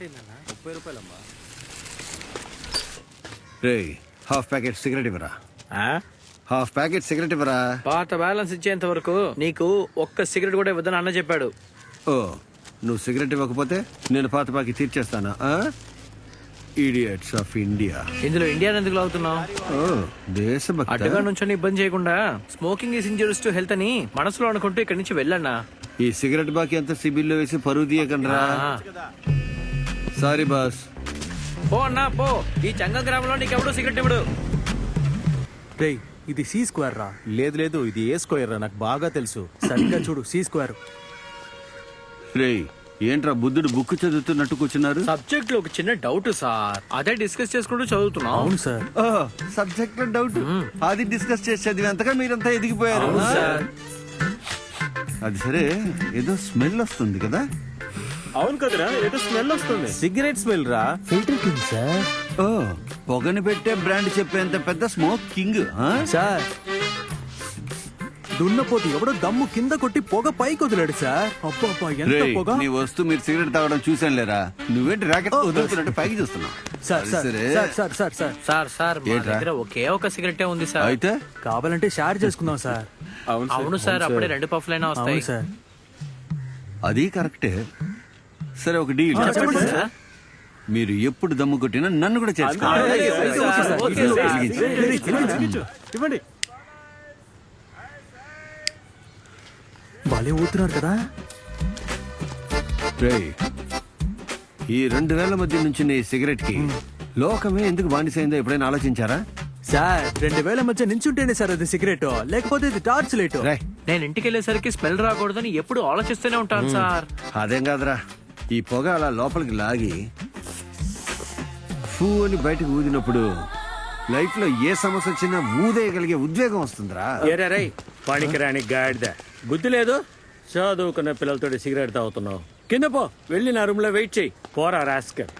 30 రూపాయలమ్మా. రేయ్, half packet cigarette ఇవ్వరా. Half packet cigarette ఇవ్వరా. పాత బ్యాలెన్స్ ఇచ్చేంత వరకు నీకు ఒక్క సిగరెట్ కూడా ఇవ్వదని అన్న చెప్పాడు. ఓ, నువ్వు సిగరెట్ ఇవ్వకపోతే నేను పాత బాకీ తీర్చేస్తానా? Idiots of India. ఇందులో ఇండియా ఎందుకు అవుతున్నావు? దేశభక్తి. అడ్డుగా నుంచి ఇబ్బంది చేయకుండా smoking is injurious to health అని మనసులో అనుకుంటూ ఇక్కడి నుంచి వెళ్ళన్నా. ఈ సిగరెట్ బాకీ అంతా సిబిల్లో వేసి పరువు తీయకండ్రా. Sorry boss. పో అన్నా పో. ఈ చంగ గ్రామంలో నీకెవడు సిగరెట్ ఇవ్వడు. రేయ్, ఇది సి స్క్వేర్ రా. లేదు ఇది ఏ స్క్వేర్ రా, నాకు బాగా తెలుసు. సరిగ్గా చూడు, సి స్క్వేర్. రేయ్, ఏంట్రా బుద్ధుడు బుక్ చదువుతున్నట్టు కూర్చున్నారు? సబ్జెక్ట్ లో ఒక చిన్న డౌట్ సార్, అదే డిస్కస్ చేసుకుంటూ చదువుతున్నాం. అవును సార్. సబ్జెక్ట్ లో డౌట్, అది డిస్కస్ చేసి చదివేంతగా మీరంతా ఎదిగిపోయారు. అది సరే, ఏదో స్మెల్ వస్తుంది కదా? అవును కదరా, ఏదో స్మెల్ వస్తుంది. సిగరెట్ స్మెల్ రా. Filter king sir. ఓ, పొగని పెట్టే బ్రాండ్ చెప్పేంత పెద్ద స్మోక్ కింగ్ సార్. దున్నపోతు ఎవడో దమ్ము కింద కొట్టి పొగ పైకి వదిలాడు సార్. అబ్బా, ఎంత పొగ. నీ వస్తూ మీరు సిగరెట్ తాగడం చూసాను లేరా. నువ్వేంటి రాకెట్ వదులుతున్నట్టు పైకి చూస్తున్నావు? సార్ సార్ మా దగ్గర ఒకే ఒక సిగరెటే ఉంది సార్. అయితే కావాలంటే షేర్ చేసుకుందాం సార్. అవును సార్, అప్పుడే 2 పఫ్లైనా వస్తాయి సార్. అది కరెక్టే. సరే, ఒక డీల్. మీరు ఎప్పుడు దమ్ము కొట్టినా నన్ను కూడా చేసుకోవాలి. ఇవ్వండి. బాలే ఊతున్నారు కదా. ఈ 2 వేల మధ్య నుంచి నీ సిగరెట్ కి లోకమే ఎందుకు బానిసైందో ఎప్పుడైనా ఆలోచించారా? సార్, 2000 మధ్య నించుంటేనే సార్ అది సిగరెట్, లేకపోతే ఇది టార్చ్ లైట్. నేను ఇంటికి వెళ్ళేసరికి స్మెల్ రాకూడదని ఎప్పుడు ఆలోచిస్తూనే ఉంటాను సార్. అదేం కాదురా, ఈ పొగ అలా లోపలికి లాగి ఫూ అని బయటకు ఊదినప్పుడు లైఫ్ లో ఏ సమస్య వచ్చినా ఊదేయగలిగే ఉద్వేగం వస్తుందిరా. ఏరై పనికిరాని గాడిద, బుద్ధి లేదు. చదువుకున్న పిల్లలతో సిగరెట్ తాగుతున్నావు. కింద పో, వెళ్ళి నా రూమ్ లో వెయిట్ చెయ్యి. పోరా రాస్కల్.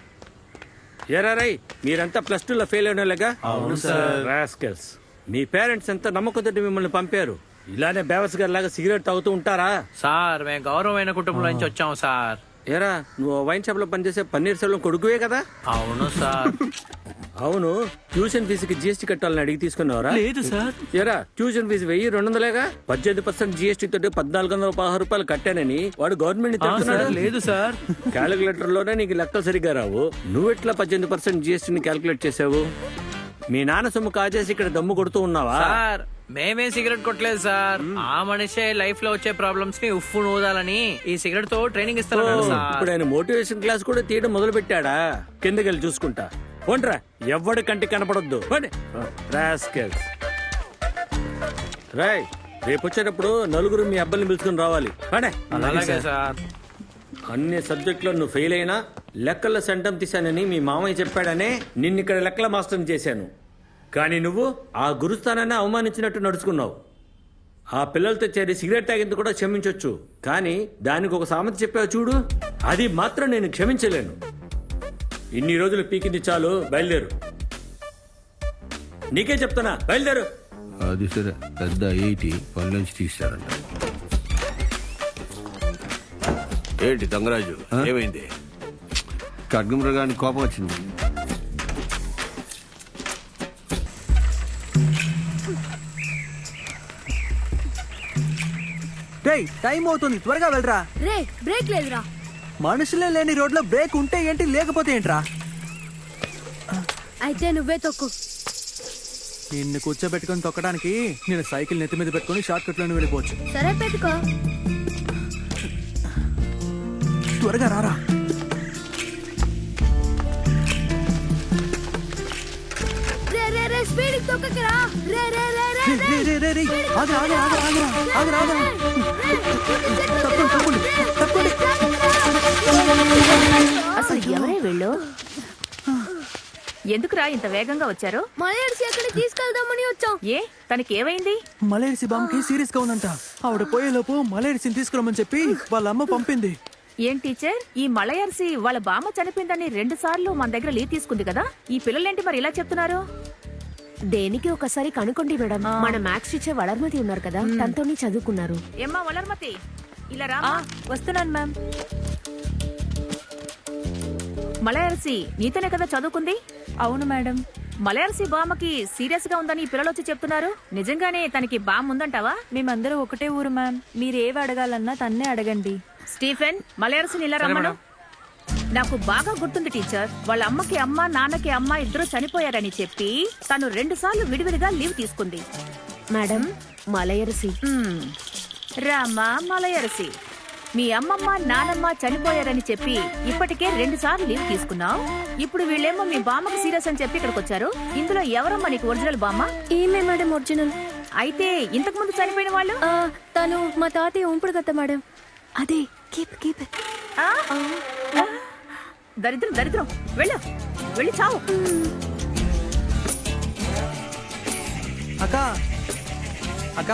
ఏరై, మీరంతా +2లో ఫెయిల్ అయినోళ్ళగా? అవును సార్. రాస్కల్స్, మీ పేరెంట్స్ ఎంత నమ్మకంతో మిమ్మల్ని పంపారు. ఇలానే బేవస్ గారి లాగా సిగరెట్ తాగుతూ ఉంటారా? సార్, మేము గౌరవమైన కుటుంబం నుంచి వచ్చాము సార్. ఏరా, నువ్వు వైన్ షాప్ లో పనిచేసే పన్నీర్ సెల్వం కొడుకువే కదా? అవును సార్. అవును, ట్యూషన్ ఫీజుకి జీఎస్టీ కట్టాలని అడిగి తీసుకున్నావరా? లేదు సార్. ఏరా, ట్యూషన్ ఫీజు 1200 18% జీఎస్టీ తోటి 1416 రూపాయలు కట్టానని వాడు గవర్నమెంట్ లేదు సార్. క్యాలిక్యులేటర్ లోనే నీకు లెక్కలు సరిగ్గా రావు. నువ్వెట్లా 18% జీఎస్టీని క్యాలిక్యులేట్ చేసావు? మీ నాన్న సొమ్ము కాజేసి ఇక్కడ దమ్ము కొడుతూ ఉన్నావా? సార్, మేమే సిగరెట్ కొట్టలేదు సార్. ఆ మనిషే లైఫ్ లో వచ్చే ప్రాబ్లమ్స్ ని ఉఫ్ఫు నూదాలని ఈ సిగరెట్ తో ట్రైనింగ్ ఇస్తాను సార్. ఇప్పుడు ఆయన మోటివేషన్ క్లాస్ కూడా తీయడం మొదలు పెట్టాడా? కిందకెళ్ళి చూసుకుంటా. పోండ్రా, ఎవ్వడి కంటికి కనపడొద్దు. రాయ్, రేపు వచ్చేటప్పుడు 4 మీ అబ్బాయిని పిలుచుకుని రావాలి. అలాగే సార్. అన్ని సబ్జెక్టులో నువ్వు ఫెయిల్ అయినా లెక్కల్లో సెంటం తీశానని మీ మామయ్య చెప్పాడనే నిన్నిక్కడ లెక్కల మాస్టర్ని చేశాను. కానీ నువ్వు ఆ గురుస్థానాన్ని అవమానించినట్టు నడుచుకున్నావు. ఆ పిల్లలతో చేరి సిగరెట్ తాగింది కూడా క్షమించొచ్చు, కానీ దానికి ఒక సామెత చెప్పావు చూడు, అది మాత్రం నేను క్షమించలేను. ఇన్ని రోజులు పీకింది చాలు, బయలుదేరు. నీకే చెప్తానా, బయలుదేరు. అది సరే, పెద్ద 80 పనులోంచి తీశారంట. ఏంటి తంగరాజు, ఏమైంది? ఖడ్గమృగానికి కోపం వచ్చింది. టైం అవుతుంది, త్వరగా వెళ్ళరా. రే, బ్రేక్ లేదురా. మనుషులే లేని రోడ్లో బ్రేక్ ఉంటే ఏంటి, లేకపోతే ఏంట్రా? అయితే నువ్వే తొక్కు. నిన్ను కూర్చోబెట్టుకొని తొక్కడానికి నేను సైకిల్ నెత్తి మీద పెట్టుకుని షార్ట్ కట్ లోనే వెళ్ళిపోవచ్చు. సరే, పెట్టుకో. త్వరగా రారా. రే రే రే, స్పీడ్ తొక్కకరా. రే రే రే రే రే రే రే రే, ఆగరా ఆగరా ఆగరా ఆగరా ఆగరా. తప్పండి తప్పండి తప్పండి. అసలు ఎవరే వీళ్ళు? ఎందుకురా ఇంత వేగంగా వచ్చారు? మలయర్సి ఎక్కడికి తీసుకెళ్దామని వచ్చాం. ఏ, తనకి ఏమైంది? మలేరిసి బామ్మకి సీరియస్ గా ఉందంట. ఆవిడ పోయేలోపు మలేరిసిని తీసుకురమ్మని చెప్పి వాళ్ళ అమ్మ పంపింది. ఏం టీచర్, ఈ మలయర్సి వాళ్ళ బామ్మ చనిపోయిందని 2 సార్లు మన దగ్గర లీవ్ తీసుకుంది కదా, ఈ పిల్లలేంటి మరి ఇలా చెప్తున్నారు? దేనికి ఒకసారి కనుకోండి మేడం. మన మ్యాథ్స్ టీచర్ వలర్మతి ఉన్నారు కదా, తనతోనే చదువుకున్నారు. ఏమ్మా వలర్మతి, ఇలా రా. వస్తున్నాను మ్యామ్. మలయర్సి నీతోనే కదా చదువుకుంది? అవును మేడం. మలయర్సి బామ్మకి సీరియస్ గా ఉందని ఈ పిల్లలు వచ్చి చెప్తున్నారు. నిజంగానే తనకి బామ్ ఉందంటావా? మేమందరూ ఒకటే ఊరు మ్యామ్. మీరేవి అడగాలన్నా తన్నే అడగండి. స్టీఫెన్, మలయర్సిని ఇలా రమ్మను. నాకు బాగా గుర్తుంది టీచర్, వాళ్ళ అమ్మకి అమ్మ నాన్నకి అమ్మ ఇద్దరు చనిపోయారని చెప్పి తను 2 సార్లు విడివిడిగా లీవ్ తీసుకుంది. మేడం మలయరసి. రామా మలయర్సి, మీ అమ్మమ్మ నానమ్మ చనిపోయారని చెప్పి ఇప్పటికే 2 సార్లు లీవ్ తీసుకున్నావు. ఇప్పుడు వీళ్ళేమో మీ బామ్మకి సీరియస్ అని చెప్పి ఇక్కడికి వచ్చారు. ఇందులో ఎవరమ్మా నీకు ఒరిజినల్ బామ్మ? ఏమే మేడం ఒరిజినల్? అయితే ఇంతకు ముందు చనిపోయిన వాళ్ళు? తను మా తాతయ్య ఉంపుడు కదా మేడం. అదే కీప్ కీప్. దరిద్రం దరిద్రం, వెళ్ళు వెళ్ళి చావు. అక్క అక్క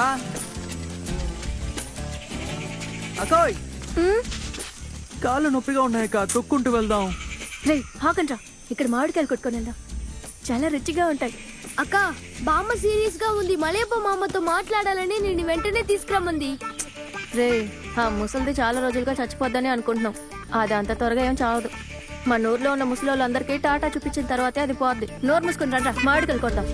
అక్కోయ్, కాళ్ళు నొప్పిగా ఉన్నాయక్క, తొక్కుంటూ వెళ్దాం. రే హాకండ్రా, ఇక్కడ మామిడికాయలు కొట్టుకొని వెళ్దాం. చాలా రుచిగా ఉంటాయి. అక్క బామ్మ సీరియస్ గా ఉంది. మలేపో మామతో మాట్లాడాలని నేను వెంటనే తీసుకురమ్మంది. రే ఆ ముసలిది చాలా రోజులుగా చచ్చిపోద్దని అనుకుంటున్నాం. అది అంత త్వరగా ఏం చావదు. మన ఊర్లో ఉన్న ముసలోళ్ళందరికీ టాటా చూపించిన తర్వాతే అది పోద్ది. నోరు మూసుకుని రండ్రా, మామిడికాయలు కొడదాం.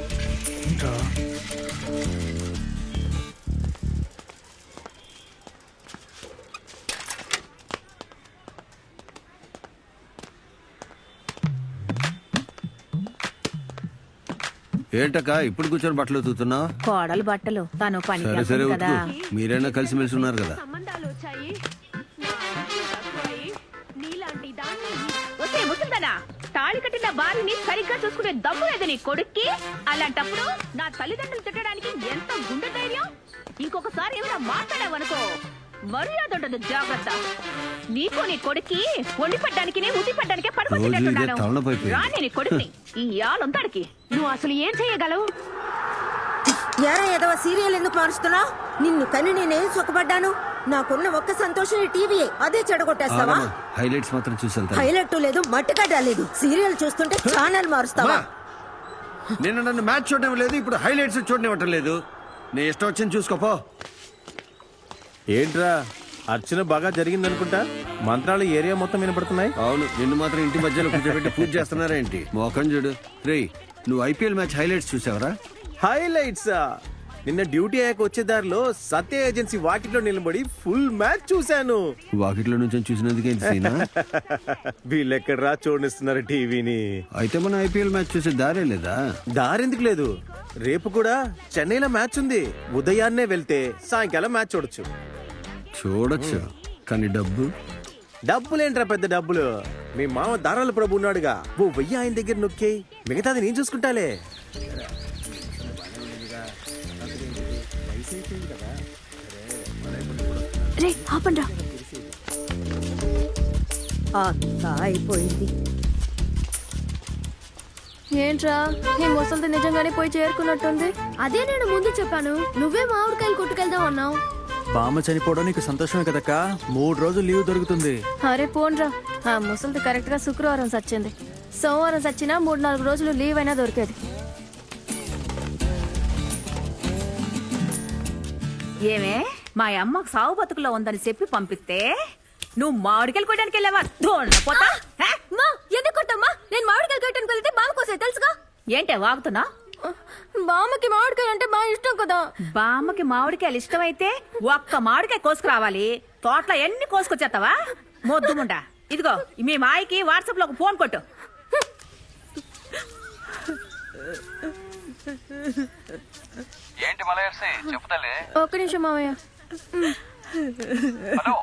ఏంటక్క ఇప్పుడు కూర్చొని బట్టలు ఉతుకుతున్నావు? కోడలు బట్టలు తను పని సరే సరే కదా. ఉతుకు. మీరైనా కలిసిమెలిసి ఉన్నారు కదా. సంబంధాలు వచ్చాయి. నీలాంటి దాన్ని వస్తే ముసల్దానా, తాళి కట్టిన భార్యని సరిగ్గా చూసుకునే దమ్ము లేదు నీ కొడుక్కి. అలాంటప్పుడు నా తల్లిదండ్రులు తిట్టడానికి ఎంత గుండె ధైర్యం. ఇంకొకసారి ఏమైనా మాట్లాడావనుకో మర్యాద ఉండదు, జాగ్రత్త. నీకు నీ కొడుక్కి వండి పడ్డానికి ఉతి పడ్డానికే పడుకుంటున్నాను. రాని నీ కొడుక్ని ఈ ఆలంతాడికి నువ్వు అసలు ఏం చేయగలవు? యారా ఏదో సీరియల్ ఎందుకు మారుస్తున్నావు? నిన్ను కని నేనేం సుఖపడ్డాను? నాకున్న ఒక్క సంతోషం టీవీయే, అదే చెడగొట్టేస్తావా? హైలైట్స్ మాత్రం చూసి వెళ్తా. హైలైట్ లేదు, మట్టుగడ్డ లేదు. సీరియల్ చూస్తుంటే ఛానల్ మారుస్తావా? నిన్న నన్ను మ్యాచ్ చూడడం లేదు, ఇప్పుడు హైలైట్స్ చూడనివ్వటం లేదు. నీ ఇష్టం వచ్చింది చూసుకోపో. ఏంట్రా అర్చన బాగా జరిగిందనుకుంటా. మంత్రాలు ఏరియా మొత్తం వినపడుతున్నాయి. అవును, నిన్ను మాత్రం ఇంటి మధ్యలో కూర్చోబెట్టి పూజ చేస్తున్నారా ఏంటి? మోకం చూడు. రే, నువ్వు ఐపీఎల్ మ్యాచ్ హైలైట్స్ చూసావరా? హైలైట్స్ నిన్న డ్యూటీ అయ్యాక వచ్చే దారిలో సత్య ఏజెన్సీ వాకిట్లో నిలబడి ఫుల్ మ్యాచ్ చూశాను. వాకిట్లో నుంచి చూసినందుకే సీనా? వీళ్ళెక్కడరా చూడనిస్తున్నారు టీవీని? అయితే మనం ఐపీఎల్ మ్యాచ్ చూసే దారే లేదా? దారెందుకు లేదు, రేపు కూడా చెన్నైలో మ్యాచ్ ఉంది. ఉదయాన్నే వెళ్తే సాయంకాలం మ్యాచ్ చూడొచ్చు. చూడొచ్చు, కానీ డబ్బులేంట్రా పెద్ద డబ్బులు. మీ మామ దారాల ప్రభు ఉన్నాడుగా, ఓ 1000 ఆయన దగ్గర నొక్కి మిగతాది నేను చూసుకుంటాలే. రే ఆపండ్రా. అయిపోయింది. ఏంట్రా ఈ ముసలిది నిజంగానే పోయి చేరుకున్నట్టుంది. అదే నేను ముందు చెప్పాను, నువ్వే మామిడికాయలు కొట్టుకెళ్దాం అన్నావు. బామ్మ చనిపోవడం నీకు సంతోషమే కదక్క, 3 రోజులు లీవ్ దొరుకుతుంది. అరే పోన్రా, ఆ ముసలిది కరెక్ట్ గా శుక్రవారం సచ్చింది. సోమవారం సచ్చినా 3-4 రోజులు లీవ్ అయినా దొరికేది. ఏమే మా అమ్మకు సాగు బతుకులో ఉందని చెప్పి పంపిస్తే నువ్వు మామిడికాయలు కొట్టడానికి వెళ్ళావా? పోతా ఎందుకు కొట్టమ్మా? నేను మామిడికాయలు కొట్టడానికి వెళ్తే బామ్మ కోసం తెలుసుగా. ఏంటే వాగుతున్నా? బామ్మకి మామిడికాయ అంటే బాగా ఇష్టం కదా. బామ్మకి మామిడికాయలు ఇష్టమైతే ఒక్క మామిడికాయ కోసుకురావాలి. తోటలో ఎన్ని కోసుకొచ్చేస్తావా మొద్దుముండా? ఇదిగో మీ మాయకి వాట్సాప్ లో ఒక ఫోన్ కొట్టు. ఏంటి మలయర్సి చెప్తాలే? ఒక్క నిమిషం మామయ్య. హలో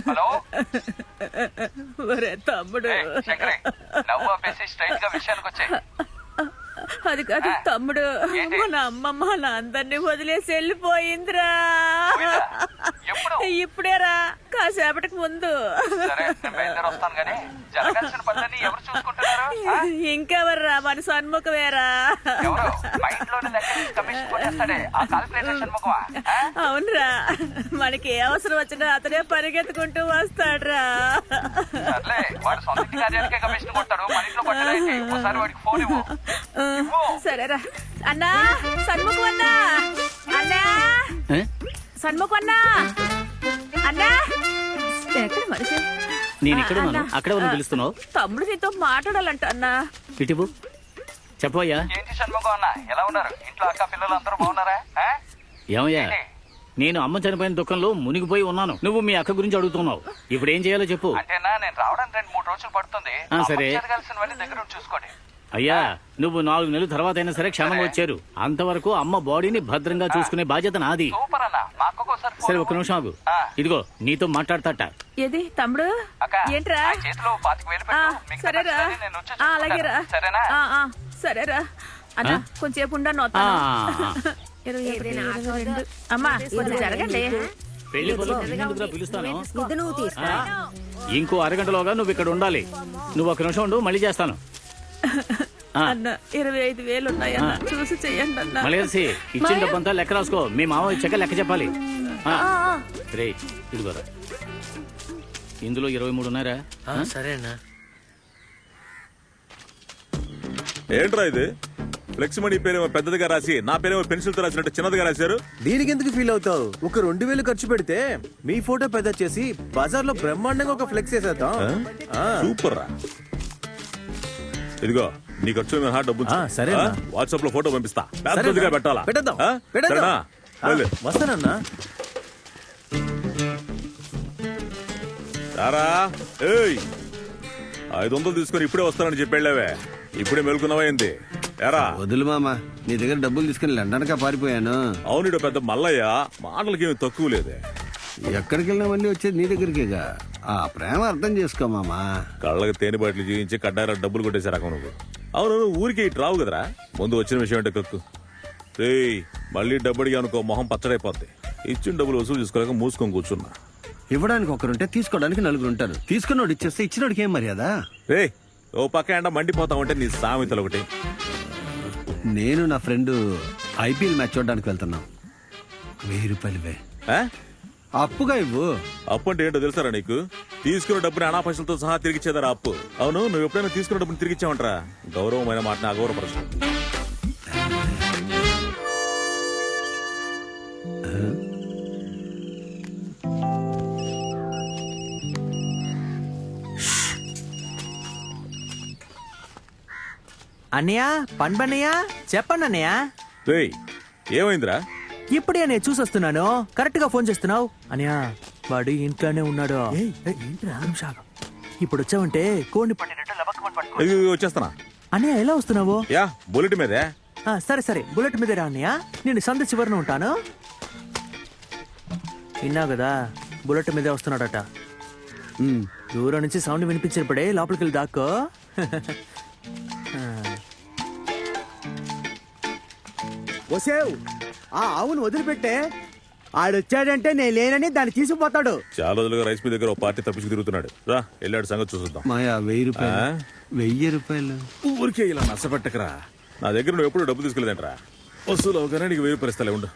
హలో తమ్ముడు, నవ్వు ఆపేసి స్ట్రైట్ గా విషయానికి వచ్చాయి. అది కాదు తమ్ముడు, మన అమ్మమ్మ నా అందరినీ వదిలేసి వెళ్ళిపోయిందిరా. ఇప్పుడేరా, కాసేపటికి ముందు. వస్తాను గానీ జరగాల్సిన పనులన్నీ ఎవరు చూసుకుంటున్నారు? ఇంకెవర్రా, మన సన్ముఖమేరా. అవునరా, మనకి ఏ అవసరం వచ్చినా అతనే పరిగెత్తుకుంటూ వస్తాడ్రా. వాడు సొంత కార్యాలకే కమిషన్ కొట్టాడు, మన ఇంట్లో కొట్టాడు. ఒకసారి వాడికి ఫోన్ ఇవ్వు. సరేరా అన్నా, సన్ముఖం అన్నా, అన్నా సన్ముఖం అన్నా, అన్నా ఎక్కడ మనిషి? నేను ఇక్కడ ఉన్నాను, అక్కడే ఉన్న పిలుస్తున్నావు. తమ్ముడు నీతో మాట్లాడాలంట అన్నా. ఇటువు చెప్పయ్యా. ఏంటి షణ్ముఖం అన్న, ఎలా ఉన్నారు? ఇంట్లో అక్క పిల్లలు అందరూ బాగున్నారా? ఏమయ్యా, నేను అమ్మ చనిపోయిన దుఃఖంలో మునిగిపోయి ఉన్నాను. నువ్వు మీ అక్క గురించి అడుగుతున్నావు. ఇప్పుడు ఏం చేయాలో చెప్పు. అంటేనా, నేను రావడానికి 2-3 రోజులు పడుతుంది. సరే జరగాల్సినవన్నీ దగ్గర చూసుకోండి. అయ్యా, నువ్వు 4 నెలల తర్వాత అయినా సరే క్షేమంగా వచ్చారు. అంతవరకు అమ్మ బాడీని భద్రంగా చూసుకునే బాధ్యత నాది. సూపర్ అన్న, మా అక్కకు ఒకసారి సరే ఒక్క నిమిషం ఆగు. ఇదిగో నీతో మాట్లాడతాట. ఏది తమ్ముడు? ఏంట్రా? చేతిలో 25,000 పెట్టు. మీకు సరేరా, నచ్చితే నేను వచ్చి చూసుకుంటాను. అలాగేరా. సరేనా? సరేరా అన్నా, కొంచెంసేపు ఉండను. అమ్మా కొంచెం జరగండి. పెళ్లి ముందుగా పిలుస్తాను. ఇది నువ్వు తీసుకో. ఇంకో అరగంటలోగా నువ్వు ఇక్కడ ఉండాలి. నువ్వు ఒక నిమిషం ఉండు, మళ్ళీ చేస్తాను. అన్న 25,000 ఉన్నాయన్న, చూసి చెయ్యండి అన్న. మలేసి ఇచ్చిన డబ్బంతా లెక్క రాసుకో. మీ మామ ఇచ్చాక లెక్క చెప్పాలి. రే ఇదిగోరా, ఇందులో 23 ఉన్నారా? సరే అన్నా. ఏంట్రా ఇది? ఫ్లెక్స్ మనీ పేరేమో పెద్దదిగా రాసి, నా పేరేమో పెన్సిల్ తో రాసినట్టు చిన్నదిగా రాశారు. దీనికి ఎందుకు ఫీల్ అవుతావు? ఒక 2,000 ఖర్చు పెడితే మీ ఫోటో పెద్ద చేసి బజార్ లో బ్రహ్మాండంగా ఒక ఫ్లెక్స్ వేసేద్దాం. సూపర్ రా. ఇదిగో నీ ఖర్చు మీద డబ్బు సరే వాట్సాప్ లో ఫోటో పంపిస్తా. పెద్దదిగా పెట్టాలా? పెట్టేద్దాం. సరేనా? వస్తానన్నా. సారా, ఏయ్ 500 తీసుకొని ఇప్పుడే వస్తానని చెప్పాళ్లేవే, ఇప్పుడే మెలుకున్నావా ఏంది? ఎరా వదులు మామ, నీ దగ్గర డబ్బులు తీసుకుని లండన్గా పారిపోయాను. అవును పెద్ద మల్లయ్య, మాటలకేమి తక్కువ లేదే. ఎక్కడికి వెళ్ళినా మళ్ళీ వచ్చేది నీ దగ్గరికేగా. ఆ ప్రేమ అర్థం చేసుకో మామా. కళ్ళకి తేనె బాటిల్ జీవించి కడ్డారా డబ్బులు కొట్టేసే రకం నువ్వు. అవును, నువ్వు ఊరికి ఇటు రావు కదరా. ముందు వచ్చిన విషయం అంటే కక్కు. రేయ్ మళ్ళీ డబ్బడిగా అనుకో, మొహం పచ్చడైపోద్ది. ఇచ్చిన డబ్బులు వసూలు చేసుకోలేక మూసుకొని కూర్చున్నా. ఇవ్వడానికి ఒకరుంటే తీసుకోవడానికి 4 ఉంటారు. తీసుకున్నోడు ఇచ్చేస్తే ఇచ్చినోడికి ఏం మర్యాద? రే ఓ పక్క ఎండ మండిపోతావంటే నీ సామెతలు ఒకటి. నేను నా ఫ్రెండ్ ఐపీఎల్ మ్యాచ్ చూడడానికి వెళ్తున్నాం. 1000 రూపాయలువే. అప్పుగా ఇవ్వు. అప్పు అంటే ఏంటో తెలుసారా నీకు? తీసుకున్న డబ్బుని అనాపైసలతో సహా తిరిగిచ్చేదారా అప్పు. అవును, నువ్వు ఎప్పుడైనా తీసుకున్న డబ్బుని తిరిగిచ్చావంటరా? గౌరవమైన మాటని అగౌరవపరచు. అన్నయ్య, పన్బన్నయ్య, చెప్పండి అన్నయ్య. రేయ్ ఏమైందిరా? ఇప్పుడే నేను చూసొస్తున్నాను, కరెక్ట్ గా ఫోన్ చేస్తున్నావు. అన్నయ్య వాడు ఇంట్లోనే ఉన్నాడు. ఇప్పుడు వచ్చావంటే కోడిని పట్టినట్టు లబక్కమని పట్టుకో. వచ్చేస్తానా అన్నయ్య? ఎలా వస్తున్నావు? యా బుల్లెట్ మీదే. సరే సరే, బుల్లెట్ మీదే రా అన్నయ్య. నేను సంద చివరిన ఉంటాను. విన్నావు కదా, బుల్లెట్ మీదే వస్తున్నాడట. దూరం నుంచి సౌండ్ వినిపించినప్పుడే లోపలికి వెళ్ళి దాక్కో. వసేవ్, ఆ ఆవును వదిలిపెట్టే. ఆడొచ్చాడంటే నేను లేనని దాన్ని తీసుకుపోతాడు. చాలా రోజులుగా రైస్ మీ దగ్గర ఓ పార్టీ తప్పించి తిరుగుతున్నాడు. రా వెళ్ళాడు సంగతి చూద్దాం. మాయా 1000 రూపాయలు. 1000 రూపాయలు ఊరికే ఇలా నష్టపెట్టకరా. నా దగ్గర నువ్వు ఎప్పుడు డబ్బు తీసుకెళ్ళదేంట్రా? వసూలు అవగానే నీకు 1000 రూపాయలు ఇస్తాలే, ఉండు.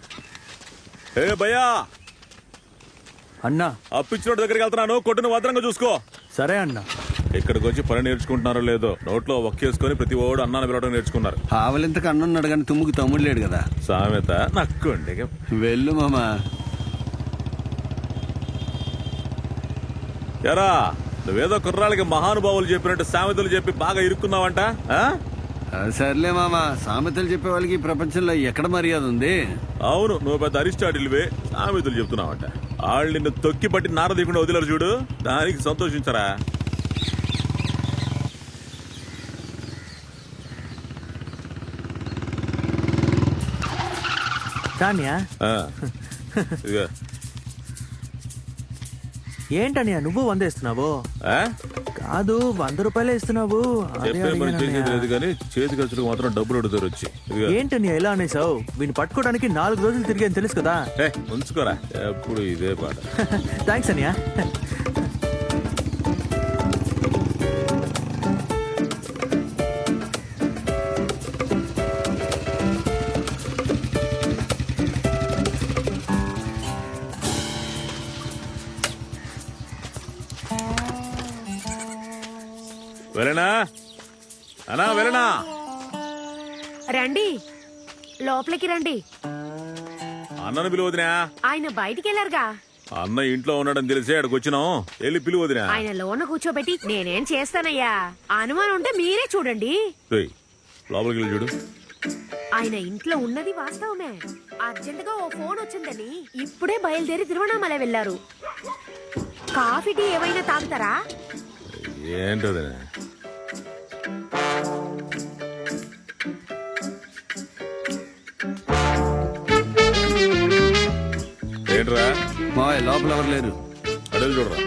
ఏ భయ్యా అన్నా, అప్పిచ్చినోడి దగ్గరికి వెళ్తున్నాను, కొట్టును భద్రంగా చూసుకో. సరే అన్నా. ఇక్కడికి వచ్చి పని నేర్చుకుంటున్నారో లేదో, నోట్లో ఒక్కేసుకొని ప్రతి ఓడు అన్నాన్ని పిలవడం నేర్చుకున్నారు. ఆవలింతకు అన్నున్నాడు కానీ తుమ్ముకి తమ్ముడు లేడు కదా. సామెత నక్కండి. వెళ్ళు మామా. ఎరా నువ్వేదో కుర్రాళ్ళకి మహానుభావులు చెప్పినట్టు సామెతలు చెప్పి బాగా ఇరుక్కున్నావంట. సర్లే మామా, సామెతలు చెప్పే వాళ్ళకి ఈ ప్రపంచంలో ఎక్కడ మర్యాద ఉంది? అవును, నువ్వు పెద్ద అరిస్టాటిల్వే, సామెతలు చెప్తున్నావంట. వాళ్ళు నిన్ను తొక్కి పట్టి నారదీయకుండా వదిలేరు చూడు, దానికి సంతోషించరా. ఏంటనియా నువ్వు 100 ఇస్తున్నావు? కాదు 100 రూపాయలే ఇస్తున్నావు. లేదు కానీ చేతి ఖర్చులకు మాత్రం డబ్బులు అడుగుతారు వచ్చి. ఏంటనియా ఎలా అనేసావు? వీడిని పట్టుకోవడానికి 4 రోజులు తిరిగాను తెలుసు కదా. ఉంచుకోరా, ఎప్పుడు ఇదే పాట. థ్యాంక్స్ అనియా. వెళ్ళనా అనా, వెళ్ళనా? రండి, లోపలికి రండి. అన్నను పిలువదినా? ఆయన బయటికి వెళ్ళారుగా. అన్న ఇంట్లో ఉన్నాడని తెలిసే అక్కడికి వచ్చినాం. వెళ్ళి పిలువు వదినా. ఆయన లోన కూర్చోబెట్టి నేనేం చేస్తానయ్యా? అనుమానం ఉంటే మీరే చూడండి. రేయ్, లోపలికి వెళ్ళి చూడు. ఆయన ఇంట్లో ఉన్నది వాస్తవమే. అర్జెంటుగా ఓ ఫోన్ వచ్చిందని ఇప్పుడే బయలుదేరి తిరువణామలై వెళ్లారు. కాఫీ టీ ఏమైనా తాగుతారా? ఏంటి వదినా? ఏంట్రా మావయ్య లోపల ఎవరు లేరు. అడలు చూడరా.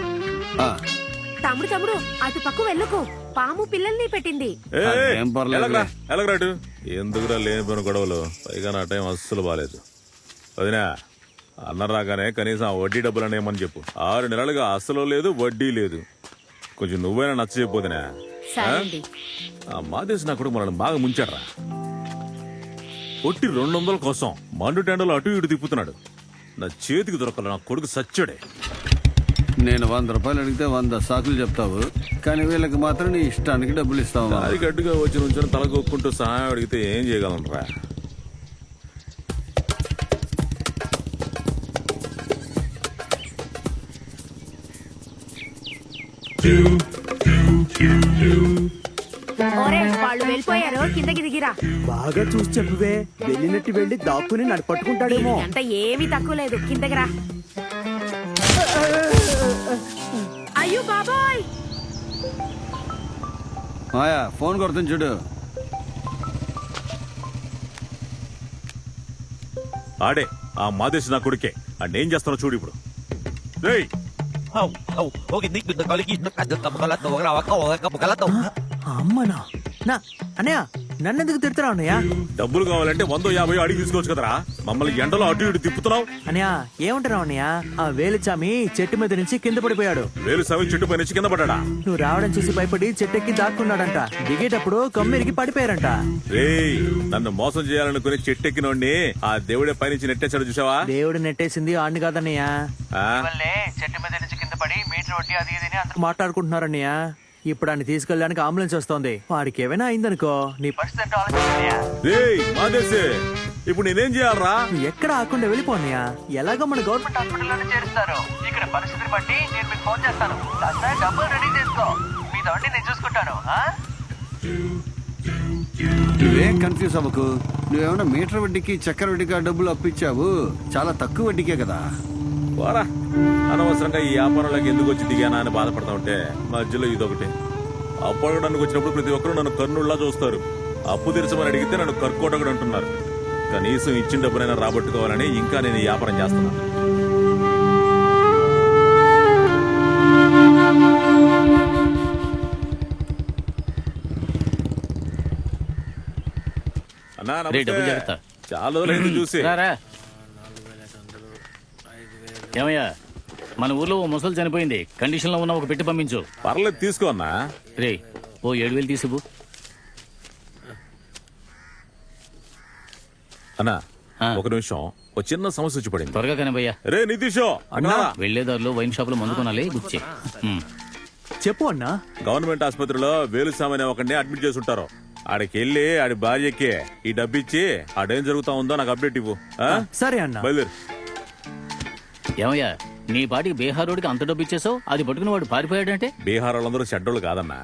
తమ్ముడు అటు పక్క వెళ్ళకు, పాము పిల్లల్ని పెట్టింది. ఏం పర్లేదు. ఎలాగరాటు ఎందుకురా లేని పని గొడవలు? పైగా నా టైం అస్సలు బాగాలేదు. వదినా, అన్న రాగానే కనీసం ఆ వడ్డీ డబ్బులు అనేమని చెప్పు. 6 నెలలుగా అస్సలు లేదు, వడ్డీ లేదు. కొంచెం నువ్వైనా నచ్చ చెప్పొదినా. మా దేశం నా కొడుకు మనల్ని బాగా ముంచాడ్రా. ఒట్టి 200 కోసం మండు టెండలు అటు ఇటు తిప్పుతున్నాడు. నా చేతికి దొరకల నా కొడుకు సచ్చాడే. నేను 100 రూపాయలు అడిగితే 100 సాకులు చెప్తావు, కానీ వీళ్ళకి మాత్రం నీ ఇష్టానికి డబ్బులు ఇస్తావు. అది గడ్డుగా వచ్చి నుంచి తలకొక్కుంటూ సహాయం అడిగితే ఏం చేయగలనరా? వాళ్ళు వెళ్ళిపోయారు, కిందకి దిగిరా. బాగా చూసి చెప్పువే, వెళ్ళినట్టు వెళ్ళి దాక్కుని నన్ను పట్టుకుంటాడేమో. అంత ఏమీ తక్కువ లేదు, కిందకి రా. అయ్యో బాబాయ్, మాయా ఫోన్ కొడుతుంది చూడు. ఆడే ఆ మాదేశ్ నా కొడుకే. అంటే ఏం చేస్తానో చూడు ఇప్పుడు. అమ్మనా నా అన్నయ్య, నన్నెందుకు తిడుతున్నావు అన్నయ్య? డబ్బులు కావాలంటే 150 అడిగి తీసుకోవచ్చు కదరా. మమ్మల్ని ఎండలో అటు ఇటు తిప్పుతున్నావు. అన్నయ్య ఏమంటున్నావు అన్నయ్య? ఆ వేలుచామి చెట్టు మీద నుంచి కింద పడిపోయాడు. వేలుచామి చెట్టు పై నుంచి కింద పడ్డా? నువ్వు రావడం చూసి భయపడి చెట్టెక్కి దాక్కున్నాడంట. దిగేటప్పుడు కమ్మిరికి పడిపోయారంట. రేయ్, నన్ను మోసం చేయాలనుకుని చెట్టెక్కినోడిని ఆ దేవుడే పైనుంచి నెట్టేశాడు చూసావా? దేవుడు నెట్టేసింది ఆడిని కాదన్నయ్య. చెట్టు మీద నుంచి కింద పడి మీటర్ వడ్డీ అది ఇది అందరూ మాట్లాడుకుంటున్నారన్నయ్య. ఇప్పుడు ఆయన తీసుకెళ్ళడానికి అంబులెన్స్ వస్తోంది. వాడికి ఏమైనా అయిందనుకో నీ పరిస్థితి ఆలోచించయ్యా. రేయ్ మాదేశే, ఇప్పుడు నేనేం చేయాలరా? ఎక్కడ ఆకుండా వెళ్ళిపోన్నయ్యా. ఎలాగో మన గవర్నమెంట్ హాస్పిటల్లోనే చేరుస్తారు. ఇక్కడ పరిస్థితిని బట్టి నేను మీకు ఫోన్ చేస్తాను. కాస్త డబ్బులు రెడీ చేసుకో. మీ దొడ్డి నేను చూసుకుంటాను. నువ్వేం కన్ఫ్యూజ్ అవ్వకు. నువ్వేమన్నా మీటర్ వడ్డీకి చక్కెర వడ్డీకి డబ్బులు అప్పించావు, చాలా తక్కువ వడ్డీకే కదా. వారా, అనవసరంగా ఈ వ్యాపారంలోకి ఎందుకు వచ్చి దిగానా అని బాధపడతా ఉంటే మధ్యలో ఇదొకటి. అప్పు అడగడానికి వచ్చినప్పుడు ప్రతి ఒక్కరు నన్ను కర్నుల్లా చూస్తారు. అప్పు తీర్చమని అడిగితే నన్ను కర్కోటకుడు అంటున్నారు. కనీసం ఇచ్చిన డబ్బునైనా రాబట్టుకోవాలని ఇంకా నేను ఈ వ్యాపారం చేస్తున్నాను. అన్నా నమస్తే. చాలా రోజులైంది చూసి. ఏమయ్యా, మన ఊర్లో ఓ ముసలు చనిపోయింది. కండిషన్ లో ఉన్న ఒక పెట్టి పంపించు. పర్లేదు తీసుకో అన్నా. రే, ఓ 7,000 తీసుకు. అన్నా ఒక నిమిషం, ఒక చిన్న సమస్య వచ్చి పడింది. త్వరగా కనిపయ్యా. రే నితీషో, వెళ్లేదారిలో వైన్ షాప్ లో మందు కొనాలి, గుర్చే. చెప్పు అన్నా. గవర్నమెంట్ ఆసుపత్రిలో వేలుసామని ఒకరిని అడ్మిట్ చేసి ఉంటారు. ఆడికి వెళ్ళి ఆడి భార్యకి ఈ డబ్బు ఇచ్చి ఆడేం జరుగుతా ఉందో నాకు అప్డేట్ ఇవ్వు. సరే అన్నా. బయలుదేరు. ఏమయ్యా, నీ పాటికి బీహార్ రోడ్కి అంత డబ్బు ఇచ్చేసావు, అది పట్టుకుని వాడు పారిపోయాడంటే? బీహార్ వాళ్ళందరూ చెడ్డోళ్ళు కాదన్నా.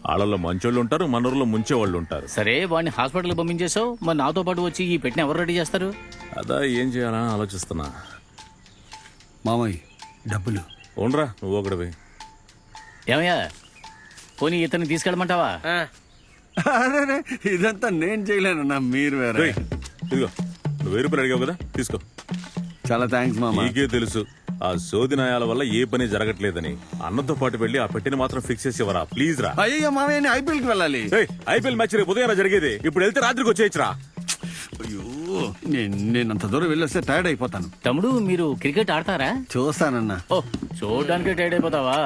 వాళ్ళలో మంచోళ్ళు ఉంటారు, మనూరులో ముంచేవాళ్ళు ఉంటారు. సరే, వాడిని హాస్పిటల్ పంపించేసావు, మరి నాతో పాటు వచ్చి ఈ పెట్టిన ఎవరు రెడీ చేస్తారు? అదా ఏం చేయాలని ఆలోచిస్తున్నా. మామయ్య డబ్బులు ఉండరా, నువ్వు ఒకటివి. ఏమయ్యా, పోనీ ఇతన్ని తీసుకెళ్ళమంటావా? ఇదంతా నేను చేయలేనన్నా, మీరు వేరే. ఇదిగో, నువ్వు 1000 రూపాయలు అడిగావు కదా, తీసుకో. చాలా థ్యాంక్స్ మామ. నీకే తెలుసు ఆ సోది న్యాయాల వల్ల ఏ పని జరగట్లేదని. అన్నతో పాటు వెళ్ళి ఆ పెట్టిన మాత్రం ఫిక్స్ చేసి ఇవ్వరా ప్లీజ్ రా. అయ్యో మామయ్య, ఐపీఎల్ కి వెళ్ళాలి. ఐపీఎల్ మ్యాచ్ రేపు ఉదయం జరిగేది. ఇప్పుడు వెళ్తే రాత్రికి వచ్చేయచ్చురా. అయ్యో, నేనంత దూరం వెళ్ళొస్తే టైర్డ్ అయిపోతాను. తమ్ముడు, మీరు క్రికెట్ ఆడతారా? చూస్తానన్నా. ఓ, చూడడానికి టైర్డ్ అయిపోతావా?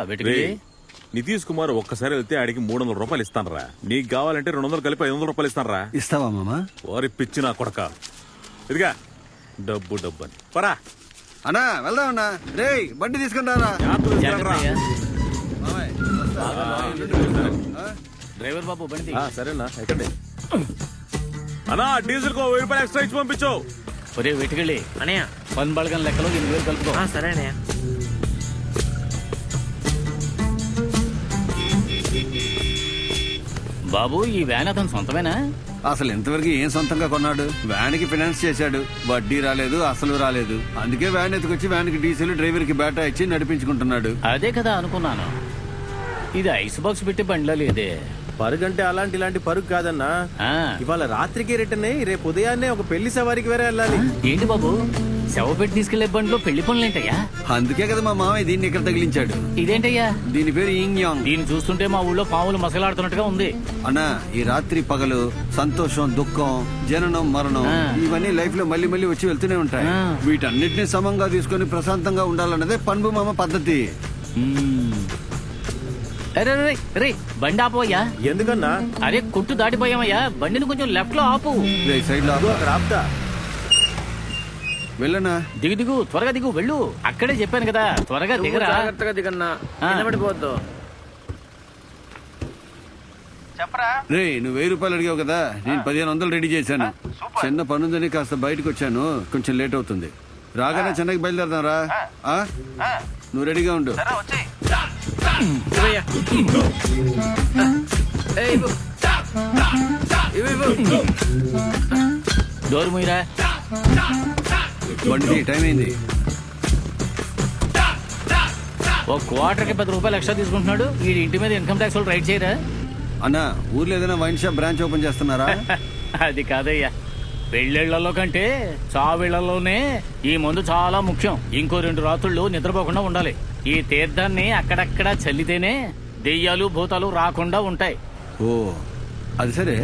నితీష్ కుమార్ ఒక్కసారి వెళ్తే ఆడికి 300 రూపాయలు ఇస్తానరా. నీకు కావాలంటే 200 కలిపి 500 రూపాయలు ఇస్తానరా. ఇస్తావా మామా? వారి పిచ్చి నా కొడక. ఇదిగా డబ్బు డబ్బు అని పరా. అన్నా వెళ్దామన్నా. రే బండి తీసుకుంటారా? డ్రైవర్ బాబు బండి. సరేనా, ఎక్కండి. అన్నా డీజిల్ కు 1000 రూపాయలు ఎక్స్ట్రా ఇచ్చి పంపించు. ఒరే వెతికెళ్ళి అనయ్య, పని బళగం లెక్కలో 8,000 కలుపుకో. సరే అనయ్య. బాబు ఈ వ్యాన్ అతను సొంతమేనా? అసలు ఇంతవరకు ఏం సొంతంగా కొన్నాడు? వ్యాన్ కి ఫైనాన్స్ చేశాడు, వడ్డీ రాలేదు, అసలు రాలేదు. అందుకే వ్యాన్ ఎత్తుకొచ్చి వ్యాన్ కి డీజిల్, డ్రైవర్ కి బేటా ఇచ్చి నడిపించుకుంటున్నాడు. అదే కదా అనుకున్నాను. ఇది ఐస్ బాక్స్ పెట్టి బండిలో లేదే. పరుగంటే ఇలాంటి పరుగు కాదన్నా. ఆ, ఇవాళ రాత్రికి రిటర్న్ అయ్యి రేపు ఉదయాన్నే ఒక పెళ్లి సవారికి వేరే వెళ్ళాలి. ఏంటి బాబు శవ పెట్టి తీసుకెళ్లే బండిలో పెళ్లి పనులేంటయ్యా? అందుకే కదా మా మామయ్య దీన్ని ఇక్కడ తగిలించాడు. ఇదేంటయ్యా? దీని పేరు ఇంగ్యాంగ్. దీన్ని చూస్తుంటే మా ఊళ్ళో పాములు మసలాడుతున్నట్టుగా ఉంది. అన్నా, ఈ రాత్రి పగలు సంతోషం, దుఃఖం, జననం, మరణం ఇవన్నీ లైఫ్ లో మళ్ళీ మళ్ళీ వచ్చి వెళ్తూనే ఉంటాయి. వీటన్నిటిని సమంగా తీసుకొని ప్రశాంతంగా ఉండాలన్నదే పన్బు మామ పద్ధతి. అరే రే బండి ఆపోయ్యా. ఎందుకన్నా? అరే కొట్టు దాటిపోయామయ్యా, బండిని కొంచెం లెఫ్ట్ లో ఆపు. సైడ్ లో అక్కడ ఆపుతా. వెళ్ళనా? దిగు త్వరగా దిగు, వెళ్ళు. అక్కడే చెప్పాను కదా, త్వరగా దిగరా. జాగ్రత్తగా దిగన్నా, నిలబడిపోవద్దు. చెప్పరా? రే, నువ్వు 1000 రూపాయలు అడిగావు కదా, నేను 1500 రెడీ చేశాను. చిన్న పనుందని కాస్త బయటకు వచ్చాను, కొంచెం లేట్ అవుతుంది. రాగానే చెన్నైకి బయలుదేరదాం రా. నువ్వు రెడీగా ఉండు. డోర్ మూయరా. బండి టైం అయింది. ఒక క్వార్టర్కి 10 రూపాయలు ఎక్స్ట్రా తీసుకుంటున్నాడు. ఈ ఇంటి మీద ఇన్కమ్ ట్యాక్స్ వాళ్ళు రైడ్ చేయరా? అన్నా, ఊర్లో ఏదైనా వైన్ షాప్ బ్రాంచ్ ఓపెన్ చేస్తున్నారా? అది కాదయ్యా, పెళ్ళిళ్లలో కంటే చావిళ్లలోనే ఈ మందు చాలా ముఖ్యం. ఇంకో 2 రాత్రుళ్ళు నిద్రపోకుండా ఉండాలి. ఈ తీర్థాన్ని అక్కడక్కడ చల్లితేనే దెయ్యాలు భూతాలు రాకుండా ఉంటాయి. ఓ, అది సరే,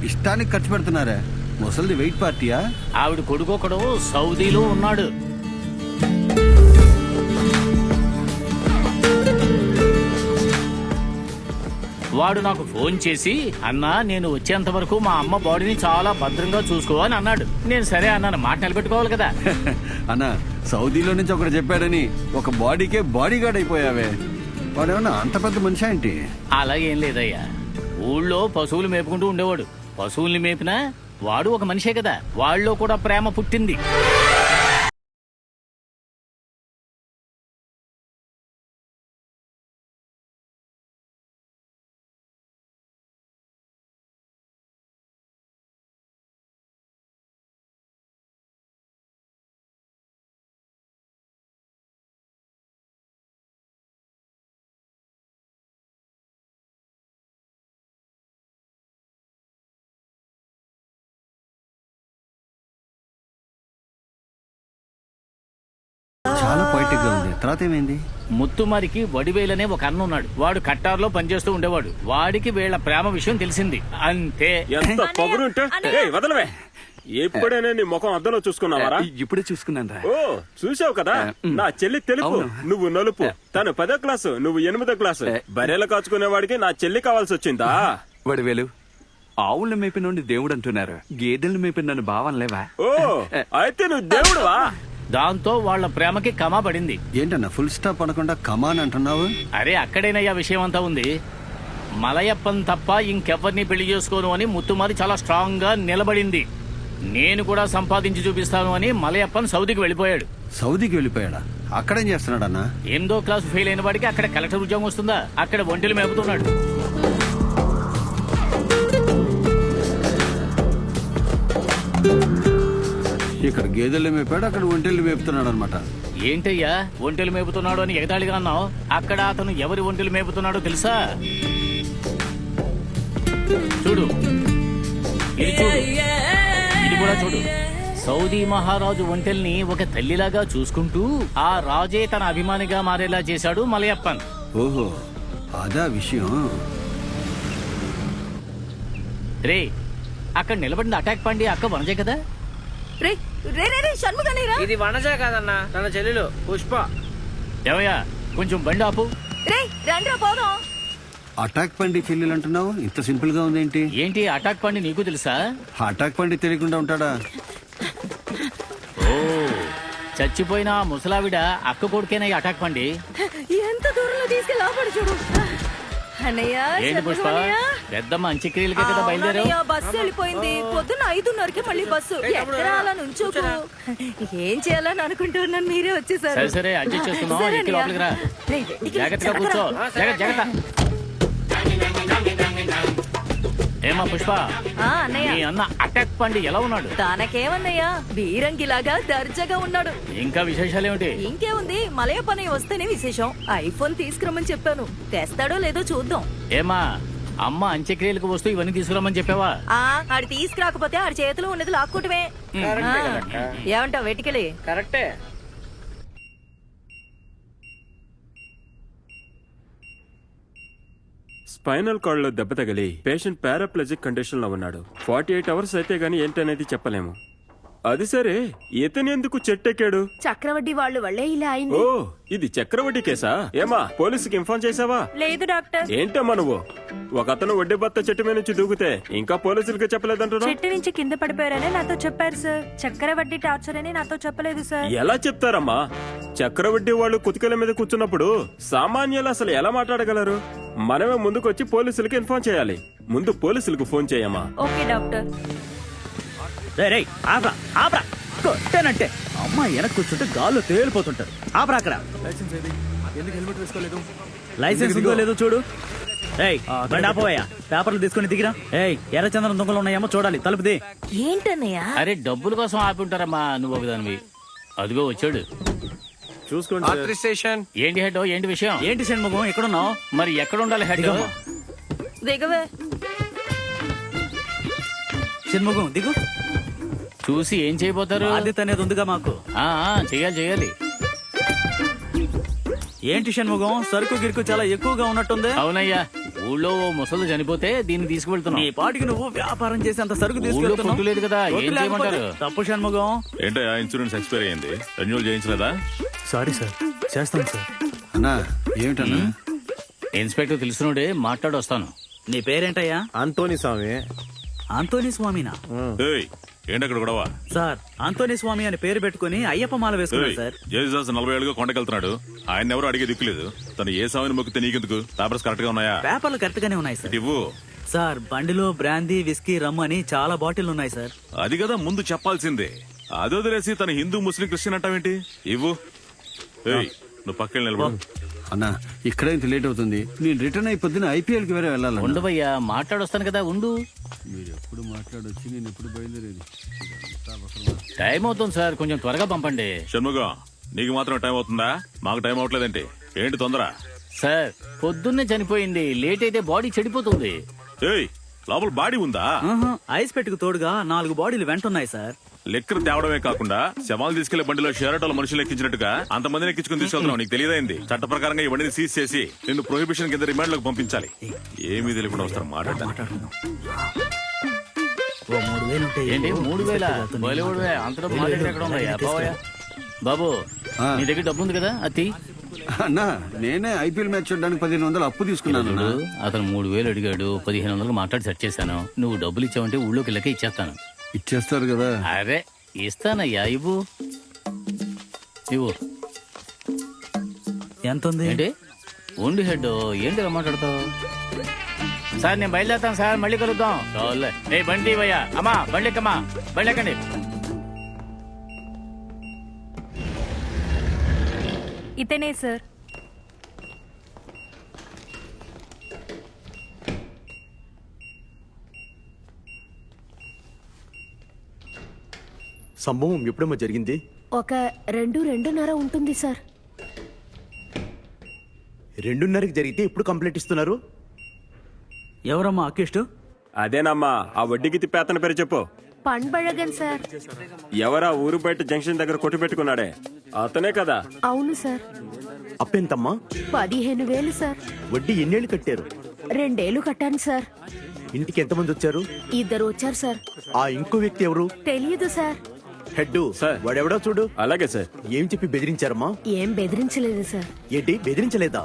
ఇష్టానికి ఖర్చు పెడుతున్నారా? ముసలిది వెయిట్ పార్టీయా? ఆవిడ కొడుకొకడు సౌదీలో ఉన్నాడు. వాడు నాకు ఫోన్ చేసి, అన్నా నేను వచ్చేంత వరకు మా అమ్మ బాడీని చాలా భద్రంగా చూసుకో అని అన్నాడు. నేను సరే అన్నాను, మాట నిలబెట్టుకోవాలి కదా. అన్నా, సౌదీలో నుంచి ఒకటి చెప్పాడని ఒక బాడీకే బాడీ గార్డ్ అయిపోయావే. వాడేమన్నా అంత పెద్ద మనిషి ఏంటి? అలాగేం లేదయ్యా, ఊళ్ళో పశువులు మేపుకుంటూ ఉండేవాడు. పశువుల్ని మేపినా వాడు ఒక మనిషే కదా, వాళ్ళలో కూడా ప్రేమ పుట్టింది. చాలా పొయిటిక్ గా ఉంది. తర్వాత ఏమైంది? ముత్తుమారికి వడివేలనే ఒక అన్న ఉన్నాడు. వాడు కట్టార్లో పనిచేస్తూ ఉండేవాడు. వాడికి వీళ్ళ ప్రేమ విషయం తెలిసింది, అంతే. ఎంత పొగరుంటే వదలవే. ఎప్పుడైనా నీ ముఖం అద్దంలో చూసుకున్నావారా? ఇప్పుడే చూసుకున్నాను. ఓ, చూసావు కదా, నా చెల్లి తెలుపు, నువ్వు నలుపు. తను 10వ క్లాసు, నువ్వు 8వ క్లాసు. బర్రెలు కాచుకునేవాడికి నా చెల్లి కావాల్సి వచ్చిందా? వడివేలు, ఆవులను మేపినోడిని దేవుడు అంటున్నారు, గేదెలను మేపిన నన్ను భావనలేవా? ఓ, అయితే నువ్వు దేవుడువా? దాంతో వాళ్ళ ప్రేమకి కమా పడింది. ఏంటన్నా ఫుల్ స్టాప్ అనకుండా కమాన్ అంటున్నావు? అరే అక్కడేనయ్యా విషయం అంతా ఉంది. మలయప్పన్ తప్ప ఇంకెవ్వరిని పెళ్లి చేసుకోను అని ముత్తుమారి చాలా స్ట్రాంగ్ గా నిలబడింది. నేను కూడా సంపాదించి చూపిస్తాను అని మలయప్పన్ సౌదీకి వెళ్ళిపోయాడు. సౌదీకి వెళ్ళిపోయాడా? అక్కడేం చేస్తున్నాడన్నా? 8వ క్లాసు ఫెయిల్ అయిన వాడికి అక్కడ కలెక్టర్ ఉద్యోగం వస్తుందా? అక్కడ ఒంటెలు మేపుతున్నాడు. ఇక్కడ గేదెలు మేపాడు, అక్కడ ఒంటెలు మేపుతున్నాడు అనమాట. ఏంటయ్యా ఒంటెలు మేపుతున్నాడు అని ఎగతాళిగా అన్నావు? అక్కడ అతను ఎవరి ఒంటెలు మేపుతున్నాడో తెలుసా? చూడు, ఇది చూడు, ఇది కూడా చూడు. సౌదీ మహారాజు ఒంటెల్ని ఒక తల్లిలాగా చూసుకుంటూ ఆ రాజే తన అభిమానిగా మారేలా చేశాడు మలయప్పన్. ఓహో, అదా విషయం. రే, అక్కడ నిలబడింది అటాక్ పండి అక్క వనజే కదా? ఇది వనజ కాదన్నా, తన చెల్లెలు పుష్ప. ఏమయ్యా, కొంచెం బండి ఆపు. అటాక్ పండి చెల్లెలు అంటున్నావు, ఇంత సింపుల్ గా ఉందేంటి? ఏంటి అటాక్ పండి నీకు తెలుసా? అటాక్ పండి తెలియకుండా ఉంటాడా? ఓ, చచ్చిపోయిన ముసలావిడ అక్క కొడుకేనా అటాక్ పండి? ఎంత దూరంలో తీసుకెళ్ళి ఆపడు చూడు. ఏంటి పుష్ప, పెద్దమ్మ అంత్యక్రియలకే కదా బయలుదేరావు? బస్సు వెళ్ళిపోయింది. పొద్దున్న 5:30కి మళ్ళీ బస్సు. ఎక్కడ అలా నుంచోకు. ఏం చేయాలని అనుకుంటున్నాను, మీరే వచ్చేసారు. సరే సరే, అడ్జస్ట్ చేస్తున్నాం. ఎక్కి లోపలికి రా, జాగ్రత్తగా కూర్చో. జాగ్రత్త జాగ్రత్త. ఏమా పుష్ప, అన్నయ్య మీ అన్న అటాక్ పండి ఎలా ఉన్నాడు? తనకేమన్నయ్యా బీరంగిలాగా దర్జాగా ఉన్నాడు. ఇంకా విశేషాలు ఏమిటి? ఇంకేముంది, మలయప్ప అన్నయ్య వస్తేనే విశేషం. ఐఫోన్ తీసుకురమ్మని చెప్పాను, తెస్తాడో లేదో చూద్దాం. ఏమా అమ్మ అంత్యక్రియలకు వస్తూ ఇవన్నీ తీసుకురామని చెప్పావా? ఆడి తీసుకురాకపోతే ఆడి చేతిలో ఉన్నది లాక్కుంటమే. ఏమంటావు వెటికలి? కరెక్టే. స్పైనల్ కార్డ్ లో దెబ్బ తగిలి పేషెంట్ పారాప్లజిక్ కండిషన్ లో ఉన్నాడు. 48 అవర్స్ అయితే గానీ ఏంటనేది చెప్పలేము. అది సరే, ఇతను ఎందుకు చెట్టెక్కాడు? చక్రవడ్డీ వాళ్ళు వల్లే ఇలా అయింది. ఓ, ఇది చక్రవడ్డీ కేసా? ఏమా పోలీసుకి ఇన్ఫార్మ్ చేసావా? లేదు డాక్టర్. ఏంటమ్మా నువ్వు? ఒక అతను వడ్డీ బత్త చెట్టు మీద నుంచి దూకితే ఇంకా పోలీసులకి చెప్పలేదంటున్నా? చెట్టు నుంచి కింద పడిపోయారని నాతో చెప్పారు సార్. చక్రవడ్డీ టార్చర్ అని నాతో చెప్పలేదు సార్. ఎలా చెప్తారమ్మా? చక్రవడ్డీ వాళ్ళు కుతికల మీద కూర్చున్నప్పుడు సామాన్యులు అసలు ఎలా మాట్లాడగలరు? మనమే ముందుకొచ్చి పోలీసులకి ఇన్ఫార్మ్ చేయాలి. ముందు పోలీసులకు ఫోన్ చేయమ్మా. Okay doctor. కొట్టానంటే అమ్మాయి వెనక్కి కూర్చుంటే గాల్లో తేలిపోతుంటారు. ఆపరా అక్కడ. లైసెన్స్ ఉందో లేదో చూడు. బండి ఆపోయా, పేపర్లు తీసుకుని దిగిరా. ఎర్రచందనం దొంగలు ఉన్నాయేమో చూడాలి. తలుపుది. ఏంటన్నయ్యా? అరే డబ్బుల కోసం ఆపి ఉంటారమ్మా, నువ్వు ఒకదానివి. అదిగో వచ్చాడు. చూసుకోండి. స్టేషన్. ఏంటి హెడ్, ఏంటి విషయం? ఏంటి షణ్ముఖం ఎక్కడున్నావు? మరి ఎక్కడ ఉండాలి హెడ్? దిగవే. షణ్ముఖం దిగు. చూసి ఏం చేయబోతారు? బాధ్యత అనేది ఉందిగా మాకు. చెయ్యాలి. ఏంటి షణ్ముఖం, సరుకు గిరుకు చాలా ఎక్కువగా ఉన్నట్టుంది. అవునయ్యా, ఊళ్ళో ఓ ముసలు చనిపోతే దీన్ని తీసుకువెళ్తున్నావు. నీ పాటికి నువ్వు వ్యాపారం చేసి అంత సరుకు ఊళ్ళో తీసుకెళ్తున్నావు. ఫుడ్ లేదు కదా, ఏం చేయమంటారు? తప్పు షణ్ముఖం. ఏంటయ్యా ఇన్సూరెన్స్ ఎక్స్పైర్ అయ్యింది, రెన్యూవల్ చేయించలేదా? సారీ సార్, చేస్తాను సార్. అన్నా ఏమిటన్నా? ఇన్స్పెక్టర్ తెలిసినోడే, మాట్లాడి వస్తాను. నీ పేరేంటయ్యా? ఆంటోనీ స్వామి. ఆంటోనీ స్వామినా? ఏంటక్కడ గొడవ? సార్, ఆంటోనీ స్వామి అని పేరు పెట్టుకుని అయ్యప్ప మాల వేసుకున్నాడు సార్. జేసస్ 40 ఏళ్ళుగా కొండకెళ్తున్నాడు. ఆయన ఎవరు అడిగే దిక్కులేదు. తను ఏ స్వామిని మొక్కితే నీకెందుకు? పేపర్స్ కరెక్ట్ గా ఉన్నాయా? పేపర్లు కరెక్ట్ గానే ఉన్నాయి సార్. ఇవ్వు. సార్, బండిలో బ్రాందీ, విస్కీ, రమ్ అని చాలా బాటిల్ ఉన్నాయి సార్. అది కదా ముందు చెప్పాల్సిందే. అది వదిలేసి తన హిందూ ముస్లిం క్రిస్టియన్ అంటావేంటి? ఇవ్వు. నువ్వు పక్కన నిలబడు. అన్నా ఇక్కడే ఇంత లేట్ అవుతుంది. నేను రిటర్న్ అయిపోద్ది, IPL కి వేరే వెళ్ళాలి. ఉండవయ్యా, మాట్లాడొస్తాను కదా, ఉండు. మీరు ఎప్పుడు మాట్లాడొచ్చి నేను ఎప్పుడు బయలుదేరేది? టైం అవుతుంది సార్, కొంచెం త్వరగా పంపండి. షణ్ముఖం, నీకు మాత్రం టైం అవుతుందా? మాకు టైం అవట్లేదంటే ఏంటి తొందర? సార్, పొద్దున్నే చనిపోయింది, లేట్ అయితే బాడీ చెడిపోతుంది. లోపల బాడీ ఉందా? ఐస్ పెట్టుకు తోడుగా 4 బాడీలు వెంటున్నాయి సార్. లెక్కలు తేవడమే కాకుండా శవాలు తీసుకెళ్లే బండిలో షేరటోల మనుషులు ఎక్కించినట్టుగా అంతమందిని ఎక్కించుకుని తీసుకెళ్తున్నావు. నీకు తెలియదైంది. చట్ట ప్రకారంగా ఈ బండిని సీజ్ చేసి నిన్ను ప్రొహిబిషన్ కింద రిమాండ్ లోకి పంపించాలి. ఏమీ తెలియకుండా వస్తారు మాట్లాడడానికి. 3000 ఉంటాయి. ఏంటి 3000? బాలీవుడ్ అంతలో మార్కెట్ ఎక్కడ ఉన్నాయా బాబు? నీ దగ్గర డబ్బు ఉంది కదా, అది అన్నా నేనే IPL మ్యాచ్ చూడడానికి 1500 అప్పు తీసుకున్నాను. అతను 3000 అడిగాడు, 1500 మాట్లాడి సెట్ చేశాను. నువ్వు డబ్బులు ఇచ్చావంటే ఊళ్ళోకి వెళ్ళక ఇచ్చేస్తాను. ఇచ్చేస్తారు కదా? అరే ఇస్తానయ్యా, ఇవ్వు. ఎంత ఉంది? ఏంటి ఉండి హెడ్, ఏంటి ఇలా మాట్లాడతావు? సార్ నేను బయలుదేరుతాను సార్, మళ్ళీ కలుద్దాం. బండి ఇవ్వయ్యా. అమ్మా బండి ఎక్కమ్మా, బండి ఎక్కండి. ఇతనే సార్. సంభవం ఎప్పుడమ్మా జరిగింది? ఒక 2-2:30 ఉంటుంది సార్. 2:30కి జరిగితే ఎప్పుడు కంప్లైంట్ ఇస్తున్నారు? ఎవరమ్మా అక్యూస్ట్? అదేనమ్మా, ఆ వడ్డీకి తిప్పేతన పేరు చెప్పు. పండ్బళగన్ సార్. ఎవరా ఊరు బయట జంక్షన్ దగ్గర కొట్టు పెట్టుకున్నాడే అతనే కదా? అవును సార్. అప్పెంతమ్మా? 15,000 సార్. వడ్డీ ఎన్నేళ్ళు కట్టారు? 2 ఏళ్లు కట్టాను సార్. ఇంటికి ఎంతమంది వచ్చారు? 2 వచ్చారు సార్. ఆ ఇంకో వ్యక్తి ఎవరు? తెలియదు సార్. హెడ్ సార్, వాడెవడో చూడు. అలాగే సార్. ఏం చెప్పి బెదిరించారమ్మా? ఏం బెదిరించలేదు సార్. ఏంటి బెదిరించలేదా?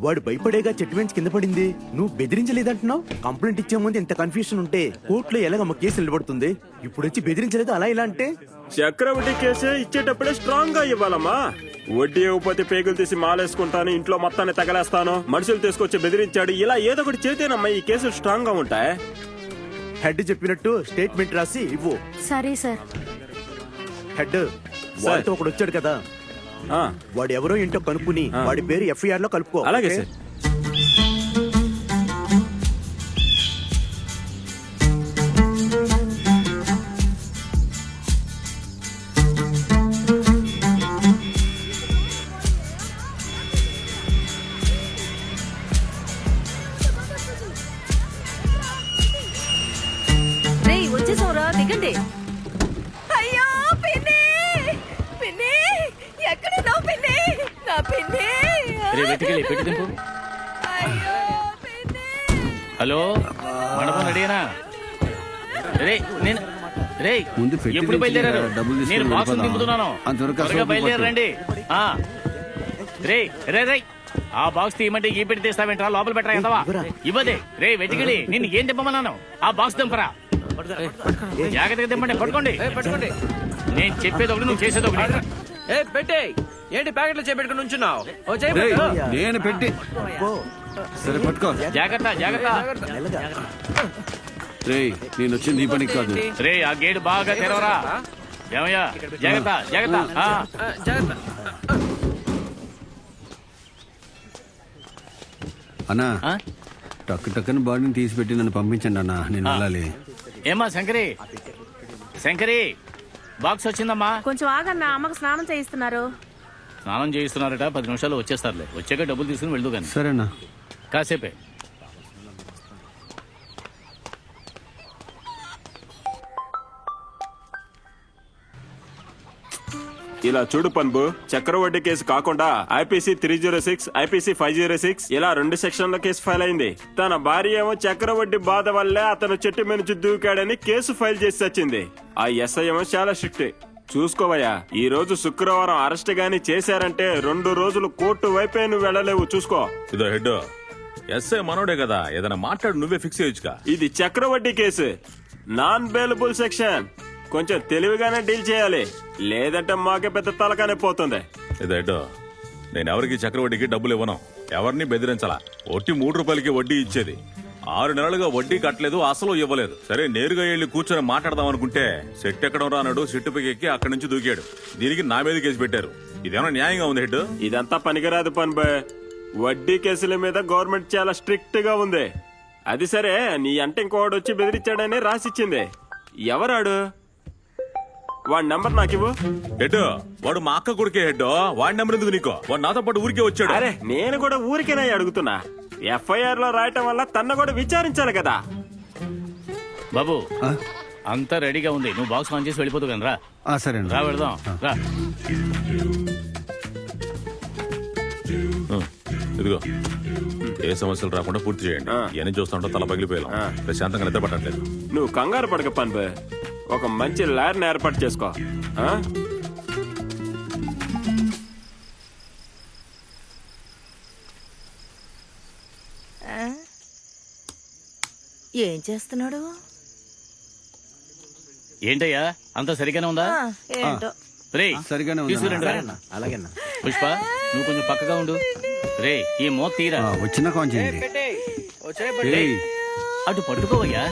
వాడు భయపడేగా చెట్టు వెంచి కింద పడింది. నువ్వు బెదిరించలేదంటున్నావు. కంప్లైంట్ ఇచ్చే ముందు ఎంత కన్ఫ్యూషన్ ఉంటే కోర్టులో ఎలాగమ్మ కేసు నిలబడుతుంది? ఇప్పుడు వచ్చి బెదిరించలేదు అలా ఇలా అంటే? చక్రవడ్డీ కేసే ఇచ్చేటప్పుడే స్ట్రాంగ్ గా ఇవ్వాలమ్మా. వడ్డీ ఇవ్వకపోతే పేగులు తీసి మాలేసుకుంటాను, ఇంట్లో మొత్తాన్ని తగలేస్తాను, మనుషులు తీసుకొచ్చి బెదిరించాడు, ఇలా ఏదో ఒకటి చేతేనమ్మా ఈ కేసులు స్ట్రాంగ్ గా ఉంటాయి. హెడ్ చెప్పినట్టు స్టేట్మెంట్ రాసి ఇవ్వు. సరే సార్. హెడ్, వాడితో ఒకడు వచ్చాడు కదా, వాడు ఎవరో ఏంటో కనుక్కుని వాడి పేరు FIR లో కలుపుకో. అలాగే సార్. రే వెతికెళ్ళి పెట్టి దింపు. హలో మండపం రెడీనా? రే నేను రే ముందు పెట్టి ఎప్పుడు బయలుదేరారు? డబ్బులు తీసుకొని నేను బాక్స్ వెళ్ళిపోదాం. దింపుతున్నాను. అంతవరకు త్వరగా అసలు బయలుదేరండి. రే రే రే ఆ బాక్స్ తీయమంటే ఈ పెట్టి తీస్తావేంట్రా? లోపల పెట్టరా ఎంతవా? ఇవ్వదే రే వెతికిడి నిన్ను ఏం దింపమన్నాను? ఆ బాక్స్ దింపరా. జాగ్రత్తగా దింపండి. పట్టుకోండి. నేను చెప్పేది ఒకటి, నువ్వు చేసేది ఒకటి. ఏ పెట్టే ఏంటి ప్యాకెట్లు చేపెట్టుకుని ఉంచున్నావు? ఓ చేయి రేయ్, పెట్టు. నేను పెట్టి సరే పట్టుకో. జాగ్రత్త జాగ్రత్త. రేయ్ నేను వచ్చింది ఈ పనికి కాదు. రే ఆ గేట్ బాగా తెరవరా. ఏమయ్యా జాగ్రత్త జాగ్రత్త. జాగ్రత్త. అన్నా టక్కుని బాడీని తీసి పెట్టి నన్ను పంపించండి అన్నా, నేను వెళ్ళాలి. ఏమ్మా శంకరి శంకరి బాక్స్ వచ్చిందమ్మా. కొంచెం ఆగన్నా, అమ్మకు స్నానం చేయిస్తున్నారు. స్నానం చేయిస్తున్నారట, 10 నిమిషాలు వచ్చేస్తారులే. వచ్చాక డబ్బులు తీసుకుని వెళ్దు కానీ. సరేనా? కాసేపే. ఇలా చూడు పన్బు, చక్రవడ్డీ కేసు కాకుండా ఐపీసీ 306, ఐపీసీ 506 ఇలా 2 సెక్షన్ల కేసు ఫైల్ అయింది. తన భార్య ఏమో చక్రవడ్డీ బాధ వల్లే అతను చెట్టు మీద నుంచి దూకాడని కేసు ఫైల్ చేసి వచ్చింది. ఆ ఎస్ఐ ఏమో చాలా స్ట్రిక్ట్. చూసుకోవయ్యా, ఈ రోజు శుక్రవారం అరెస్ట్ గాని చేశారంటే 2 రోజులు కోర్టు వైపే నువ్వు వెళ్ళలేవు. చూసుకో. ఇదో హెడ్ ఎస్ఐ మనోడే కదా, ఏదైనా మాట్లాడు నువ్వే ఫిక్స్ చేయొచ్చుగా. ఇది చక్రవడ్డీ కేసు, నాన్ బెయిలబుల్ సెక్షన్. కొంచెం తెలివిగానే డీల్ చేయాలి, లేదంటే మాకే పెద్ద తలకానే పోతుంది. ఇదో హెడ్ నేను ఎవరికి చక్రవడ్డీకి డబ్బులు ఇవ్వను, ఎవరిని బెదిరించాలా. ఒట్టి 3 రూపాయలకి వడ్డీ ఇచ్చేది. 6 నెలలుగా వడ్డీ కట్టలేదు, అసలు ఇవ్వలేదు. సరే నేరుగా వెళ్ళి కూర్చొని మాట్లాడదాం అనుకుంటే సెట్ ఎక్కడం రానాడు, సెట్టుపైకి ఎక్కి అక్కడి నుంచి దూకాడు. దీనికి నా మీద కేసు పెట్టారు. ఇదేమన్నా న్యాయంగా ఉంది హెడ్? ఇదంతా పనికిరాదు పని బే. వడ్డీ కేసుల మీద గవర్నమెంట్ చాలా స్ట్రిక్ట్ గా ఉంది. అది సరే, నీ అంటే ఇంకోడు వచ్చి బెదిరించాడని రాసిచ్చింది. ఎవరాడు? వాడి నంబర్ నాకివ్వు. హెడ్ వాడు మా అక్క కొడుకే హెడ్. వాడి నెంబర్ ఎందుకు నీకో? వాడు నాతో పాటు ఊరికే వచ్చాడు. అరే నేను కూడా ఊరికేనా అడుగుతున్నా. ఎఫ్ఐఆర్ లో రాయటం వల్ల తన కూడా విచారించాలి కదా. బాబు అంతా రెడీగా ఉంది, నువ్వు బాక్స్ ఆన్ చేసి వెళ్ళిపోతు కానీ రా. సరే రా వెళదాం రా. ఇదిగో ఏ సమస్యలు రాకుండా పూర్తి చేయండి. ఇవన్నీ చూస్తా ఉంటా తల పగిలిపోయాం, ప్రశాంతంగా నిద్ర పట్టట్లేదు. నువ్వు కంగారు పడక పని బే, ఒక మంచి లాయర్ని ఏర్పాటు చేసుకో. ఏం చేస్తున్నాడు? ఏంటయ్యా అంత సరిగానే ఉందా? ఏంటో రే సరిగానే తీసుకురండి. అలాగే పుష్ప నువ్వు కొంచెం పక్కగా ఉండు. రే ఈ మోత తీరా. వచ్చిన కొంచెం అటు పట్టుకోవయ్యా.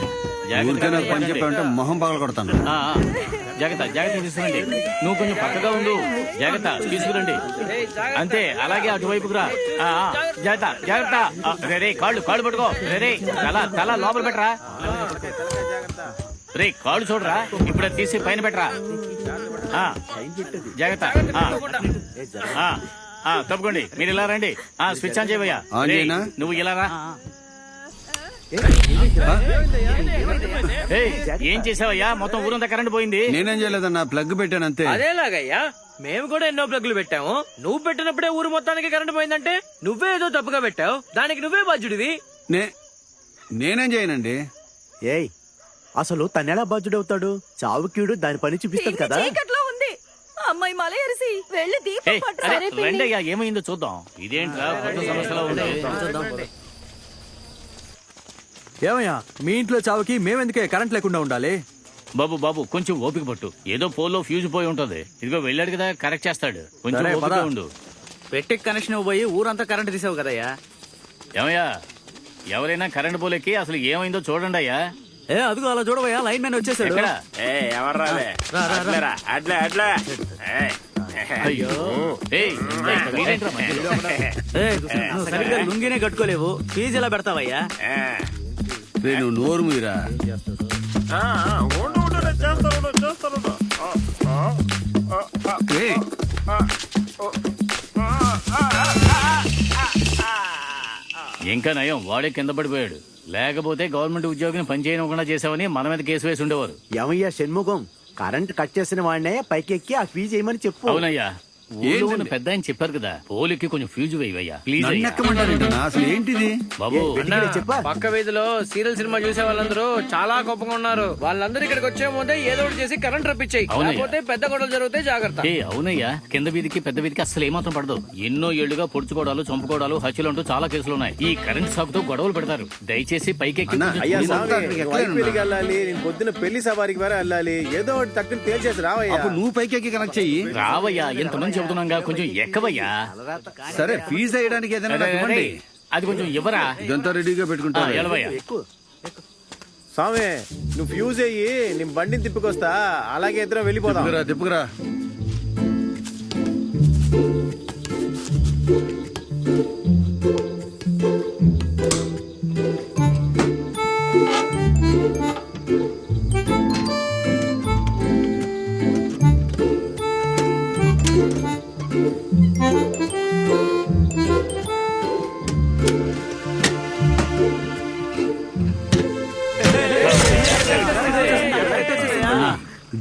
పని చెప్పాలంటే మొహం పగల కొడతాను. జాగ్రత్త జాగ్రత్త తీసుకురండి. నువ్వు కొంచెం పక్కగా ఉండు. జాగ్రత్త తీసుకురండి. అంతే అలాగే అటువైపుకు రా. జాగ్రత్త జాగ్రత్త. రే కాళ్ళు పట్టుకో. రే తల లోపల పెట్టరా. రే కాళ్ళు చూడరా. ఇప్పుడు అది తీసి పైన పెట్టరా. జాగ్రత్త. తప్పుకోండి. మీరు ఇలా రండి. స్విచ్ ఆన్ చేయవయ్యా. నువ్వు ఇలా రా. ఏం చేసావయ్యా? మొత్తం ఊరంతా కరెంట్ పోయింది. నేనేం చేయలేదన్నా, ప్లగ్ పెట్టాను అంతే. అదేలాగయ్యా, మేము కూడా ఎన్నో ప్లగ్లు పెట్టాము. నువ్వు పెట్టినప్పుడే ఊరు మొత్తానికి కరెంట్ పోయిందంటే నువ్వే ఏదో తప్పుగా పెట్టావు. దానికి నువ్వే బాధ్యుడివి. నేనేం చేయనండి. ఏయ్ అసలు తనెలా బాధ్యుడవుతాడు? చావుకీడు దాని పని చూపిస్తుంది కదా. ఉంది అమ్మాయి మలయరిసి వెళ్ళి దీపం పట్టు. రెండయ్యా ఏమైందో చూద్దాం. ఇదేంట్రా కొత్త సమస్యలో ఉంది. ఏమయ్యా మీ ఇంట్లో చావుకి మేమెందుకే కరెంట్ లేకుండా ఉండాలి? బాబు కొంచెం ఓపిక పట్టు. ఏదో పోల్లో ఫ్యూజ్ పోయి ఉంటది. ఇదిగో వెళ్ళాడు కదా, కరెక్ట్ చేస్తాడు. కొంచెం ఓపిక ఉండు. పెట్టి కనెక్షన్ పోయి ఊరంతా కరెంట్ తీసావు కదయ్యా. ఏమయ్యా ఎవరైనా కరెంట్ పోలేకి అసలు ఏమైందో చూడండి అయ్యా. అదిగో అలా చూడవయ్యా, లైన్ మ్యాన్ వచ్చేసాడు. అయ్యో సరిగ్గా లుంగినే కట్టుకోలేవు, ఫీజు ఎలా పెడతావయ్యా? నేను నోరు మీరా. ఇంకా నయం వాడే కింద పడిపోయాడు. లేకపోతే గవర్నమెంట్ ఉద్యోగిని పని చేయకుండా చేసావని మన మీద కేసు వేసి ఉండేవారు. ఏమయ్యా షణ్ముఖం, కరెంట్ కట్ చేసిన వాడినే పైకి ఎక్కి ఆ ఫీజు ఏమని చెప్పు. అవునయ్యా, ఊళ్ళో ఉన్న పెద్ద ఆయన చెప్పారు కదా పోలికి కొంచెం ఫ్యూజ్ వేయవయ్యా ప్లీజ్ నన్ను ఎక్కమంటారేంటన్నా? అసలు ఏంటిది? బాబు అన్నా, పక్క వీధిలో సీరియల్ సినిమా చూసే వాళ్ళందరూ చాలా కోపంగా ఉన్నారు. వాళ్ళందరూ ఇక్కడికి వచ్చే ముందే ఏదో ఒకటి చేసి కరెంట్ రప్పించాయి. అవునయ్య. లేకపోతే పెద్ద గొడవలు జరిగితే జాగ్రత్త. అవునయ్యా, కింద వీధికి పెద్ద వీధికి అసలు ఏమాత్రం పడదు. ఎన్నో ఏళ్లుగా పొడుచుకోవడాలు చంపుకోవడాలు హత్యలు అంటూ చాలా కేసులు ఉన్నాయి. ఈ కరెంట్ షాక్ తో గొడవలు పెడతారు. దయచేసి పైకి అయ్యా స్వామి, వైపీలికి వెళ్ళాలి, నేను పొద్దున పెళ్లి సవారికి వరే వెళ్ళాలి. ఏదో ఒకటి తక్కువ తేల్చేసి రావయ్యా. అప్పుడు నువ్వు పైకి కనెక్ట్ చెయ్యి. రావయ్యా, ఎంతమంది చెబుతున్నాగా, కొంచెం ఎక్కవయ్యా. సరే ఫీజు వేయడానికి ఏదైనా నాకు ఇవ్వండి. అది కొంచెం ఇవ్వరా. ఇదంతా రెడీగా పెట్టుకుంటా. స్వామి నువ్వు ఫ్యూజ్ అయ్యి నేను బండిని తిప్పుకొస్తా, అలాగే ఇద్దరం వెళ్ళిపోదాం. తిప్పుకురా.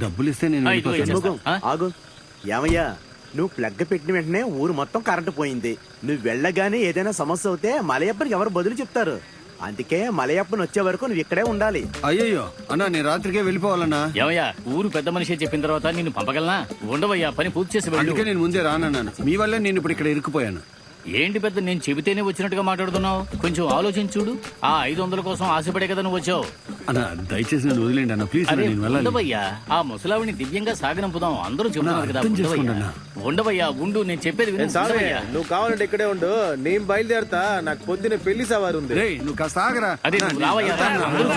డబ్బులు ఇస్తే నేను వెళ్ళిపోతాను. ఆగు. ఏమయ్యా, నువ్వు ప్లగ్ పెట్టిన వెంటనే ఊరు మొత్తం కరెంటు పోయింది. నువ్వు వెళ్ళగానే ఏదైనా సమస్య అవుతే మలయప్పనికి ఎవరు బదులు చెప్తారు? అందుకే మలయప్పని వచ్చే వరకు నువ్వు ఇక్కడే ఉండాలి. అయ్యయ్యో అన్నా, నేను రాత్రికే వెళ్ళిపోవాలన్నా. ఏమయ్యా, ఊరు పెద్ద మనిషి చెప్పిన తర్వాత నిన్ను పంపగలనా? ఉండవయ్యా, పని పూర్తి చేసి వెళ్ళు. అందుకే నేను ముందే రానన్నాను. మీ వల్లే నేను ఇప్పుడు ఇక్కడ ఇరుక్కుపోయాను. ఏంటి పెద్ద, నేను చెబితేనే వచ్చినట్టుగా మాట్లాడుతున్నావు? కొంచెం ఆలోచించుడు. ఆ 500 కోసం ఆశపడే కదా నువ్వు వచ్చావు. అన్నా దయచేసి నన్ను వదిలేండి అన్న, ప్లీజ్. అరే నేను వెళ్ళాలి. ఉండవయ్యా, ఆ ముసలావిని దివ్యంగా సాగనంపుదాం. అందరూ చెబుతున్నారు కదా. అర్థం ఉండవయ్యా, చేసుకోండి అన్నా. ఉండవయ్యా, ఉండు, నేను చెప్పేది విను. స్వామి ఉండవయ్యా. నువ్వు కావాలంటే ఇక్కడే ఉండు, నేను బయలుదేరతా. నాకు పొద్దున పెళ్లి సవారు ఉంది. రేయ్, నువ్వు కాస్త ఆగరా. అదే నువ్వు రావయ్యా, రా. అందరూ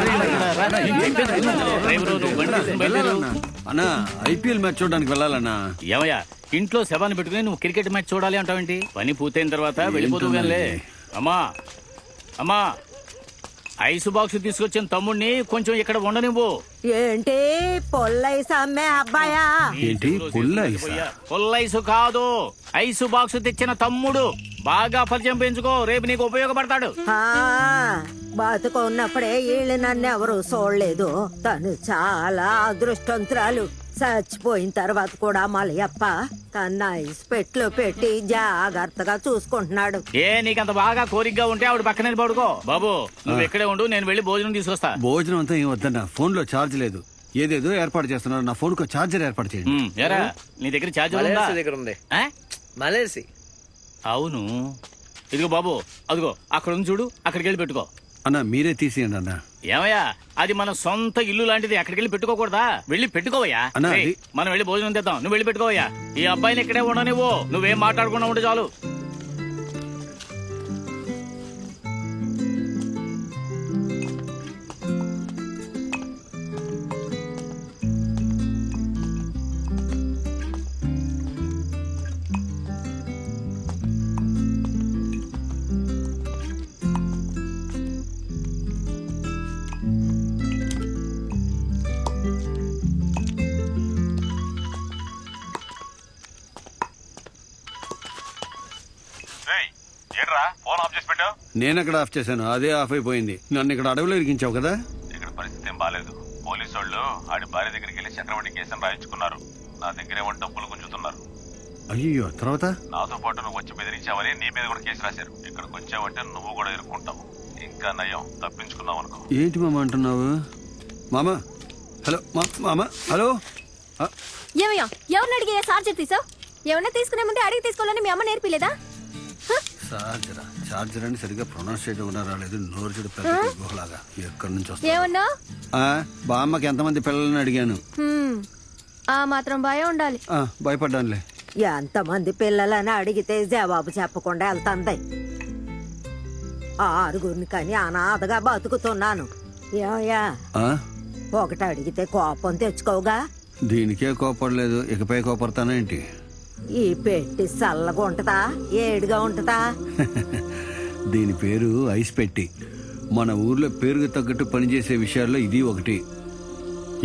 రా, రా. నేను చెప్పేది విను. డ్రైవరు, నువ్వు బండి తీసుకుని బయలుదేరు. అన్నా ఐపీఎల్ మ్యాచ్ చూడడానికి వెళ్ళాలన్నా. ఏమయ్యా, ఇంట్లో శవాన్ని పెట్టుకుని నువ్వు క్రికెట్ మ్యాచ్ చూడాలి అంటావేంటి? పని పూర్తయిన తర్వాత వెళ్ళిపోతూ గానిలే. అమ్మా అమ్మా, ఐసు బాక్స్ తీసుకొచ్చిన తమ్ముడిని కొంచెం ఇక్కడ ఉండనివ్వు. ఏంటి పొల్లైస్ అమ్మే అబ్బాయా? ఏంటి పుల్లైసా? పుల్లైసు కాదు, ఐసు బాక్స్ తెచ్చిన తమ్ముడు. బాగా పరిచయం పెంచుకో, రేపు నీకు ఉపయోగపడతాడు. బతుకు ఉన్నప్పుడే వీళ్ళు నన్ను ఎవరు చూడలేదు. తను చాలా అదృష్టవంతురాలు. చచ్చిపోయిన తర్వాత కూడా మలయప్ప తన ఐస్ పెట్లో పెట్టి జాగ్రత్తగా చూసుకుంటున్నాడు. ఏ నీకంత బాగా కోరికగా ఉంటే ఆవిడ పక్కనే పడుకో. బాబు నువ్వు ఇక్కడే ఉండు, నేను వెళ్ళి భోజనం తీసుకొస్తా. భోజనం అంతా ఏం వద్దన్నా, ఫోన్ లో ఛార్జ్ లేదు. ఏదేదో ఏర్పాటు చేస్తున్నారు. నా ఫోన్ కు ఛార్జర్ ఏర్పాటు చేయండి. ఎరా, నీ దగ్గర ఛార్జర్ ఉందా? మలేసి దగ్గర ఉంది. మలేసి. అవును, ఇదిగో బాబు, అదిగో అక్కడ ఉంది చూడు, అక్కడికి వెళ్ళి పెట్టుకో. అన్నా మీరే తీసేయండి అన్నా. ఏమయ్యా, అది మన సొంత ఇల్లు లాంటిది, అక్కడికి వెళ్ళి పెట్టుకోకూడదా? వెళ్ళి పెట్టుకోవయ్యా. అన్నా, రేయ్, మనం వెళ్ళి భోజనం తెద్దాం, నువ్వు వెళ్ళి పెట్టుకోవయ్యా. ఈ అబ్బాయిని ఇక్కడే ఉండనివ్వు, నువ్వేం మాట్లాడకుండా ఉంటే చాలు. నేను ఎక్కడ ఆఫ్ చేశాను, అదే ఆఫ్ అయిపోయింది. నన్ను ఇక్కడ అడవిలో ఇరికించావు కదా. ఇక్కడ పరిస్థితి ఏం బాలేదు. పోలీసు వాళ్ళు ఆడి భార్య దగ్గరికి వెళ్ళి చక్రవడ్డీ కేసును రాయించుకున్నారు. నా దగ్గరేమో డబ్బులు గుంజుతున్నారు. అయ్యో, తర్వాత నాతో పాటు నువ్వు వచ్చి బెదిరించావని నీ మీద కూడా కేసు రాశారు. ఇక్కడికి వచ్చావంటే నువ్వు కూడా ఇరుక్కుంటావు. ఇంకా నయం, తప్పించుకున్నావు అనుకో. ఏంటి మామ అంటున్నావు? మామ హలో, మామ హలో. ఏమయ్యా, ఎవరిని అడిగి చార్జర్ తీసావు? ఏమన్నా తీసుకునే ముందే అడిగి తీసుకోవాలని మీ అమ్మ నేర్పిలేదా? చార్జర్ అని సరిగ్గా ప్రొనౌన్స్ చేయడం కూడా రాలేదు. నోరు చెడు పెద్ద గుహలాగా. ఎక్కడి నుంచి వస్తా? ఏమన్నా బామ్మకి ఎంతమంది పిల్లలని అడిగాను. ఆ మాత్రం భయం ఉండాలి. భయపడ్డానులే. ఎంతమంది పిల్లలని అడిగితే జవాబు చెప్పకుండా వెళ్తాంది. 6 కానీ అనాథగా బతుకుతున్నాను. ఏమయ్యా, ఒకటి అడిగితే కోపం తెచ్చుకోగా. దీనికే కోపడలేదు, ఇకపై కోపడతానేంటి? ఈ పెట్టి చల్లగా ఉంటదా, ఏడుగా ఉంటదా? దీని పేరు ఐస్ పెట్టి. మన ఊర్లో పేరుకు తగ్గట్టు పనిచేసే విషయాల్లో ఇది ఒకటి.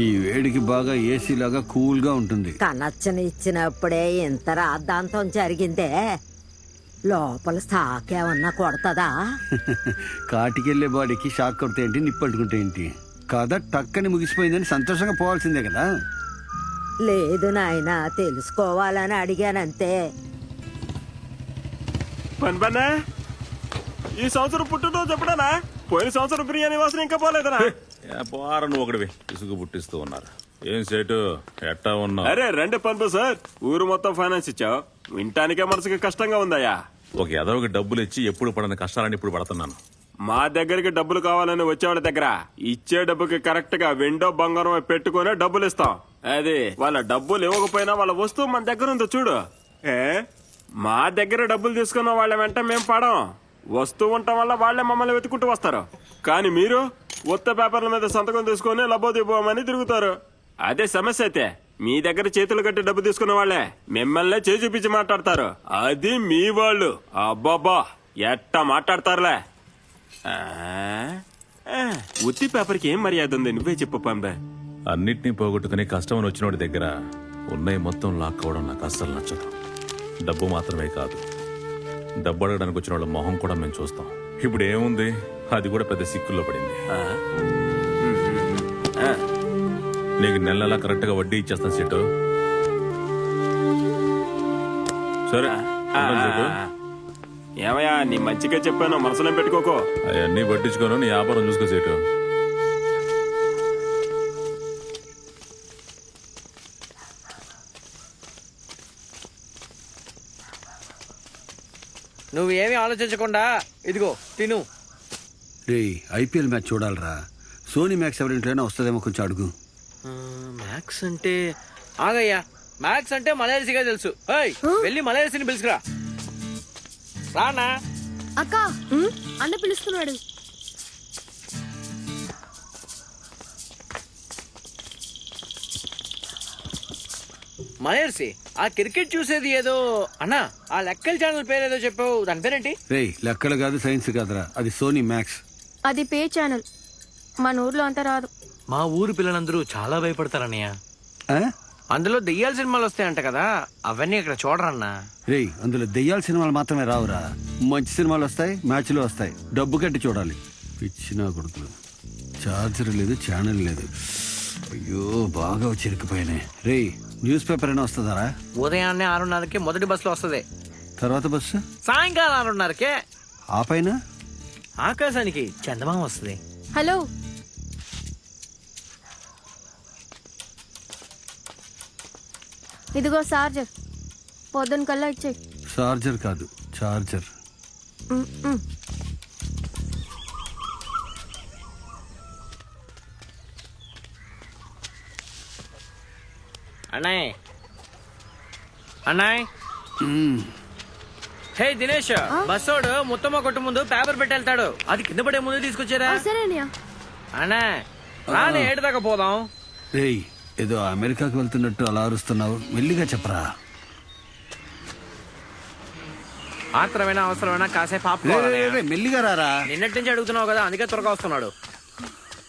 ఈ వేడికి బాగా ఏసీ లాగా కూల్ గా ఉంటుంది. కనచ్చని ఇచ్చినప్పుడే ఇంత రాద్ధాంతం జరిగిందే. లోపల సాకేమన్నా కొడతదా? కాటికెళ్లే బాడీకి షాక్ కొడితే ఏంటి, నిప్పట్టుకుంటే ఏంటి? కథ టక్కని ముగిసిపోయిందని సంతోషంగా పోవాల్సిందే కదా. లేదు నాయనా, తెలుసుకోవాలని అడిగానంతే. పని ఈ సంవత్సరం పుట్టినరోజు ఎప్పుడనా? పోయిన సంవత్సరం బిర్యానీ వాసన ఇంకా పోలేదనా? పోరా నువ్వు ఒకటివి ఇసుగు పుట్టిస్తూ ఉన్నారు. ఏం సేటు ఎట్టా ఉన్నావు? అరే రండి పన్పు సార్, ఊరు మొత్తం ఫైనాన్స్ ఇచ్చావు, వింటానికే మనసుకి కష్టంగా ఉందయ్యా. ఒక ఎదవకి డబ్బులు ఇచ్చి ఎప్పుడు పడని కష్టాలని ఇప్పుడు పడుతున్నాను. మా దగ్గరికి డబ్బులు కావాలని వచ్చేవాళ్ళ దగ్గర ఇచ్చే డబ్బుకి కరెక్ట్ గా వెండో బంగారం పెట్టుకునే డబ్బులు ఇస్తాం. అది వాళ్ళ డబ్బులు ఇవ్వకపోయినా వాళ్ళ వస్తువు మన దగ్గర ఉందో చూడు. మా దగ్గర డబ్బులు తీసుకున్న వాళ్ళ వెంట మేం పడం, వస్తువు ఉండటం వల్ల వాళ్లే మమ్మల్ని వెతుకుంటూ వస్తారు. కానీ మీరు ఉత్త పేపర్ల మీద సంతకం తీసుకుని లబ్బోదిపోమని తిరుగుతారు. అదే సమస్య అయితే మీ దగ్గర చేతులు కట్టి డబ్బు తీసుకున్న వాళ్లే మిమ్మల్నే చేయి చూపించి మాట్లాడతారు. అది మీ వాళ్ళు. అబ్బాబా ఎట్టా మాట్లాడతారులే. ఉత్తి పేపర్కి ఏం మర్యాద ఉంది, నువ్వే చెప్పు పంబే. అన్నిటినీ పోగొట్టుకుని కష్టమని వచ్చినోడి దగ్గర ఉన్నాయి మొత్తం లాక్కోవడం నాకు అస్సలు నచ్చదు. డబ్బు మాత్రమే కాదు, డబ్బు అడగడానికి వచ్చిన వాళ్ళ మొహం కూడా మేము చూస్తాం. ఇప్పుడు ఏముంది, అది కూడా పెద్ద సిక్కుల్లో పడింది. నీకు నెలలా కరెక్ట్ గా వడ్డీ ఇచ్చేస్తాను సీటు. సరే ఏమయ్యా, నీ మంచిగా చెప్పాను, మనసులో పెట్టుకోకో. అవన్నీ పట్టించుకోను, నీ వ్యాపారం చూసుకో సీటు. నువ్వేమి ఆలోచించకుండా ఇదిగో తిను. రే ఐపీఎల్ మ్యాచ్ చూడాలరా. సోనీ మ్యాక్స్ ఎవరింట్లోనే వస్తుందేమో, కొంచెం అడుగు. మ్యాక్స్ అంటే ఆగయ్యా, మ్యాక్స్ అంటే మలయర్సిగా తెలుసు. వెళ్ళి మలయర్సిని పిలుచుకురా. రానా అక్క, అన్న పిలుస్తున్నాడు. మలయర్సి, ఆ క్రికెట్ చూసేది ఏదో అన్నా, ఆ లెక్కల ఛానల్ పేరేదో చెప్పావు, దాని పేరేంటి? రే లెక్కలు కాదు, సైన్స్ కాదురా, అది సోనీ మ్యాక్స్. అది పే ఛానల్, మన ఊర్లో అంత రాదు. మా ఊరు పిల్లలందరూ చాలా భయపడతారన్నయ్య. అందులో దెయ్యాల సినిమాలు వస్తాయంట కదా, అవన్నీ ఇక్కడ చూడరన్నా. రే అందులో దెయ్యాల సినిమాలు మాత్రమే రావురా, మంచి సినిమాలు వస్తాయి, మ్యాచ్లు వస్తాయి. డబ్బు కట్టి చూడాలి. పిచ్చినా కొడుకులు, చార్జర్ లేదు, ఛానల్ లేదు. అయ్యో బాగా చిరికిపోయినాయి. రే న్యూస్ పేపర్ అయినా వస్తుందారా? ఉదయాన్నే 6:30కి మొదటి బస్సులో వస్తుంది. తర్వాత బస్సు సాయంకాలం 6:30కే. ఆ పైన ఆకాశానికి చందమామ వస్తుంది. హలో, ఇదిగో చార్జర్, పొద్దున కల్లా ఇచ్చే. చార్జర్ కాదు, చార్జర్. అన్నాయ్ అన్నాయ్. హే దినేష్, బస్సోడు ముత్తమ్మ కొట్టు ముందు పేపర్ పెట్టి వెళ్తాడు, అది కింద పడే ముందు తీసుకొచ్చారా? అన్నా రాని ఏడు దాకా పోదాం. రేయ్ ఏదో అమెరికాకి వెళ్తున్నట్టు అలా అరుస్తున్నావు, మెల్లిగా చెప్పరా. ఆత్రమైనా అవసరమైనా కాసేపు మెల్లిగా రారా. నిన్నటి నుంచి అడుగుతున్నావు కదా, అందుకే త్వరగా వస్తున్నాడు.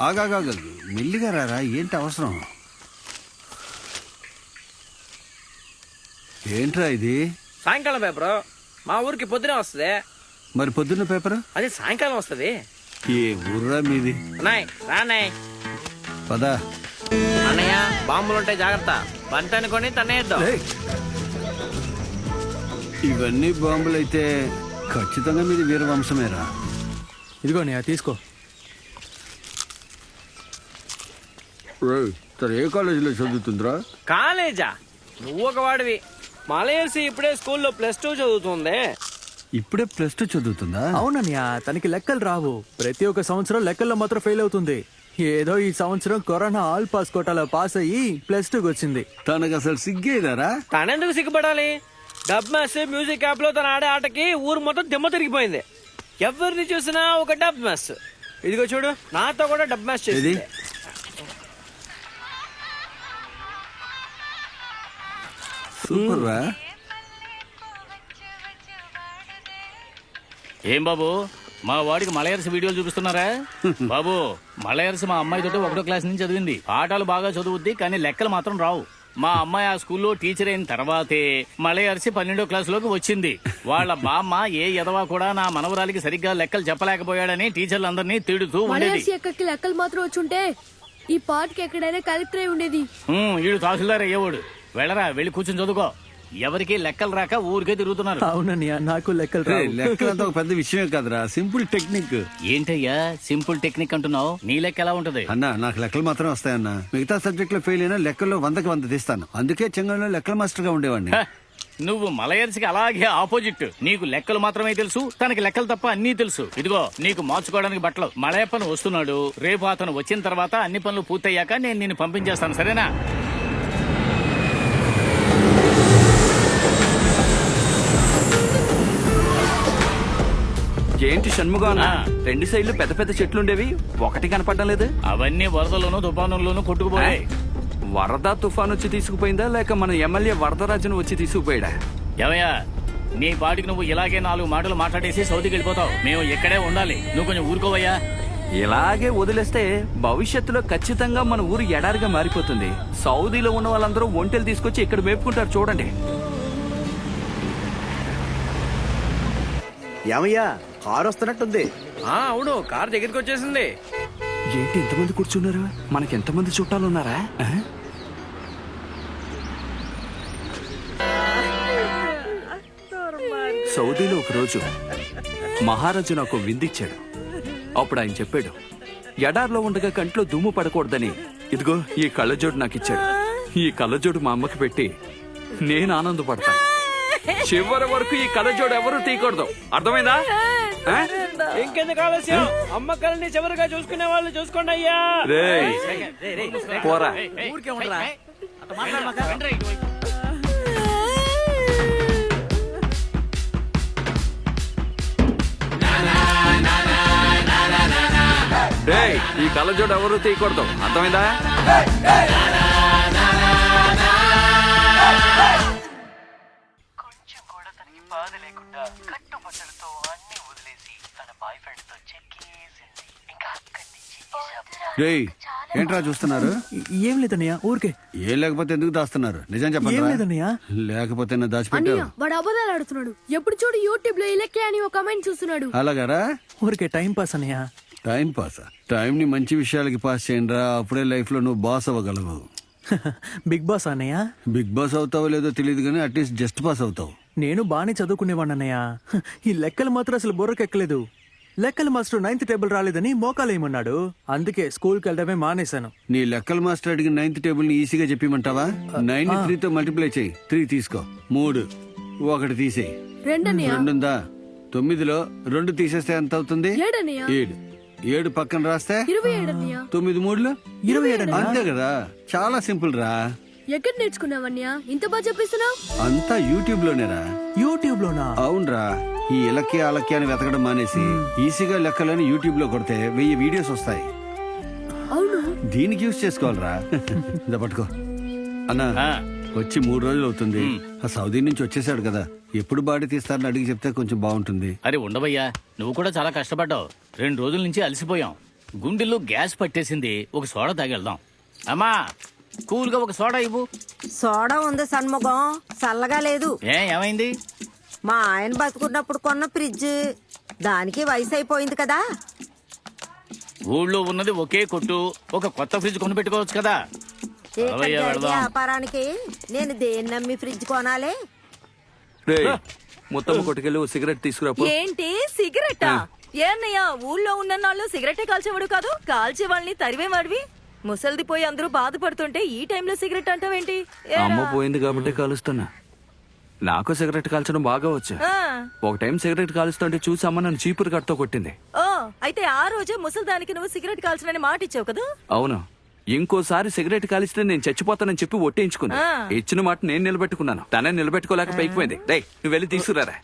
ఆగాగదు, మెల్లిగా రారా, ఏంటి అవసరం? ఏంట్రా ఇది? సాయంకాలం పేపర్ మా ఊరికి పొద్దునే వస్తుంది. మరి పొద్దున్న పేపర్? అది సాయంకాలం వస్తుంది. ఏ ఊర్రా మీది? అన్నాయ్ రానాయ్. పదా అన్నయ్య, బాంబులుంటాయి జాగ్రత్త, బంతి అనుకొని తన్నేద్దాం. ఇవన్నీ బాంబులైతే ఖచ్చితంగా మీది వీరవంశమేరా. ఇదిగో నే తీసుకో. తను ఏ కాలేజీలో చదువుతుందిరా? కాలేజా? నువ్వు ఒక వాడివి. మలయర్సి ఇప్పుడే స్కూల్లో +2 చదువుతుంది. ఇప్పుడే +2 చదువుతుందా? అవునన్నయ్య, తనకి లెక్కలు రావు. ప్రతి ఒక్క సంవత్సరం లెక్కల్లో మాత్రం ఫెయిల్ అవుతుంది. ఏదో ఈ సంవత్సరం కరోనా ఆల్ పాస్ కోటాలో పాస్ అయ్యి +2 వచ్చింది. తనకు అసలు సిగ్గేదారా? తనెందుకు సిగ్గుపడాలి? డబ్ మ్యాచ్ మ్యూజిక్ యాప్ లో తన ఆడే ఆటకి ఊరు మొత్తం దిమ్మ తిరిగిపోయింది. ఎవరిని చూసినా ఒక డబ్ మ్యాచ్. ఇదిగో చూడు, నాతో కూడా డబ్ మ్యాచ్ చేసింది. సూపర్ రా. ఏం బాబు, మా వాడికి మలయర్స్ వీడియోలు చూపిస్తున్నారా? బాబు, మలయర్స్ మా అమ్మాయి తోటి 1వ క్లాస్ నుంచి చదివింది. పాఠాలు బాగా చదువుద్ది, కానీ లెక్కలు మాత్రం రావు. మా అమ్మాయి ఆ స్కూల్లో టీచర్ అయిన తర్వాతే మలయర్సి 12వ క్లాసులోకి వచ్చింది. వాళ్ళ బామ్మ ఏ ఎదవా కూడా నా మనవరాలికి సరిగ్గా లెక్కలు చెప్పలేకపోయాడని టీచర్లందరినీ తిడుతూ ఉండేది. లెక్కలు మాత్రం వచ్చుంటే ఈ పాటకి ఎక్కడైనా కలెక్టర్ అయి ఉండేది. ఈడు తహసీల్దార్ అయ్యేవాడు. వెళ్ళరా, వెళ్ళి కూర్చొని చదువుకో. ఎవరికి లెక్కలు రాక ఊరికే తిరుగుతున్నారు. అవునన్నయ్య, నాకు లెక్కలు రావు. లెక్కలంతా ఒక పెద్ద విషయమే కాదురా, సింపుల్ టెక్నిక్. ఏంటయ్యా సింపుల్ టెక్నిక్ అంటున్నావు? నీ లెక్క ఎలా ఉంటది? అన్న నాకు లెక్కలు మాత్రమే వస్తాయన్న. మిగతా సబ్జెక్ట్ లో ఫెయిల్ అయినా లెక్కల్లో 100కి 100 తీస్తాను. అందుకే చెంగంలో లెక్కల మాస్టర్ గా ఉండేవాడిని. నువ్వు మలయర్స్కి అలాగే ఆపోజిట్. నీకు లెక్కలు మాత్రమే తెలుసు, తనకి లెక్కలు తప్ప అన్నీ తెలుసు. ఇదిగో నీకు మార్చుకోవడానికి బట్టలు. మలయప్పను వస్తున్నాడు, రేపు అతను వచ్చిన తర్వాత అన్ని పనులు పూర్తయ్యాక నేను నిన్ను పంపించేస్తాను, సరేనా? ఏంటి షణ్ముగా, 2 సైడ్లు పెద్ద పెద్ద చెట్లుండేవి, ఒకటి కనపడడం లేదు. అవన్నీ వరదలోనూ తుఫానుల్లోనూ కొట్టుకుపోయాయి. వరద తుఫాను వచ్చి తీసుకుపోయిందా, లేక మన ఎమ్మెల్యే వరదరాజును వచ్చి తీసుకుపోయాడా? ఏమయ్యా, నీ పాటికి నువ్వు ఇలాగే 4 మాటలు మాట్లాడేసి సౌదీకి వెళ్ళిపోతావు. మేము ఇక్కడే ఉండాలి, నువ్వు కొంచెం ఊరుకోవయ్యా. ఇలాగే వదిలేస్తే భవిష్యత్తులో ఖచ్చితంగా మన ఊరు ఎడారిగా మారిపోతుంది. సౌదీలో ఉన్న వాళ్ళందరూ ఒంటెలు తీసుకొచ్చి ఇక్కడ మేపుకుంటారు, చూడండి. ఏమయ్యా, కారు వస్తున్నట్టుంది. అవును, కారు దగ్గరికి వచ్చేసింది. ఏంటి ఎంతమంది కూర్చున్నారు? మనకి ఎంతమంది చుట్టాలు ఉన్నారా? సౌదీలో ఒక రోజు మహారాజు నాకు విందిచ్చాడు. అప్పుడు ఆయన చెప్పాడు, ఎడార్లో ఉండగా కంట్లో దుమ్ము పడకూడదని ఇదిగో ఈ కళ్ళజోడు నాకు ఇచ్చాడు. ఈ కళ్ళజోడు మా అమ్మకి పెట్టి నేను ఆనందపడతాను. చివరి వరకు ఈ కళ్ళజోడు ఎవరు తీయకూడదు, అర్థమైందా? ఇంకెందుకు ఆలస్యం? అమ్మ కళ్ళని చివరిగా చూసుకునే వాళ్ళు చూసుకోండి అయ్యా. పోరా. ఊరికే ఉండరా. ఈ కళ్ళజోడు ఎవరు తీయకూడదు, అర్థమైందా? కొంచెం కూడా తనకి బాధ లేకుండా కట్టుబట్టలతో అన్ని వదిలేసి తన బాయ్ ఫ్రెండ్ తో చెక్కేసింది. ఇంకా అక్కడి నుంచి రేయ్, ఏంట్రా చూస్తున్నారు? ఏం లేదన్నయ్య, ఊరికే. ఏం లేకపోతే ఎందుకు దాస్తున్నారు? నిజం ఏం చెప్పండి. లేదన్నయ్య. లేకపోతే అన్నయ్య, దాచిపెట్టారు. వాడు అబద్ధాలు ఆడుతున్నాడు. ఎప్పుడు చూడు యూట్యూబ్ లో ఇలకే అని ఒక కమెంట్ చూస్తున్నాడు. అలాగారా? ఊరికే టైం పాస్ అన్నయ్య. టైం పాసా? టైం ని మంచి విషయాలకి పాస్ చేయండి రా, అప్పుడే లైఫ్ లో నువ్వు బాస్ అవ్వగలవు. బిగ్ బాస్ అన్నయ్య. బిగ్ బాస్ అవుతావో లేదో తెలియదు కానీ అట్లీస్ట్ జస్ట్ పాస్ అవుతావు. నేను బానే చదువుకునేవాడిని అన్నయ్య. ఈ లెక్కలు మాత్రం అసలు బుర్రకెక్కలేదు. లెక్కల మాస్టర్ 9th టేబుల్ రాలేదని మోకాలేయమన్నాడు. అందుకే స్కూల్కి వెళ్ళడమే మానేశాను. నీ లెక్కల మాస్టర్ అడిగిన 9th టేబుల్ ని ఈజీగా చెప్పిమంటావా? 9 3 తో మల్టిప్లై చేయి. 3 తీసుకో. 3 1 తీసేయి. 2 ఉందా? 9లో 2 తీసేస్తే ఎంత అవుతుంది? 7. 7 పక్కన రాస్తే 9 3 27. అంతే కదా, చాలా సింపుల్ రా. ఎక్కడ నేర్చుకున్నావన్యా ఇంత బాగా చెప్పిస్తున్నావు? అంతా యూట్యూబ్ లోనేరా. యూట్యూబ్ లోనా? అవునరా. ఈ ఇలక్కి అలక్కి అని వెతకడం మానేసి ఈజీగా లెక్కలని యూట్యూబ్ లో కొడితే 1000 వీడియోస్ వస్తాయి. అవును, దీనికి యూజ్ చేసుకోవాలరా. ఇదా పట్టుకో అన్నా. వచ్చి 3 రోజులు అవుతుంది. ఆ సౌదీ నుంచి వచ్చేసాడు కదా, ఎప్పుడు బాడీ తీస్తారని అడిగి చెప్తే కొంచెం బాగుంటుంది. అరే ఉండవయ్యా, నువ్వు కూడా చాలా కష్టపడ్డావు. 2 రోజుల నుంచి అలసిపోయాం. గుండెల్లో గ్యాస్ పట్టేసింది. ఒక సోడా తాగెళ్దాం. అమ్మా, కూల్ గా ఒక సోడా ఇవ్వు. సోడా ఉంది సన్ముఖం, చల్లగా లేదు. ఏమైంది? మా ఆయన బతుకున్నప్పుడు కొన్న ఫ్రిడ్జ్, దానికి వయసు అయిపోయింది కదా. ఊళ్ళో ఉన్నది ఒకే కొట్టు, ఒక కొత్త ఫ్రిడ్జ్ కొనిపెట్టుకోవచ్చు కదా. వ్యాపారానికి నేను దేన్ని నమ్మి ఫ్రిడ్జ్ కొనాలి? మొత్తం కొట్టుకెళ్ళి సిగరెట్ తీసుకురా. ఏంటి సిగరెట్టా? ఏన్నయ్యా, ఊళ్ళో ఉన్న నాళ్ళు సిగరెట్టే కాల్చేవాడు కాదు, కాల్చే వాళ్ళని తరివేవాడివి. ముసలిది పోయి అందరూ బాధపడుతుంటే ఈ టైంలో సిగరెట్ అంటావేంటి? అమ్మ పోయింది కాబట్టి కాలుస్తున్నా. నాకు సిగరెట్ కాల్చడం బాగా వచ్చు. ఒక టైం సిగరెట్ కాలుస్తుంటే చూసి అమ్మ నన్ను చీపురు కట్టతో కొట్టింది. ఓ, అయితే ఆ రోజే ముసలిదానికి నువ్వు సిగరెట్ కాల్చనని మాట ఇచ్చావు కదా. అవును. ఇంకోసారి సిగరెట్ కాలిస్తే నేను చచ్చిపోతానని చెప్పి ఒట్టేయించుకున్నా. ఇచ్చిన మాట నేను నిలబెట్టుకున్నాను, తనే నిలబెట్టుకోలేక పైకిపోయింది. నువ్వు వెళ్ళి తీసుకురారా.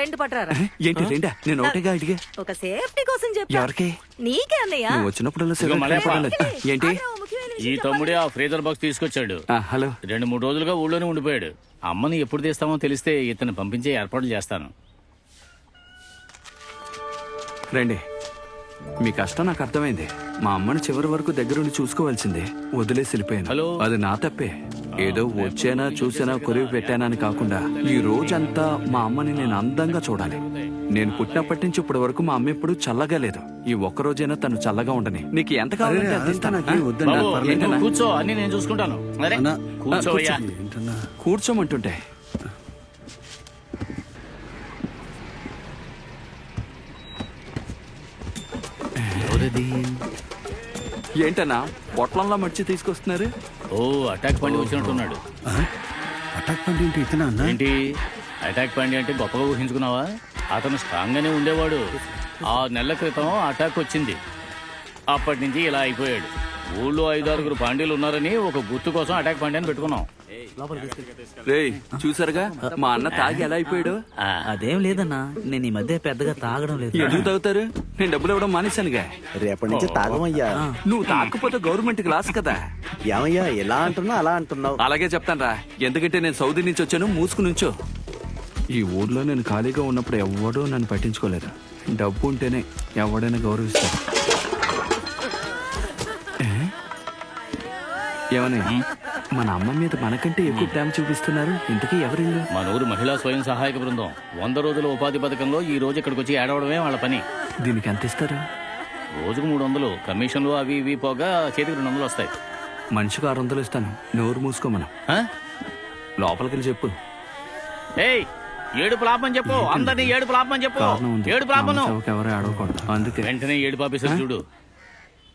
2 పట్టరారా. ఏంటి 2? నేను ఒకటిగా అడిగా. ఒక సేఫ్టీ కోసం చెప్పు. ఎవరికి? నీకే అన్నయ్య. నువ్వు వచ్చినప్పుడల్లా సిగరెట్. ఏంటి? ఈ తమ్ముడే ఆ ఫ్రీజర్ బాక్స్ తీసుకొచ్చాడు. హలో. 2-3 రోజులుగా ఊళ్ళోనే ఉండిపోయాడు. అమ్మని ఎప్పుడు తీస్తామో తెలిస్తే ఇతను పంపించే ఏర్పాట్లు చేస్తాను. రండి. మీ కష్టం నాకు అర్థమైంది. మా అమ్మని చివరి వరకు దగ్గరుండి చూసుకోవాల్సిందే, వదిలేసి వెళ్ళిపోయాను. అది నా తప్పే. ఏదో వచ్చానా చూసానా కొరివి పెట్టానా అని కాకుండా ఈ రోజంతా మా అమ్మని నేను అందంగా చూడాలి. నేను పుట్టినప్పటి నుంచి ఇప్పటి వరకు మా అమ్మ ఎప్పుడు చల్లగా లేదు. ఈ ఒక్క రోజైనా తను చల్లగా ఉండని. నీకు ఎంత కావాలంటే అంత ఇస్తాను. బాబు, నువ్వు కూర్చో, అన్ని నేను చూసుకుంటాను. అరే, కూర్చోయ్యా. కూర్చోమంటుంటే ఏంటన్నా పొట్లంలో మర్చి తీసుకొస్తున్నారు? ఓ, అటాక్ పండి వచ్చినట్టున్నాడు. అటాక్ పండి ఏంటి ఇతనా అన్న? ఏంటి అటాక్ పండి అంటే గొప్పగా ఊహించుకున్నావా? అతను స్ట్రాంగ్ గానే ఉండేవాడు. 6 నెలల క్రితం అటాక్ వచ్చింది. అప్పటి నుంచి ఇలా అయిపోయాడు. ఊళ్ళో 5-6 పాండీలు ఉన్నారని ఒక గుర్తు కోసం అటాక్ పండి అని పెట్టుకున్నాం. రేయ్, చూసారుగా మా అన్న తాగి ఎలా అయిపోయాడు? అదేం లేదన్నా, నేను ఈ మధ్య పెద్దగా తాగడం లేదు. ఎందుకు తాగుతారు? నేను డబ్బులు ఇవ్వడం మానేశానుగా. రేపటి నుంచి తాగమయ్యా. నువ్వు తాకపోతే గవర్నమెంట్ క్లాస్ కదా. ఏమయ్యా ఎలా అంటున్నావు అలా అంటున్నావు? అలాగే చెప్తాను రా, ఎందుకంటే నేను సౌదీ నుంచి వచ్చాను. మూసుకునుంచో. ఈ ఊర్లో నేను ఖాళీగా ఉన్నప్పుడు ఎవడూ నన్ను పట్టించుకోలేదు. డబ్బు ఉంటేనే ఎవడైనా గౌరవిస్తాడు. ఏమని మన అమ్మ మీద మనకంటే ఎక్కువ ప్రేమ చూపిస్తున్నారు. ఇంతకీ ఎవరిల్లు? మన ఊరు మహిళా స్వయం సహాయక బృందం 100 రోజుల ఉపాధి పథకంలో ఈ రోజు ఇక్కడికి వచ్చి ఏడవడమే వాళ్ళ పని. దీనికి ఎంత ఇస్తారు? రోజుకు 300. కమిషన్లు అవి ఇవి పోగా చేతికి 200 వస్తాయి. మనిషికి 600 ఇస్తాను. నోరు మూసుకోమను. లోపలికి వెళ్ళి చెప్పు. ఏయ్, ఏడుపు లాభమని చెప్పు. అందరినీ ఏడుపు లాభమని చెప్పు. ఏడుపు లాభం ఎవరు ఆడవకూడదు. అందుకే వెంటనే ఏడుపు ఆఫీసర్ చూడు.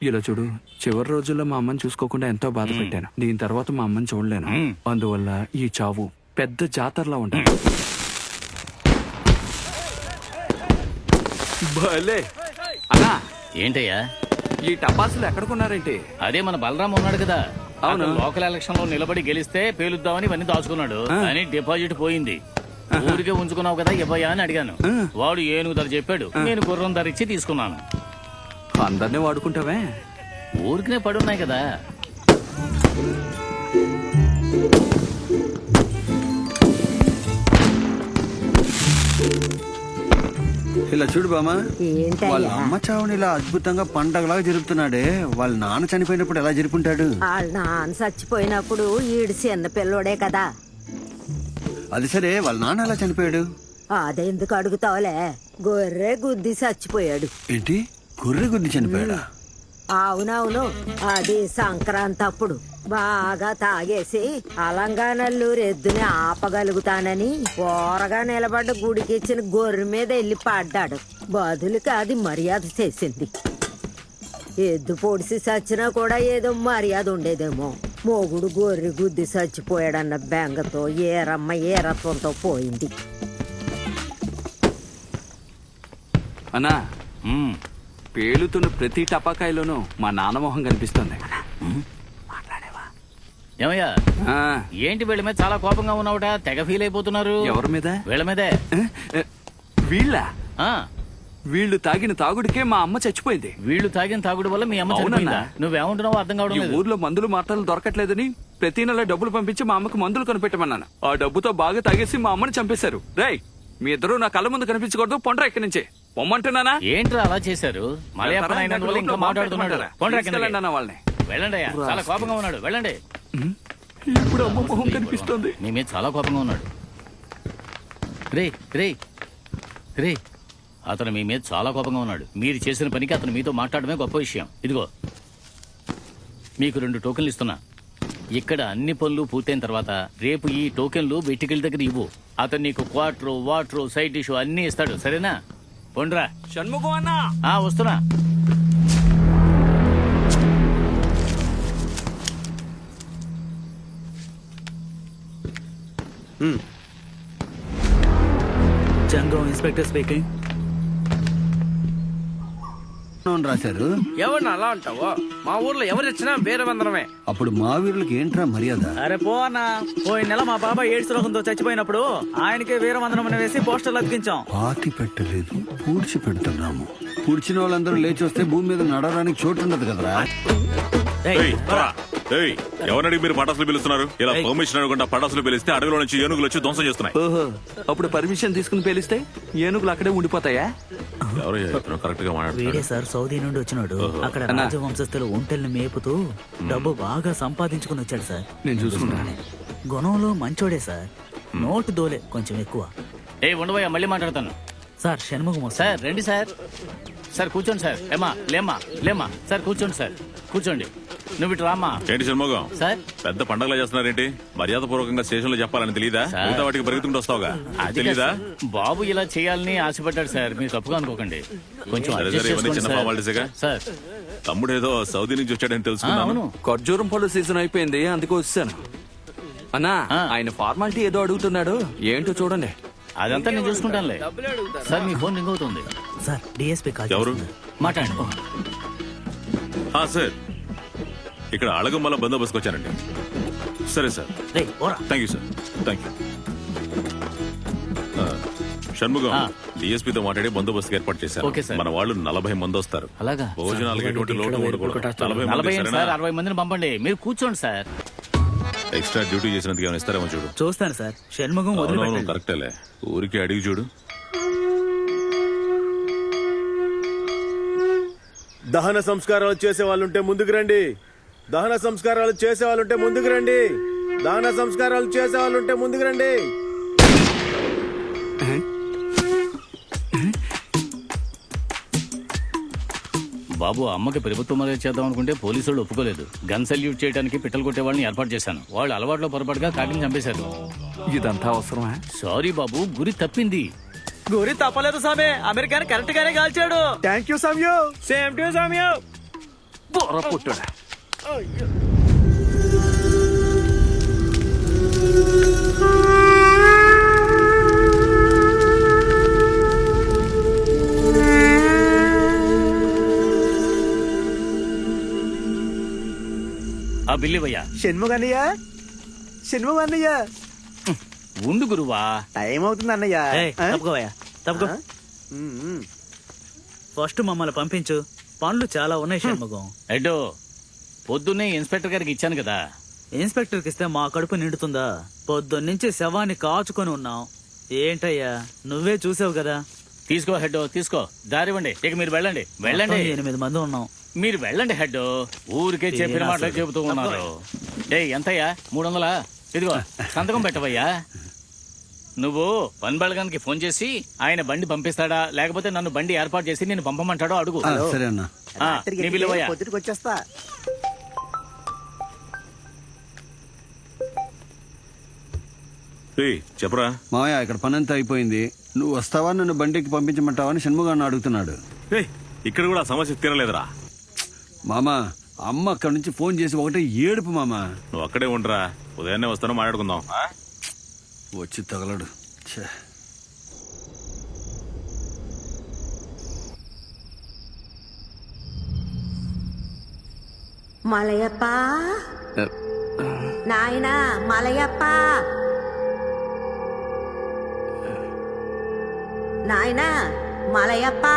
ఇలా చూడు, చివరి రోజుల్లో మా అమ్మని చూసుకోకుండా ఎంతో బాధ పెట్టాను. దీని తర్వాత మా అమ్మని చూడలేను. అందువల్ల ఈ చావు పెద్ద జాతరలా ఉండాలి. భలే అన్నా, ఏంటయ్యా ఈ టపాసులు ఎక్కడ కొన్నారేంటి? అదే మన బలరాం ఉన్నాడు కదా, అవును. లోకల్ ఎలక్షన్ లో నిలబడి గెలిస్తే పేలుద్దామని ఇవన్నీ దాచుకున్నాడు. కానీ డిపాజిట్ పోయింది. ఊరికే ఉంచుకున్నావు కదా ఇవ్వయా అని అడిగాను. వాడు ఏనుగు ధర చెప్పాడు. నేను గుర్రం ధర ఇచ్చి తీసుకున్నాను. అందరినీ వాడుకుంటావే? ఊరికినే పడున్నాయి కదా. ఇలా చూడు బామా, వాళ్ళ అమ్మ చావుని ఇలా అద్భుతంగా పండగలాగా జరుపుతున్నాడే. వాళ్ళ నాన్న చనిపోయినప్పుడు ఎలా జరుపుంటాడు? వాళ్ళ నాన్న చచ్చిపోయినప్పుడు ఈడు చిన్న పిల్లోడే కదా. అది సరే, వాళ్ళ నాన్న ఎలా చనిపోయాడు? అదెందుకు అడుగుతావులే, గొర్రె గుద్ది చచ్చిపోయాడు. ఏంటి, గొర్రె గుద్ది చనిపోయాడా? అవునవును, అది సంక్రాంతి అప్పుడు బాగా తాగేసి అలంగానల్లూరు ఎద్దుని ఆపగలుగుతానని ఓరగా నిలబడ్డ గుడికి ఇచ్చిన గొర్రె మీద వెళ్ళి పడ్డాడు. బదులుకి అది మర్యాద చేసింది. ఎద్దు పొడిసి చచ్చినా కూడా ఏదో మర్యాద ఉండేదేమో. మొగుడు గొర్రె గుద్ది చచ్చిపోయాడన్న బెంగతో ఏరమ్మ ఏరత్వంతో పోయింది. అన్నా, పేలుతున్న ప్రతి టపాకాయలోనూ మా నాన్న మొహం కనిపిస్తుంది. ఏమయ్యా, ఏంటి వీళ్ళ మీద చాలా కోపంగా ఉన్నావుట? తెగ ఫీల్ అయిపోతున్నారు. ఎవరి మీద? వీళ్ళ మీదే. వీళ్ళ? వీళ్ళు తాగిన తాగుడికే మా అమ్మ చచ్చిపోయింది. వీళ్ళు తాగిన తాగుడు వల్ల మీ అమ్మ చనిపోయిందా? నువ్వేమంటున్నావు అర్థం కావడం లేదు. ఊర్లో మందులు మాటలు దొరకట్లేదని ప్రతి నెల డబ్బులు పంపించి మా అమ్మకు మందులు కొనిపెట్టమన్నాను. ఆ డబ్బుతో బాగా తాగేసి మా అమ్మని చంపేశారు. రేయ్, మీ ఇద్దరు నా కళ్ళ ముందు కనిపించకూడదు. పొండ్రా ఇక్కడి నుంచి. పొమ్మంటున్నానా? ఏంట్రా అలా చేశారు? ఇంకా మాట్లాడుతున్నాడు. వాళ్ళని వెళ్ళండి. చాలా కోపంగా ఉన్నాడు. వెళ్ళండి. ఇప్పుడు అమ్మ మొహం కనిపిస్తుంది. మీ మీద చాలా కోపంగా ఉన్నాడు. రే రే రే, అతను మీ మీద చాలా కోపంగా ఉన్నాడు. మీరు చేసిన పనికి అతను మీతో మాట్లాడమే గొప్ప విషయం. ఇదిగో, మీకు 2 టోకెన్లు ఇస్తున్నా. ఇక్కడ అన్ని పనులు పూర్తయిన తర్వాత రేపు ఈ టోకెన్లు వెట్టికల దగ్గర ఇవ్వు. అతను నీకు క్వార్టర్, వాటర్, సైడ్ డిష్ అన్ని ఇస్తాడు. సరేనా? పొండ్రా. షణ్ముఖం అన్నా, వస్తున్నా. జంగం ఇన్స్పెక్టర్ స్పీకింగ్. రాశారు. ఎవరిని అలా అంటావో? మా ఊర్లో ఎవరిచ్చినా వీరవందనమే. అప్పుడు మా వీరులకి ఏంట్రా మర్యాద? అరే పో అన్నా, పోయిన నెల మా బాబాయ్ ఎయిడ్స్ రోగంతో చచ్చిపోయినప్పుడు ఆయనకే వీరవందనం అని వేసి పోస్టర్లు అతికించాం. పాతి పెట్టలేదు, పూడ్చి పెడుతున్నాము. పూడ్చిన వాళ్ళందరూ లేచి వస్తే భూమి మీద నడవడానికి చోటు ఉండదు కదరా. ఎవరడిగి మీరు పటాసులు పిలుస్తున్నారు? ఇలా పర్మిషన్ అడగకుండా పటాసులు పిలిస్తే అడవిలో నుంచి ఏనుగులు వచ్చి ధ్వంసం చేస్తున్నాయి. ఓహో, అప్పుడు పర్మిషన్ తీసుకుని పేలిస్తే ఏనుగులు అక్కడే ఉండిపోతాయా? ఎవరయ్యా ఇతను కరెక్ట్ గా వీడే మాట్లాడుతున్నాడు? సార్ సౌదీ నుండి వచ్చినాడు. ఓహో. అక్కడ అన్నా. రాజవంశస్థులు ఒంటెల్ని మేపుతూ డబ్బు బాగా సంపాదించుకుని వచ్చాడు సార్. నేను చూసుకున్నాను. గుణంలో మంచోడే సార్. నోటు దోలే కొంచెం ఎక్కువ. ఏ ఉండవయ్యా, మళ్ళీ మాట్లాడతాను. సార్ షణ్ముఖం సార్ రండి సార్. సార్ కూర్చోండి సార్. లేమ్మా సార్, కూర్చోండి సార్, కూర్చోండి. నువ్వు ఇటు రామ్మా. ఏంటి షణ్ముఖం సార్ పెద్ద పండగలా చేస్తున్నారేంటి? మర్యాద పూర్వకంగా స్టేషన్ లో చెప్పాలని తెలీదా? సార్. మిగతా వాటికి పరిగెత్తుకుంటూ వస్తావుగా, అది తెలీదా? కాదు, బాబు ఇలా చేయాలని ఆశపడ్డాడు సార్. మీరు తప్పుగా అనుకోకండి. కొంచెం సరే adjust సరే, ఇవన్నీ చేసుకోండి చిన్న సార్. ఫార్మాలిటీసేగా. సార్ తమ్ముడు ఏదో సౌదీ నుంచి వచ్చాడని తెలుసుకున్నాను. అవును. ఖర్జూరం పళ్ళు సీజన్ అయిపోయింది, అందుకే వచ్చాను. అన్నా ఆయన ఫార్మాలిటీ ఏదో అడుగుతున్నాడు, ఏంటో చూడండి. అదంతా నేను చూసుకుంటానులే. సార్ మీ ఫోన్ రింగ్ అవుతుంది. సార్ డిఎస్పీ కాల్ ఎవరు? మాట్లాడండి. సార్ ఇక్కడ అళగమ్మల బందోబస్తుకు వచ్చానండి. సరే sir, thank you sir, thank you. Shanmugam డిఎస్పీతో మాట్లాడి బందోబస్తుకు ఏర్పాటు చేశారు. Okay sir. మన వాళ్ళు 40 మంది వస్తారు. అలాగా? భోజనాలకు ఎటువంటి లోటు ఉండకూడదు. 40 40 మంది, ఏంటి సరేనా? సార్, 60 మందిని పంపండి. మీరు కూర్చోండి సార్. ఎక్స్ట్రా డ్యూటీ చేసినందుకు ఏమైనా ఇస్తారేమో చూడు. చూస్తాను సార్. షణ్ముఖం అవునవును, వదిలిపెట్టండి. కరెక్టేలే. ఊరికి అడిగి చూడు. దహన సంస్కారాలు చేసే వాళ్ళుంటే ముందుకు రండి. దహన సంస్కారాలు చేసే వాళ్ళుంటే ముందుకు రండి. దహన సంస్కారాలు చేసే వాళ్ళుంటే ముందుకు రండి. బాబు, అమ్మకి ప్రభుత్వం మర్యాద చేద్దాం అనుకుంటే పోలీసు వాళ్ళు ఒప్పుకోలేదు. గన్ సల్యూట్ చేయడానికి పిట్టలు కొట్టే వాళ్ళని ఏర్పాటు చేశాను. వాళ్ళు అలవాట్లో పొరపాటుగా కాకిని చంపేశారు. ఇదంతా అవసరమా? సారీ బాబు, గురి తప్పింది. గురి తప్పలేదు సామే. అమెరికాని కరెక్ట్ గానే కాల్చాడు. థ్యాంక్ యూ సామ్యూ. సేమ్ టు సామ్యూ. పుట్టుడా. ఆ బిల్లివయ్యా. షణ్ముఖ అన్నయ్య, షణ్ముఖ అన్నయ్య, ఉండు గురువా, టైం అవుతుంది అన్నయ్య. తప్పుకోవయ్యా, తప్పుకో. ఫస్ట్ మమ్మల్ని పంపించు, పనులు చాలా ఉన్నాయి షణ్ముఖం. ఎడ్డో, పొద్దున్నే ఇన్స్పెక్టర్ గారికి ఇచ్చాను కదా. ఇన్స్పెక్టర్కి ఇస్తే మా కడుపు నిండుతుందా? పొద్దున్నుంచి శవాన్ని కాచుకొని ఉన్నాం. ఏంటయ్యా, నువ్వే చూసావు కదా. తీసుకో హెడ్డో, తీసుకో. దారివ్వండి. ఇక మీరు వెళ్ళండి, వెళ్ళండి. 8 మంది ఉన్నాం. మీరు వెళ్ళండి హెడ్డో. ఊరికే చెప్పిన మాటలు చెబుతూ ఉన్నారు. ఎంతయ్యా? 300. ఇదిగో సంతకం పెట్టవయ్యా. నువ్వు పన్బళగానికి ఫోన్ చేసి ఆయన బండి పంపిస్తాడా, లేకపోతే నన్ను బండి ఏర్పాటు చేసి నేను పంపమంటాడో అడుగు. సరే అన్న. నీ బిల్లువయ్యా. పొద్దుటికి వచ్చేస్తా. చెప్పరా మావయ్య, ఇక్కడ పనంతా అయిపోయింది. నువ్వు వస్తావా, నన్ను బండికి పంపించమంటావా అని షణ్ముగాన్ని అడుగుతున్నాడు. ఇక్కడ కూడా సమస్య తీరలేదురా మామా. అమ్మ అక్కడి నుంచి ఫోన్ చేసి ఒకటే ఏడుపు మామా. నువ్వు అక్కడే ఉండరా, ఉదయాన్నే వస్తాను, మాట్లాడుకుందాం. వచ్చి తగలడు. ఛే. మలయప్ప, నాయనా మలయప్ప, నాయనా మలయప్ప.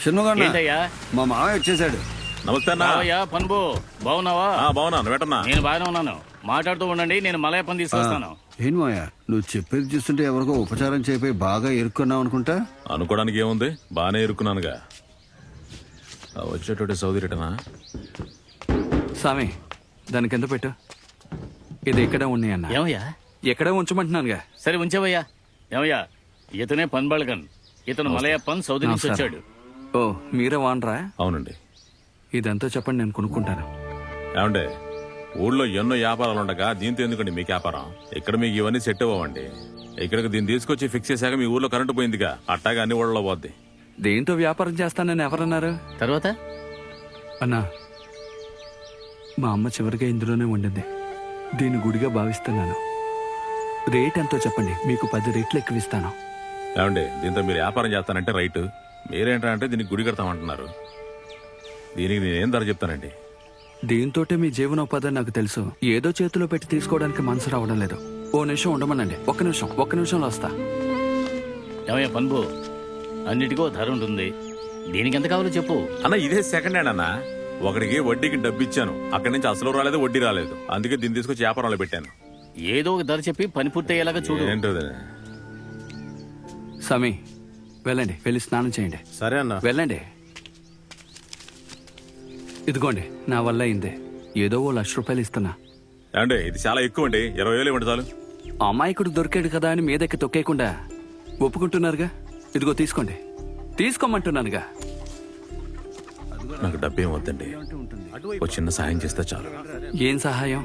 చిన్నగా ఏంటయ్యా మా మామయ్య వచ్చేసాడు. నమస్తే అన్నా. రావయ్యా పన్బు బాగున్నావా? బాగున్నాను వెటన్నా. నేను బాగానే ఉన్నాను. మాట్లాడుతూ ఉండండి, నేను మలయప్పని తీసుకొస్తాను. ఏంటి మావయ్య నువ్వు చెప్పేది చూస్తుంటే ఎవరికో ఉపచారం చేపి బాగా ఇరుక్కున్నావు అనుకుంటా. అనుకోవడానికి ఏముంది, బాగానే ఇరుక్కున్నానుగా. వచ్చేటోటి సౌదీ రిటనా. స్వామి దాని కింద పెట్టు. ఇది ఇక్కడే ఉన్నాయన్న. ఏమయ్యా? ఎక్కడే ఉంచమంటున్నానుగా. సరే ఉంచావయ్యా. ఏమయ్యా, ఇతనే పన్బళగన్. ఇతను మలయప్పన్ సౌదీ నుంచి వచ్చాడు. ఓ మీరే వానరా? అవునండి. ఇదంతా చెప్పండి, నేను కొనుక్కుంటాను. ఏమండే, ఊళ్ళో ఎన్నో వ్యాపారాలు ఉండగా దీంతో ఎందుకండి మీకు వ్యాపారం? ఇక్కడ మీకు ఇవన్నీ సెట్ అవ్వండి. ఇక్కడికి దీన్ని తీసుకొచ్చి ఫిక్స్ చేశాక మీ ఊర్లో కరెంటు పోయిందిగా, అట్టాగా అన్ని ఊళ్ళలో పోద్ది. దేంతో వ్యాపారం చేస్తానని ఎవరన్నారు? తర్వాత అన్నా, మా అమ్మ చివరిగా ఇందులోనే ఉండింది. దీన్ని గుడిగా భావిస్తున్నాను. రేట్ ఎంతో చెప్పండి, మీకు 10 రేట్లు ఎక్కువ ఇస్తాను. ఏమండి, దీంతో మీరు వ్యాపారం చేస్తానంటే రైట్, మీరేంటంటే దీనికి గుడి కడతామంటున్నారు. దీనికి నేనేం ధర చెప్తానండి? దీంతోటే మీ జీవనోపాధి నాకు తెలుసు. ఏదో చేతిలో పెట్టి తీసుకోవడానికి మనసు రావడం లేదు. ఓ నిమిషం ఉండమనండి. ఒక్క నిమిషంలో వస్తా. ఏమయ్యా పన్బు, అన్నిటికో ధర ఉంటుంది. దీనికి ఎంత కావాలో చెప్పు. అన్న ఇదే సెకండ్ హ్యాండ్ అన్న. ఒకడికి వడ్డీకి డబ్బు ఇచ్చాను, అక్కడి నుంచి అసలు రాలేదు, వడ్డీ రాలేదు. అందుకే దీన్ని తీసుకొచ్చి వ్యాపారంలో పెట్టాను. ఏదో ఒక ధర చెప్పి పని పూర్తయ్యేలాగా చూడు. ఏంటో సమీ, వెళ్ళండి, వెళ్ళి స్నానం చేయండి. సరే అన్న. వెళ్ళండి. ఇదిగోండి, నా వల్ల అయిందే. ఏదో ఓ ₹1,00,000 ఇస్తున్నా. ఏమండి, ఇది చాలా ఎక్కువ అండి. 20,000 ఇవ్వండి చాలు. అమాయకుడు దొరికాడు కదా అని మీదెక్కి తొక్కేయకుండా ఒప్పుకుంటున్నారుగా. ఇదిగో తీసుకోండి, తీసుకోమంటున్నానుగా. నాకు డబ్బేం వద్దండి, ఒక చిన్న సహాయం చేస్తే చాలు. ఏం సహాయం?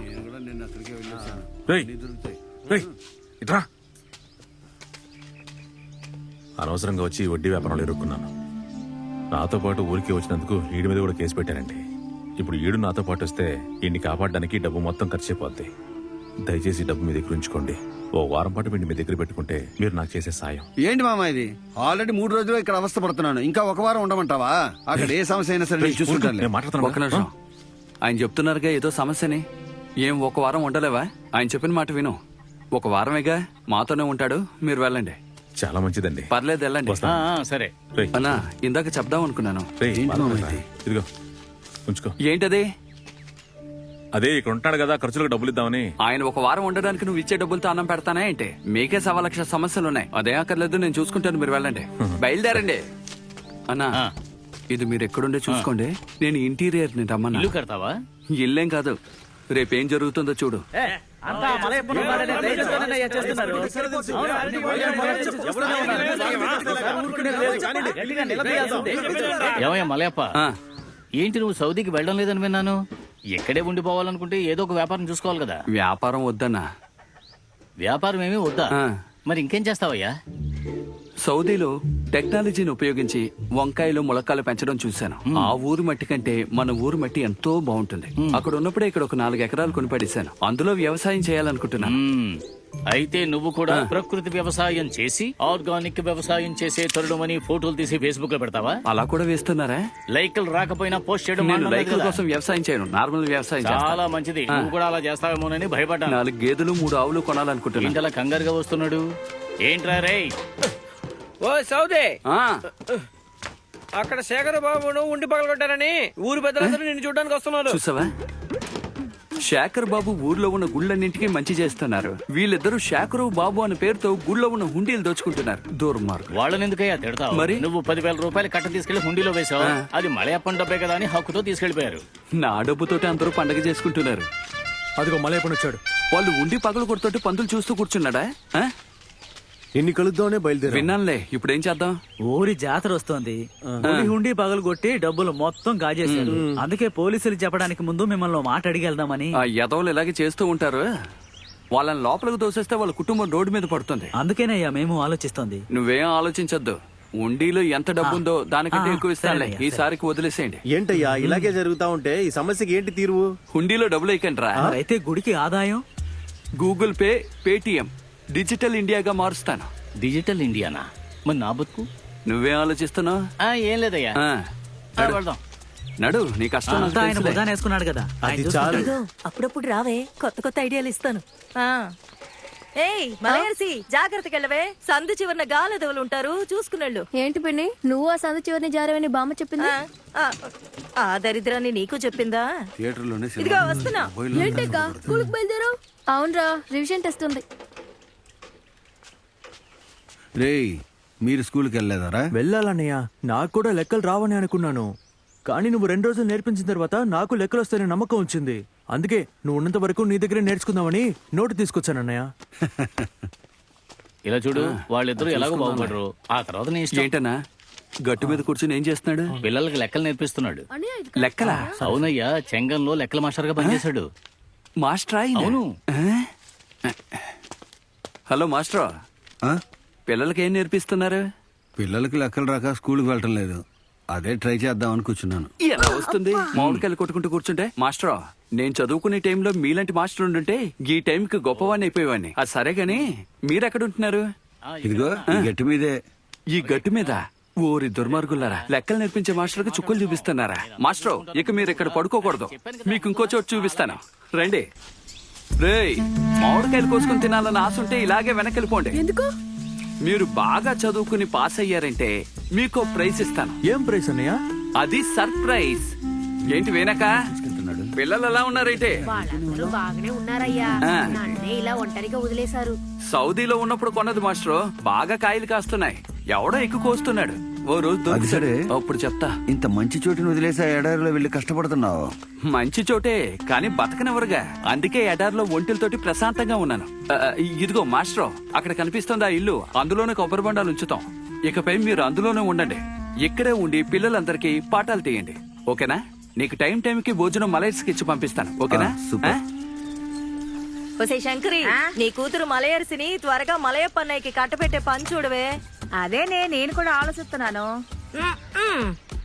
రేయ్, రేయ్, ఇట్రా. అనవసరంగా వచ్చి ఈ వడ్డీ వ్యాపారంలో ఇరుక్కున్నాను. నాతో పాటు ఊరికి వచ్చినందుకు ఈడి మీద కూడా కేసు పెట్టానండి. ఇప్పుడు ఈడు నాతో పాటు వస్తే ఈయన్ని కాపాడడానికి డబ్బు మొత్తం ఖర్చు అయిపోద్ది. దయచేసి డబ్బు మీ దగ్గర ఉంచుకోండి. ఓ వారం పాటు వీడిని మీ దగ్గర పెట్టుకుంటే మీరు నాకు చేసే సాయం. ఏంటి మామ ఇది? ఆల్రెడీ 3 రోజులు ఇక్కడ అవస్థ పడుతున్నాను, ఇంకా ఒక వారం ఉండమంటావా? అక్కడ ఏ సమస్య అయినా సరే నేను చూసుకుంటాను. ఒక నిమిషం, ఆయన చెప్తున్నారుగా ఏదో సమస్యని. ఏం ఒక వారం ఉండలేవా? ఆయన చెప్పిన మాట విను. ఒక వారమేగా, మాతోనే ఉంటాడు. మీరు వెళ్ళండి. చాలా మంచిదండి. పర్లేదు, వెళ్ళండి. సరే అన్నా, ఇందాక చెప్దాం అనుకున్నాను. ఇదిగో ఉంచుకో. ఏంటది? అదే ఇక్కడ ఉంటాడు కదా, ఖర్చులకు డబ్బులు ఇద్దామని. ఆయన ఒక వారం ఉండడానికి నువ్వు ఇచ్చే డబ్బులతో అన్నం పెడతానా ఏంటి? మీకే 1,00,000 సమస్యలున్నాయి. అదే అక్కర్లేదు, నేను చూసుకుంటాను. మీరు వెళ్ళండి, బయలుదేరండి. అన్నా, ఇది మీరు ఎక్కడుండే చూసుకోండి. నేను ఇంటీరియర్ ని రమ్మన్నా. ఇల్లు కడతావా? ఇల్లేం కాదు, రేపేం జరుగుతుందో చూడు. ఏమయ్యా మలయప్ప, ఏంటి నువ్వు సౌదీకి వెళ్ళడం లేదని విన్నాను. ఎక్కడే ఉండిపోవాలనుకుంటే ఏదో ఒక వ్యాపారం చూసుకోవాలి కదా. వ్యాపారం వద్దన్నా. వ్యాపారం ఏమీ వద్దా? మరి ఇంకేం చేస్తావయ్యా? సౌదీలో టెక్నాలజీని ఉపయోగించి వంకాయలు ములక్కాయలు పెంచడం చూశాను. ఆ ఊరు మట్టి కంటే మన ఊరు మట్టి ఎంతో బాగుంటుంది. అక్కడ ఉన్నప్పుడే ఇక్కడ ఒక 4 ఎకరాలు కొనిపడేశాను. అందులో వ్యవసాయం చేయాలనుకుంటున్నాను. అయితే నువ్వు కూడా ప్రకృతి వ్యవసాయం చేసి ఆర్గానిక్ వ్యవసాయం చేసే తరుణమని ఫోటోలు తీసి ఫేస్బుక్ లో పెడతావా? అలా కూడా వేస్తున్నారా? లైకులు రాకపోయినా పోస్ట్ చేయడం. నేను లైకుల కోసం వ్యవసాయం చేయను, నార్మల్ వ్యవసాయం చాలా మంచిది. నువ్వు కూడా అలా చేస్తావేమోనని భయపడ్డా. 4 గేదెలు 3 ఆవులు కొనాలనుకుంటున్నాను. ఇంతలా కంగారుగా వస్తున్నాడు ఏంట్రా రే? ఓ సౌదే, అక్కడ శేఖర్ బాబును ఉండి పగలగొట్టారని ఊరు పెద్దలందరూ నిన్ను చూడడానికి వస్తున్నారు. చూసావా? శేఖర్ బాబు ఊర్లో ఉన్న గుళ్ళన్నింటికి మంచి చేస్తున్నారు. వీళ్ళిద్దరూ శేఖరు బాబు అనే పేరుతో గుళ్ళో ఉన్న హుండీలు దోచుకుంటున్నారు. దుర్మార్గం. వాళ్ళని ఎందుకయ్యా తిడతావు? మరి నువ్వు 10,000 రూపాయలు కట్ట తీసుకెళ్లి హుండీలో వేసావు. అది మలయప్పన్ డబ్బే కదా అని హక్కుతో తీసుకెళ్లిపోయారు. నా డబ్బుతోటి అందరూ పండగ చేసుకుంటున్నారు. అదిగో మలయప్పన్ వచ్చాడు. వాళ్ళు ఉండి పగలు కొడుతుంటే పందులు చూస్తూ కూర్చున్నాడా? ఎన్ని కలుద్దామనే బయలుదేరి విన్నానులే. ఇప్పుడు ఏం చేద్దాం? ఊరి జాతర వస్తోంది. హుండీ పగలు కొట్టి డబ్బులు మొత్తం గాజేశారు. అందుకే పోలీసులు చెప్పడానికి ముందు మిమ్మల్ని మాట అడిగి వెళ్దామని. ఆ యదవులు ఇలాగే చేస్తూ ఉంటారు. వాళ్ళని లోపలికి దోసేస్తే వాళ్ళ కుటుంబం రోడ్డు మీద పడుతుంది. అందుకేనయ్యా మేము ఆలోచిస్తోంది. నువ్వేం ఆలోచించద్దు. ఉండిలో ఎంత డబ్బుందో దానికంటే ఎక్కువ ఇస్తానులే. ఈసారికి వదిలేసేయండి. ఏంటయ్యా ఇలాగే జరుగుతా ఉంటే ఈ సమస్యకి ఏంటి తీరువు? హుండీలో డబ్బులు వేయకండి. అయితే గుడికి ఆదాయం గూగుల్ పే, పేటిఎం డిజిటల్ ఇండియాగా మారుస్తాను. Digital Indiana? మరి నా బతుకు? నువ్వేం ఆలోచిస్తున్నావు? ఏం లేదయ్యా. నడు, నీ కష్టం ఆయన బుధాన్ని వేసుకున్నాడు కదా. అప్పుడప్పుడు రావే, కొత్త కొత్త ఐడియాలు ఇస్తాను. ఏయ్ మలయర్సి జాగ్రత్తగా వెళ్ళవే. సందు చివరిన గాలదవులు ఉంటారు, చూసుకునేళ్ళు. ఏంటి పిన్ని నువ్వు ఆ సందు చివరిని జారవని బామ్మ చెప్పింది? ఆ దరిద్రాన్ని నీకు చెప్పిందా? థియేటర్లోనే ఇదిగో వస్తున్నా. ఏంటక్క స్కూల్కి బయలుదేరావు? అవునరా, రివిజన్ టెస్ట్ ఉంది. రేయ్ మీరు స్కూల్కి వెళ్ళలేదారా? వెళ్ళాలన్నయ్య, నాకు కూడా లెక్కలు రావని అనుకున్నాను. కానీ నువ్వు 2 రోజులు నేర్పించిన తర్వాత నాకు లెక్కలు వస్తాయనే నమ్మకం వచ్చింది. అందుకే నువ్వు ఉన్నంత వరకు నీ దగ్గరే నేర్చుకుందామని నోటు తీసుకొచ్చానన్నయ్య. ఇలా చూడు, వాళ్ళిద్దరూ ఎలాగో బాగుపడరు. ఆ తర్వాత నీ ఇష్టం. ఏంటన్నా గట్టు మీద కూర్చొని ఏం చేస్తున్నాడు? పిల్లలకి లెక్కలు నేర్పిస్తున్నాడు. లెక్కలా? అవునయ్యా, చెంగంలో లెక్కల మాస్టర్ గా పనిచేశాడు. మాస్టరా? అవును. హలో మాస్టర్, పిల్లలకి ఏం నేర్పిస్తున్నారు? పిల్లలకి లెక్కలు రాక స్కూల్కి వెళ్ళటం లేదు. అదే ట్రై చేద్దామని కూర్చున్నాను. ఎలా వస్తుంది? మామిడికాయలు కొట్టుకుంటూ కూర్చుంటే. మాస్టర్, నేను చదువుకునే టైంలో మీలాంటి మాస్టర్ ఉండుంటే ఈ టైంకి గొప్పవాడిని అయిపోయేవాడిని. అది సరే గాని మీరెక్కడుంటున్నారు? ఇదిగో ఈ గట్టి మీదే. ఈ గట్టు మీద? ఓరి దుర్మార్గులారా, లెక్కలు నేర్పించే మాస్టర్కి చుక్కలు చూపిస్తున్నారా? మాస్టర్, ఇక మీరు ఇక్కడ పడుకోకూడదు. మీకు ఇంకో చోటు చూపిస్తాను, రండి. రేయ్, మామిడికాయలు కోసుకుని తినాలని ఆశ ఉంటే ఇలాగే వెనకెళ్ళిపోండి. ఎందుకు? మీరు బాగా చదువుకుని పాస్ అయ్యారంటే మీకు ప్రైజ్ ఇస్తాను. ఏం ప్రైజ్ అన్నయ్య? అది సర్ప్రైజ్. ఏంటి వెనక పిల్లలు ఎలా ఉన్నారైతే? వాళ్ళందరూ బాగానే ఉన్నారయ్యా. నన్నే ఇలా ఒంటరిగా వదిలేశారు. సౌదీలో ఉన్నప్పుడు కొన్నది మాస్టర్, బాగా కాయలు కాస్తున్నాయి. ఎవడో ఎక్కువ కోస్తున్నాడు. ఓ రోజు దొరికిసరే, అప్పుడు చెప్తా. ఇంత మంచి చోటుని వదిలేసి ఆ ఎడారిలో వెళ్ళి కష్టపడుతున్నావు. మంచి చోటే, కానీ బతకనెవరుగా. అందుకే ఎడారిలో ఒంటిలతోటి ప్రశాంతంగా ఉన్నాను. ఇదిగో మాస్టర్, అక్కడ కనిపిస్తుంది ఆ ఇల్లు. అందులోనే కొబ్బరి బొండాలు ఉంచుతాం. ఇకపై మీరు అందులోనే ఉండండి. ఇక్కడే ఉండి పిల్లలందరికీ పాఠాలు తీయండి, ఓకేనా? నీకు టైంకి భోజనం మలయర్స్కి ఇచ్చి పంపిస్తాను, ఓకేనా? ఒసే శంకరి, నీ కూతురు మలయర్సిని త్వరగా మలయప్పన్నయ్యకి కట్టపెట్టే పని చూడవే. అదేనే నేను కూడా ఆలోచిస్తున్నాను.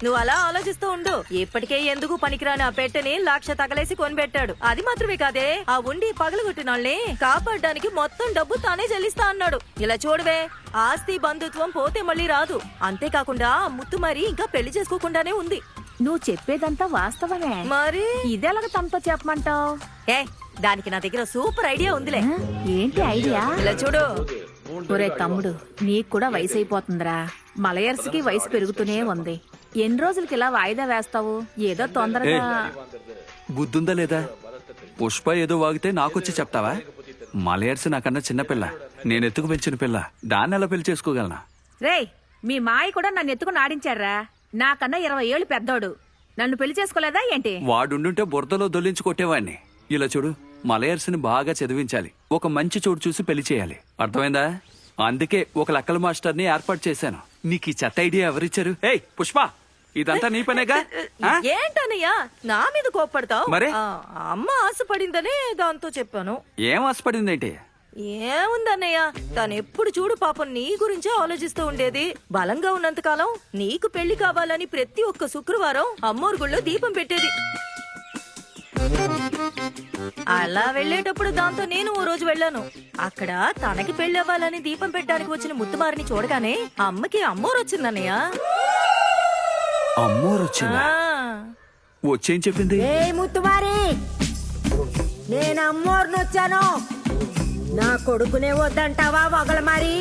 నువ్వు అలా ఆలోచిస్తూ ఉండు. ఇప్పటికే ఎందుకు పనికిరాని ఆ పెట్టెని 1,00,000 తగలేసి కొనిపెట్టాడు. అది మాత్రమే కాదే, ఆ ఉండి పగలగొట్టిన వాళ్ళని కాపాడడానికి మొత్తం డబ్బు తానే చెల్లిస్తా అన్నాడు. ఇలా చూడవే, ఆస్తి బంధుత్వం పోతే మళ్ళీ రాదు. అంతేకాకుండా ముత్తుమారి ఇంకా పెళ్లి చేసుకోకుండానే ఉంది. నువ్వు చెప్పేదంతా వాస్తవమే. మరి ఇదెలాగ తమతో చెప్పమంటావు? ఏ, దానికి నా దగ్గర సూపర్ ఐడియా ఉందిలే. ఏంటి ఐడియా? ఇలా చూడు. ఒరే తమ్ముడు, నీకు కూడా వయసు అయిపోతుందిరా. మలయర్స్కి వయసు పెరుగుతూనే ఉంది. ఎన్ని రోజులకి ఇలా వాయిదా వేస్తావు? ఏదో తొందరగా. బుద్ధుందా లేదా? పుష్ప ఏదో వాగితే నాకొచ్చి చెప్తావా? మలయర్స్ నాకన్నా చిన్నపిల్ల, నేను ఎత్తుకు పెంచిన పిల్ల. దాన్ని ఎలా పెళ్లి చేసుకోగలనా? రేయ్, మీ మాయ కూడా నన్ను ఎత్తుకుని ఆడించారా? నాకన్నా 20 ఏళ్ళు పెద్దోడు. నన్ను పెళ్లి చేసుకోలేదా ఏంటి? వాడుండుంటే బురదలో దొల్లించి కొట్టేవాడిని. ఇలా చూడు, మలయర్స్ని బాగా చదివించాలి. ఒక మంచి చోటు చూసి పెళ్లి చేయాలి, అర్థమైందా? అందుకే ఒక లెక్కల మాస్టర్ని ఏర్పాటు చేశాను. నీకు ఈ చెత్త ఐడియా ఎవరిచ్చారు? ఏయ్ పుష్ప, ఇదంతా నీ పనేగా? ఏంటన్నయ్యా నా మీద కోప్పడతావు? మరే? అమ్మ ఆశపడిందనే దాంతో చెప్పాను. ఏం ఆశపడిందేంటి? ఏముందన్నయ్య, తను ఎప్పుడు చూడు పాపం నీ గురించే ఆలోచిస్తూ ఉండేది. బలంగా ఉన్నంత కాలం నీకు పెళ్లి కావాలని ప్రతి ఒక్క శుక్రవారం అమ్మోరు గుళ్ళో దీపం పెట్టేది. అలా వెళ్ళేటప్పుడు దాంతో నేను ఓ రోజు వెళ్ళాను. అక్కడ తనకి పెళ్లి అవ్వాలని దీపం పెట్టడానికి వచ్చిన ముత్తుమారిని చూడగానే అమ్మకి అమ్మోరు వచ్చిందన్నయ్య. అమ్మోరొచ్చిందా? వచ్చేం చెప్పింది? ఏ ముత్తుమారి, నేను అమ్మోరునొచ్చాను. నా కొడుకునే వద్దంటావా వగల మరి?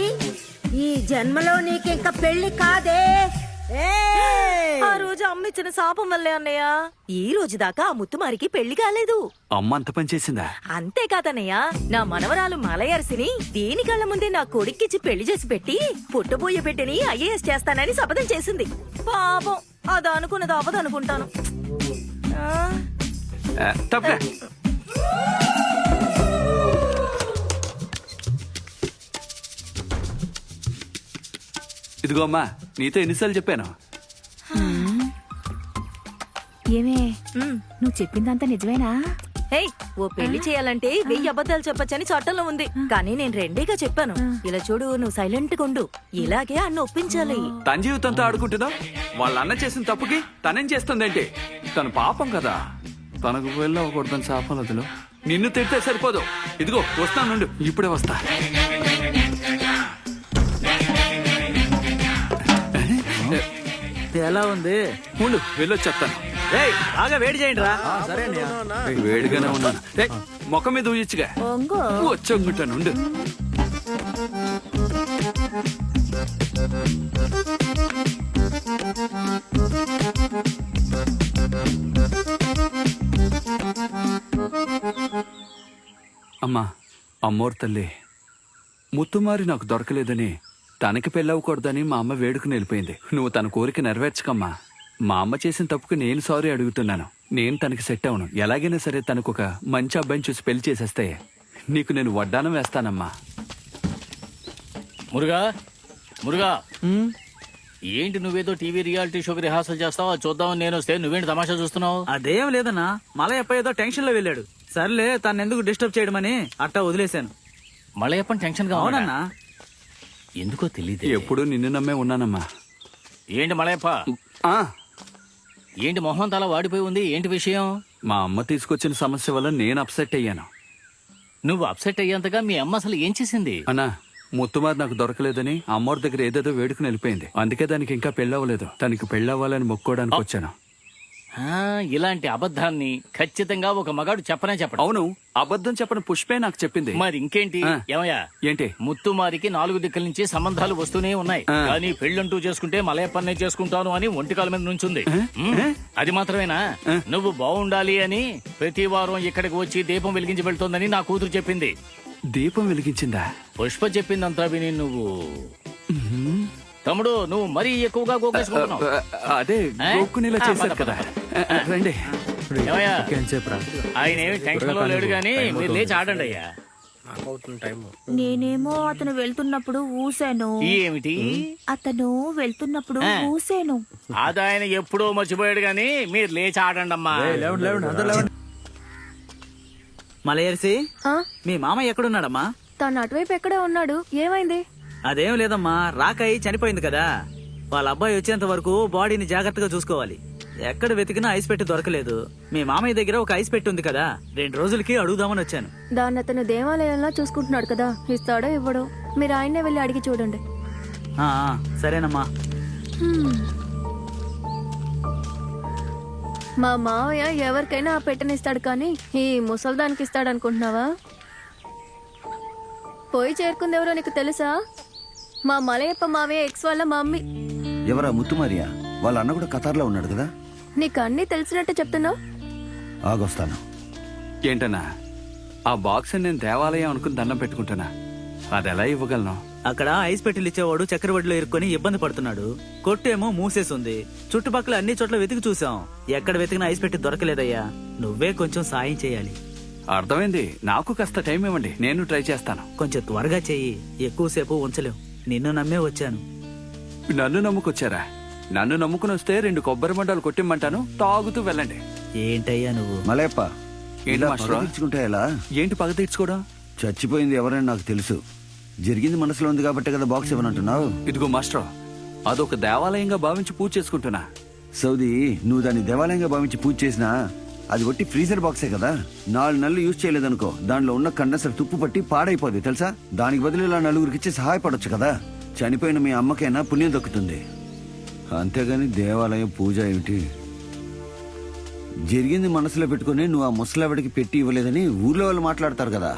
ఈ జన్మలో నీకింక పెళ్లి కాదే. ఆ రోజు అమ్మ ఇచ్చిన శాపం వల్లే అన్నయ్య ఈ రోజు దాకా ఆ ముత్తుమారికి పెళ్లి కాలేదు. అమ్మ అంత పని చేసిందా? అంతేకాదన్నయ్య, నా మనవరాలు మలయర్సిని దీని కళ్ళ ముందే నా కొడుక్కిచ్చి పెళ్లి చేసి పెట్టి పుట్టబోయే బిడ్డని IAS చేస్తానని శపథం చేసింది. పాపం అది అనుకున్నది అవదనుకుంటాను. తప్పే. ఇదిగో అమ్మా, నీతో ఎన్నిసార్లు చెప్పాను? ఏమే, నువ్వు చెప్పిందంతా నిజమేనా? హేయ్, ఓ పెళ్లి చేయాలంటే 1000 అబద్ధాలు చెప్పొచ్చని చట్టంలో ఉంది. కానీ నేను 2గా చెప్పాను. ఇలా చూడు, నువ్వు సైలెంట్ గా ఉండు. ఇలాగే అన్న ఒప్పించాలి. తన జీవితంతో ఆడుకుంటుందా? వాళ్ళ అన్న చేసిన తప్పుకి తనేం చేస్తుందంటే తను పాపం కదా. తనకు వెళ్ళకూడదని శాపలతలో నిన్ను తిడితే సరిపోదు. ఇదిగో వస్తానుండు, ఇప్పుడే వస్తా. ఎలా ఉంది? ఉండు, వెళ్ళొచ్చేస్తాను. ఏయ్, బాగా వేడి చేయండి రా. సరే అన్నయ్య. వేడిగానే ఉన్నాను. మొక్క మీద ఊయచ్చుగా వచ్చొంగుంటాను. అమ్మా, అమ్మోరు తల్లి, ముత్తుమారి నాకు దొరకలేదని తనకి పెళ్ళవకూడదని మా అమ్మ వేడుకుని వెళ్ళిపోయింది. నువ్వు తన కోరిక నెరవేర్చకమ్మా. మా అమ్మ చేసిన తప్పుకు నేను సారీ అడుగుతున్నాను. నేను తనకి సెట్ అవును. ఎలాగైనా సరే తనకు ఒక మంచి అబ్బాయిని చూసి పెళ్లి చేసేస్తే నీకు నేను వడ్డానం వేస్తానమ్మా. మురుగా మురుగా, ఏంటి నువ్వేదో టీవీ రియాలిటీ షోకి రిహార్సల్ చేస్తావా? చూద్దామని నేను వస్తే నువ్వేంటి తమాషా చూస్తున్నావు? అదేం లేదన్నా, మలయప్ప ఏదో టెన్షన్ లో వెళ్ళాడు. సర్లే, తను ఎందుకు డిస్టర్బ్ చేయడమని అట్టా వదిలేశాను. మలయప్పని టెన్షన్ గా అవునన్నా. ఎందుకో తెలియదు. ఎప్పుడు నిన్ను నమ్మే ఉన్నానమ్మా. ఏంటి మలయప్ప, ఏంటి మొహం తల వాడిపోయి ఉంది? ఏంటి విషయం? మా అమ్మ తీసుకొచ్చిన సమస్య వల్ల నేను అప్సెట్ అయ్యాను. నువ్వు అప్సెట్ అయ్యేంతగా మీ అమ్మ అసలు ఏం చేసింది? అన్నా, ముత్తుమారి నాకు దొరకలేదని అమ్మోరి దగ్గర ఏదేదో వేడుకుని వెళ్ళిపోయింది. అందుకే దానికి ఇంకా పెళ్ళవ్వలేదు. తనకి పెళ్ళవ్వాలని మొక్కోడానికి వచ్చాను. ఇలాంటి అబద్ధాన్ని ఖచ్చితంగా ఒక మగాడు చెప్పనే చెప్పడు. అవును, అబద్ధం చెప్పని పుష్పే నాకు చెప్పింది. మరి ఇంకేంటి? ఏమయ్యా, ఏంటి? ముత్తుమారికి 4 దిక్కుల నుంచి సంబంధాలు వస్తూనే ఉన్నాయి. కానీ పెళ్ళంటూ చేసుకుంటే మలయప్పన్నే చేసుకుంటాను అని ఒంటికాల మీద నుంచుంది. అది మాత్రమేనా, నువ్వు బాగుండాలి అని ప్రతి వారం ఇక్కడికి వచ్చి దీపం వెలిగించి వెళ్తోందని నా కూతురు చెప్పింది. దీపం వెలిగించిందా? పుష్ప చెప్పిందంతా విని నువ్వు తమ్ముడు నువ్వు మరీ ఎక్కువగా గోకేసుకుంటున్నావు. అదే గోక్కునేలా చేశారు కదా. రండి. ఆయన ఏమి టెన్షన్ లో లేడు గానీ మీరు లేచి ఆడండి అయ్యా. నేనేమో అతను వెళ్తున్నప్పుడు ఊసాను. ఏమిటి? అతను వెళ్తున్నప్పుడు ఊసాను. అది ఆయన ఎప్పుడో మర్చిపోయాడు గానీ మీరు లేచి ఆడండి అమ్మా. మలయర్సి, మీ మామ ఎక్కడున్నాడమ్మా? తను అటువైపు ఎక్కడే ఉన్నాడు. ఏమైంది? అదేం లేదమ్మా, రాకయ్య చనిపోయింది కదా. వాళ్ళ అబ్బాయి వచ్చేంత వరకు బాడీని జాగ్రత్తగా చూసుకోవాలి. ఎక్కడ వెతికినా ఐస్ పెట్టి దొరకలేదు. మీ మామయ్య దగ్గర ఒక ఐస్ పెట్టి ఉంది కదా, 2 రోజులకి అడుగుదామని వచ్చాను. దాన్ని అతను దేవాలయంలో చూసుకుంటున్నాడు కదా, ఇస్తాడో ఇవ్వడో మీరు ఆయన్నే వెళ్ళి అడిగి చూడండి. సరేనమ్మా. మా మావయ్య ఎవరికైనా ఆ పెట్టనిస్తాడు, కానీ ఈ ముసల్దానికి ఇస్తాడు అనుకుంటున్నావా? పోయి చేరుకుంది ఎవరో నీకు తెలుసా? మా మలయప్ప మావయ్య ఎక్స్ వాళ్ళ మమ్మీ. ఎవరా? ముత్తుమారియా? వాళ్ళ అన్న కూడా కతార్లో ఉన్నాడు కదా. నీకు అన్ని తెలిసినట్టు చెప్తున్నావు. ఆగొస్తాను. ఏంటన్నా, ఆ బాక్స్ నేను దేవాలయం అనుకుని దండం పెట్టుకుంటున్నా. అది ఎలా ఇవ్వగలను? అక్కడ ఐస్ పెట్టెలు ఇచ్చేవాడు చక్రవడ్లో ఇరుక్కొని ఇబ్బంది పడుతున్నాడు. కొట్టేమో మూసేసి ఉంది. చుట్టుపక్కల అన్ని చోట్ల వెతికి చూసాం. ఎక్కడ వెతికినా ఐస్ పెట్టి దొరకలేదయ్యా. నువ్వే కొంచెం సాయం చేయాలి. అర్థమైంది. నాకు కాస్త టైం ఇవ్వండి, నేను ట్రై చేస్తాను. కొంచెం త్వరగా చెయ్యి, ఎక్కువసేపు ఉంచలేం. నిన్ను నమ్మే వచ్చాను. నన్ను నమ్ముకొచ్చారా? నన్ను నమ్ముకుని వస్తే 2 కొబ్బరి మంటలు కొట్టిమ్మంటాను, తాగుతూ వెళ్ళండి. ఏంటయ్యా నువ్వు? మలయప్ప, ఏంటి మాస్టర్? తీర్చుకుంటే ఎలా? ఏంటి పగ తీర్చుకోవడం? చచ్చిపోయింది ఎవరైనా నాకు తెలుసు. జరిగింది మనసులో ఉంది కాబట్టి కదా బాక్స్ ఇవ్వనంటున్నావు. ఇదిగో మాస్టర్, అదొక దేవాలయంగా భావించి పూజ చేసుకుంటున్నా. సౌదీ, నువ్వు దాన్ని దేవాలయంగా భావించి పూజ చేసినా అది ఒట్టి ఫ్రీజర్ బాక్సే కదా. 4 నెలలు యూజ్ చేయలేదనుకో, దానిలో ఉన్న కండెన్సర్ తుప్పు పట్టి పాడైపోద్ది తెలుసా. దానికి బదులు ఇలా 4గురికి ఇచ్చి సహాయపడొచ్చు కదా. చనిపోయిన మీ అమ్మకైనా పుణ్యం దక్కుతుంది. అంతేగాని దేవాలయం పూజ ఏమిటి? జరిగింది మనసులో పెట్టుకుని నువ్వు ఆ ముసలావిడికి పెట్టి ఇవ్వలేదని ఊర్లో వాళ్ళు మాట్లాడతారు కదా.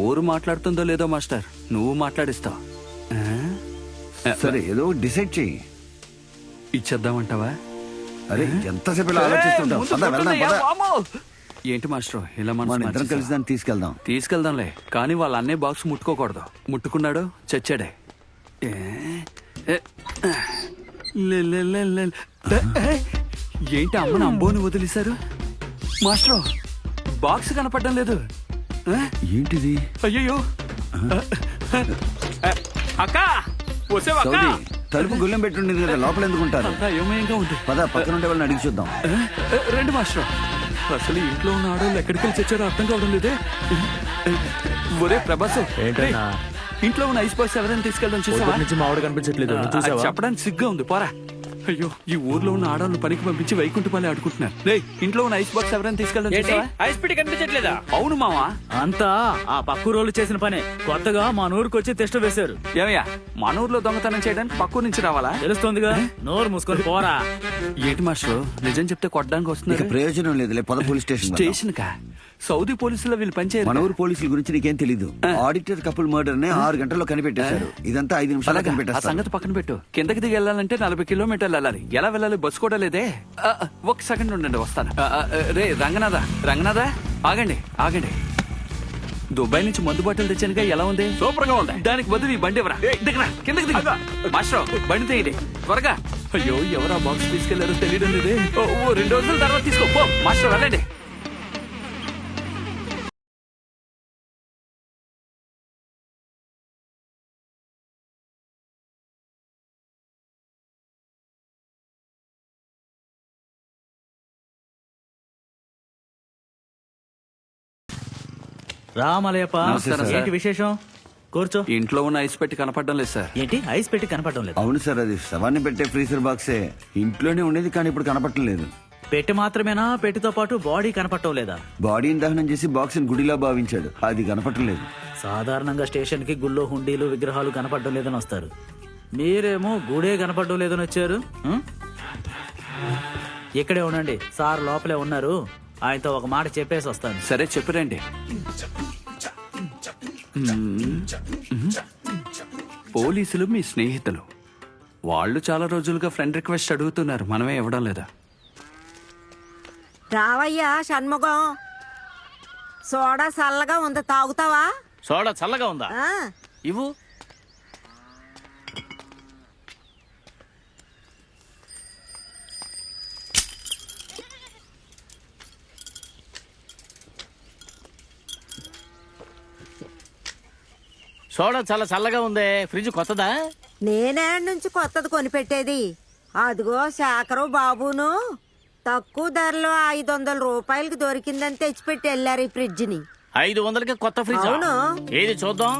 ఊరు మాట్లాడుతుందో లేదో మాస్టర్, నువ్వు మాట్లాడిస్తావు. సరే, ఏదో డిసైడ్ చెయ్యి. ఇచ్చేద్దామంటావా? అరే, ఎంతసేపు ఇలా ఆలోచిస్తుంటావు? ఏంటి మాస్టర్ ఇలా మన ఇద్దరం కలిసి దాన్ని తీసుకెళ్దాం. తీసుకెళ్దాంలే, కానీ వాళ్ళ అన్నయ్య బాక్స్ ముట్టుకోకూడదు. ముట్టుకున్నాడు చచ్చాడే. ఏంటి అమ్మని అంబోని వదిలేశారు? మాస్టర్, బాక్స్ కనపడడం లేదు. ఏంటిది? అయ్యో అక్క, సౌదీ, తలుపు గుళ్ళెం పెట్టుండేది కదా, లోపల ఎందుకుంటారు? ఏమయంగా ఉంది. పద, పక్కన ఉండే వాళ్ళని అడిగి చూద్దాం. రండి మాస్టర్. అసలు ఇంట్లో ఉన్న ఆడవాళ్ళు ఎక్కడికి వెళ్ళి చచ్చారో అర్థం కావడం లేదే. ఒరే ప్రభాసు, ఇంట్లో ఉన్న ఐస్ బాక్స్ ఎవరైనా తీసుకెళ్ళడం చూసావా? మావిడ కనిపించట్లేదు. చెప్పడానికి సిగ్గా ఉంది, పోరా. అయ్యో ఈ ఊర్లో ఉన్న ఆడవాళ్ళు పనికి పంపించి వైకుంఠపాలే ఆడుకుంటున్నారు. రే ఇంట్లో ఉన్న ఐస్ బాక్స్ ఎవరైనా తీసుకెళ్ళండి. ఐస్ పెట్టి కనిపించట్లేదా? అవును మావా, అంతా ఆ పక్కూరోళ్ళు చేసిన పనే. కొత్తగా మా నూరుకు వచ్చి టెస్ట్ వేశారు. ఏమయ్యా మన ఊర్లో దొంగతనం చేయడానికి పక్కూరు నుంచి రావాలా? తెలుస్తోందిగా, నోరు మూసుకొని పోరా. ఏంటి మాస్టర్ నిజం చెప్తే కొట్టడానికి వస్తున్నారు? ప్రయోజనం లేదు, పద పోలీస్ స్టేషన్. స్టేషన్ కా? సౌదీ పోలీసులో వీళ్ళు పనిచేయరు. మన ఊరు పోలీసుల గురించి నీకేం తెలీదు. ఆడిటర్ కపుల్ మర్డర్ ని 6 గంటల్లో కనిపెట్టేశారు. ఇదంతా 5 నిమిషాలు ఆ కనిపెట్టేస్తారు. సంగతి పక్కన పెట్టు. కిందకి దిగి వెళ్ళాలంటే 40 కిలోమీటర్లు వెళ్ళాలి. ఎలా వెళ్ళాలి? బస్సు కూడా లేదే. ఒక సెకండ్ ఉండండి, వస్తాను. రే రంగనాథ ఆగండి. దుబాయ్ నుంచి మందు బాటిల్ తెచ్చానుగా, ఎలా ఉంది? సూపర్ గా ఉంది. దానికి బదులు ఈ బండి ఎవరా? దిగరా, కిందకి దిగ. మాస్టర్ బండి తీయండి త్వరగా. అయ్యో ఎవరా బాక్స్ తీసుకెళ్లారో తెలియడం లేదే. 2 రోజుల తర్వాత తీసుకో పో. మాస్టర్ వెళ్ళండి. రామలయప్ప, నమస్కారం సార్. ఏంటి విశేషం? కూర్చో. ఇంట్లో ఉన్న ఐస్ పెట్టి కనపడడం లేదు సార్. ఏంటి ఐస్ పెట్టి కనపడడం లేదు? అవును సార్, అది శవాన్ని పెట్టే ఫ్రీజర్ బాక్సే. ఇంట్లోనే ఉండేది కానీ ఇప్పుడు కనపడటం లేదు. పెట్టి మాత్రమేనా? పెట్టితో పాటు బాడీ కనపడటం లేదా? బాడీని దహనం చేసి బాక్స్ గుడిలా భావించాడు, అది కనపడటం లేదు. సాధారణంగా స్టేషన్ కి గుళ్ళో హుండీలు విగ్రహాలు కనపడడం లేదని వస్తారు. మీరేమో గుడే కనపడడం లేదని వచ్చారు. ఇక్కడే ఉండండి, సార్ లోపలే ఉన్నారు. ఆయనతో ఒక మాట చెప్పేసి వస్తాను. సరే చెప్పరండి. పోలీసులు మీ స్నేహితులు. వాళ్ళు చాలా రోజులుగా ఫ్రెండ్ రిక్వెస్ట్ అడుగుతున్నారు, మనమే ఇవ్వడం లేదా? రావయ్యా షణ్ముఖం, సోడా చల్లగా ఉంది, తాగుతావా? సోడా చల్లగా ఉందా? ఇవ్వు. సోడా చాలా చల్లగా ఉందే. ఫ్రిడ్జ్ కొత్తదా? నేనేళ్ళ నుంచి కొత్తది కొనిపెట్టేది. అదిగో శాఖరు బాబును తక్కువ ధరలో 500 రూపాయలకి దొరికిందని తెచ్చిపెట్టి వెళ్ళారు ఈ ఫ్రిడ్జ్ ని. 500కి కొత్త ఫ్రిడ్జ్? అవును. ఏది చూద్దాం.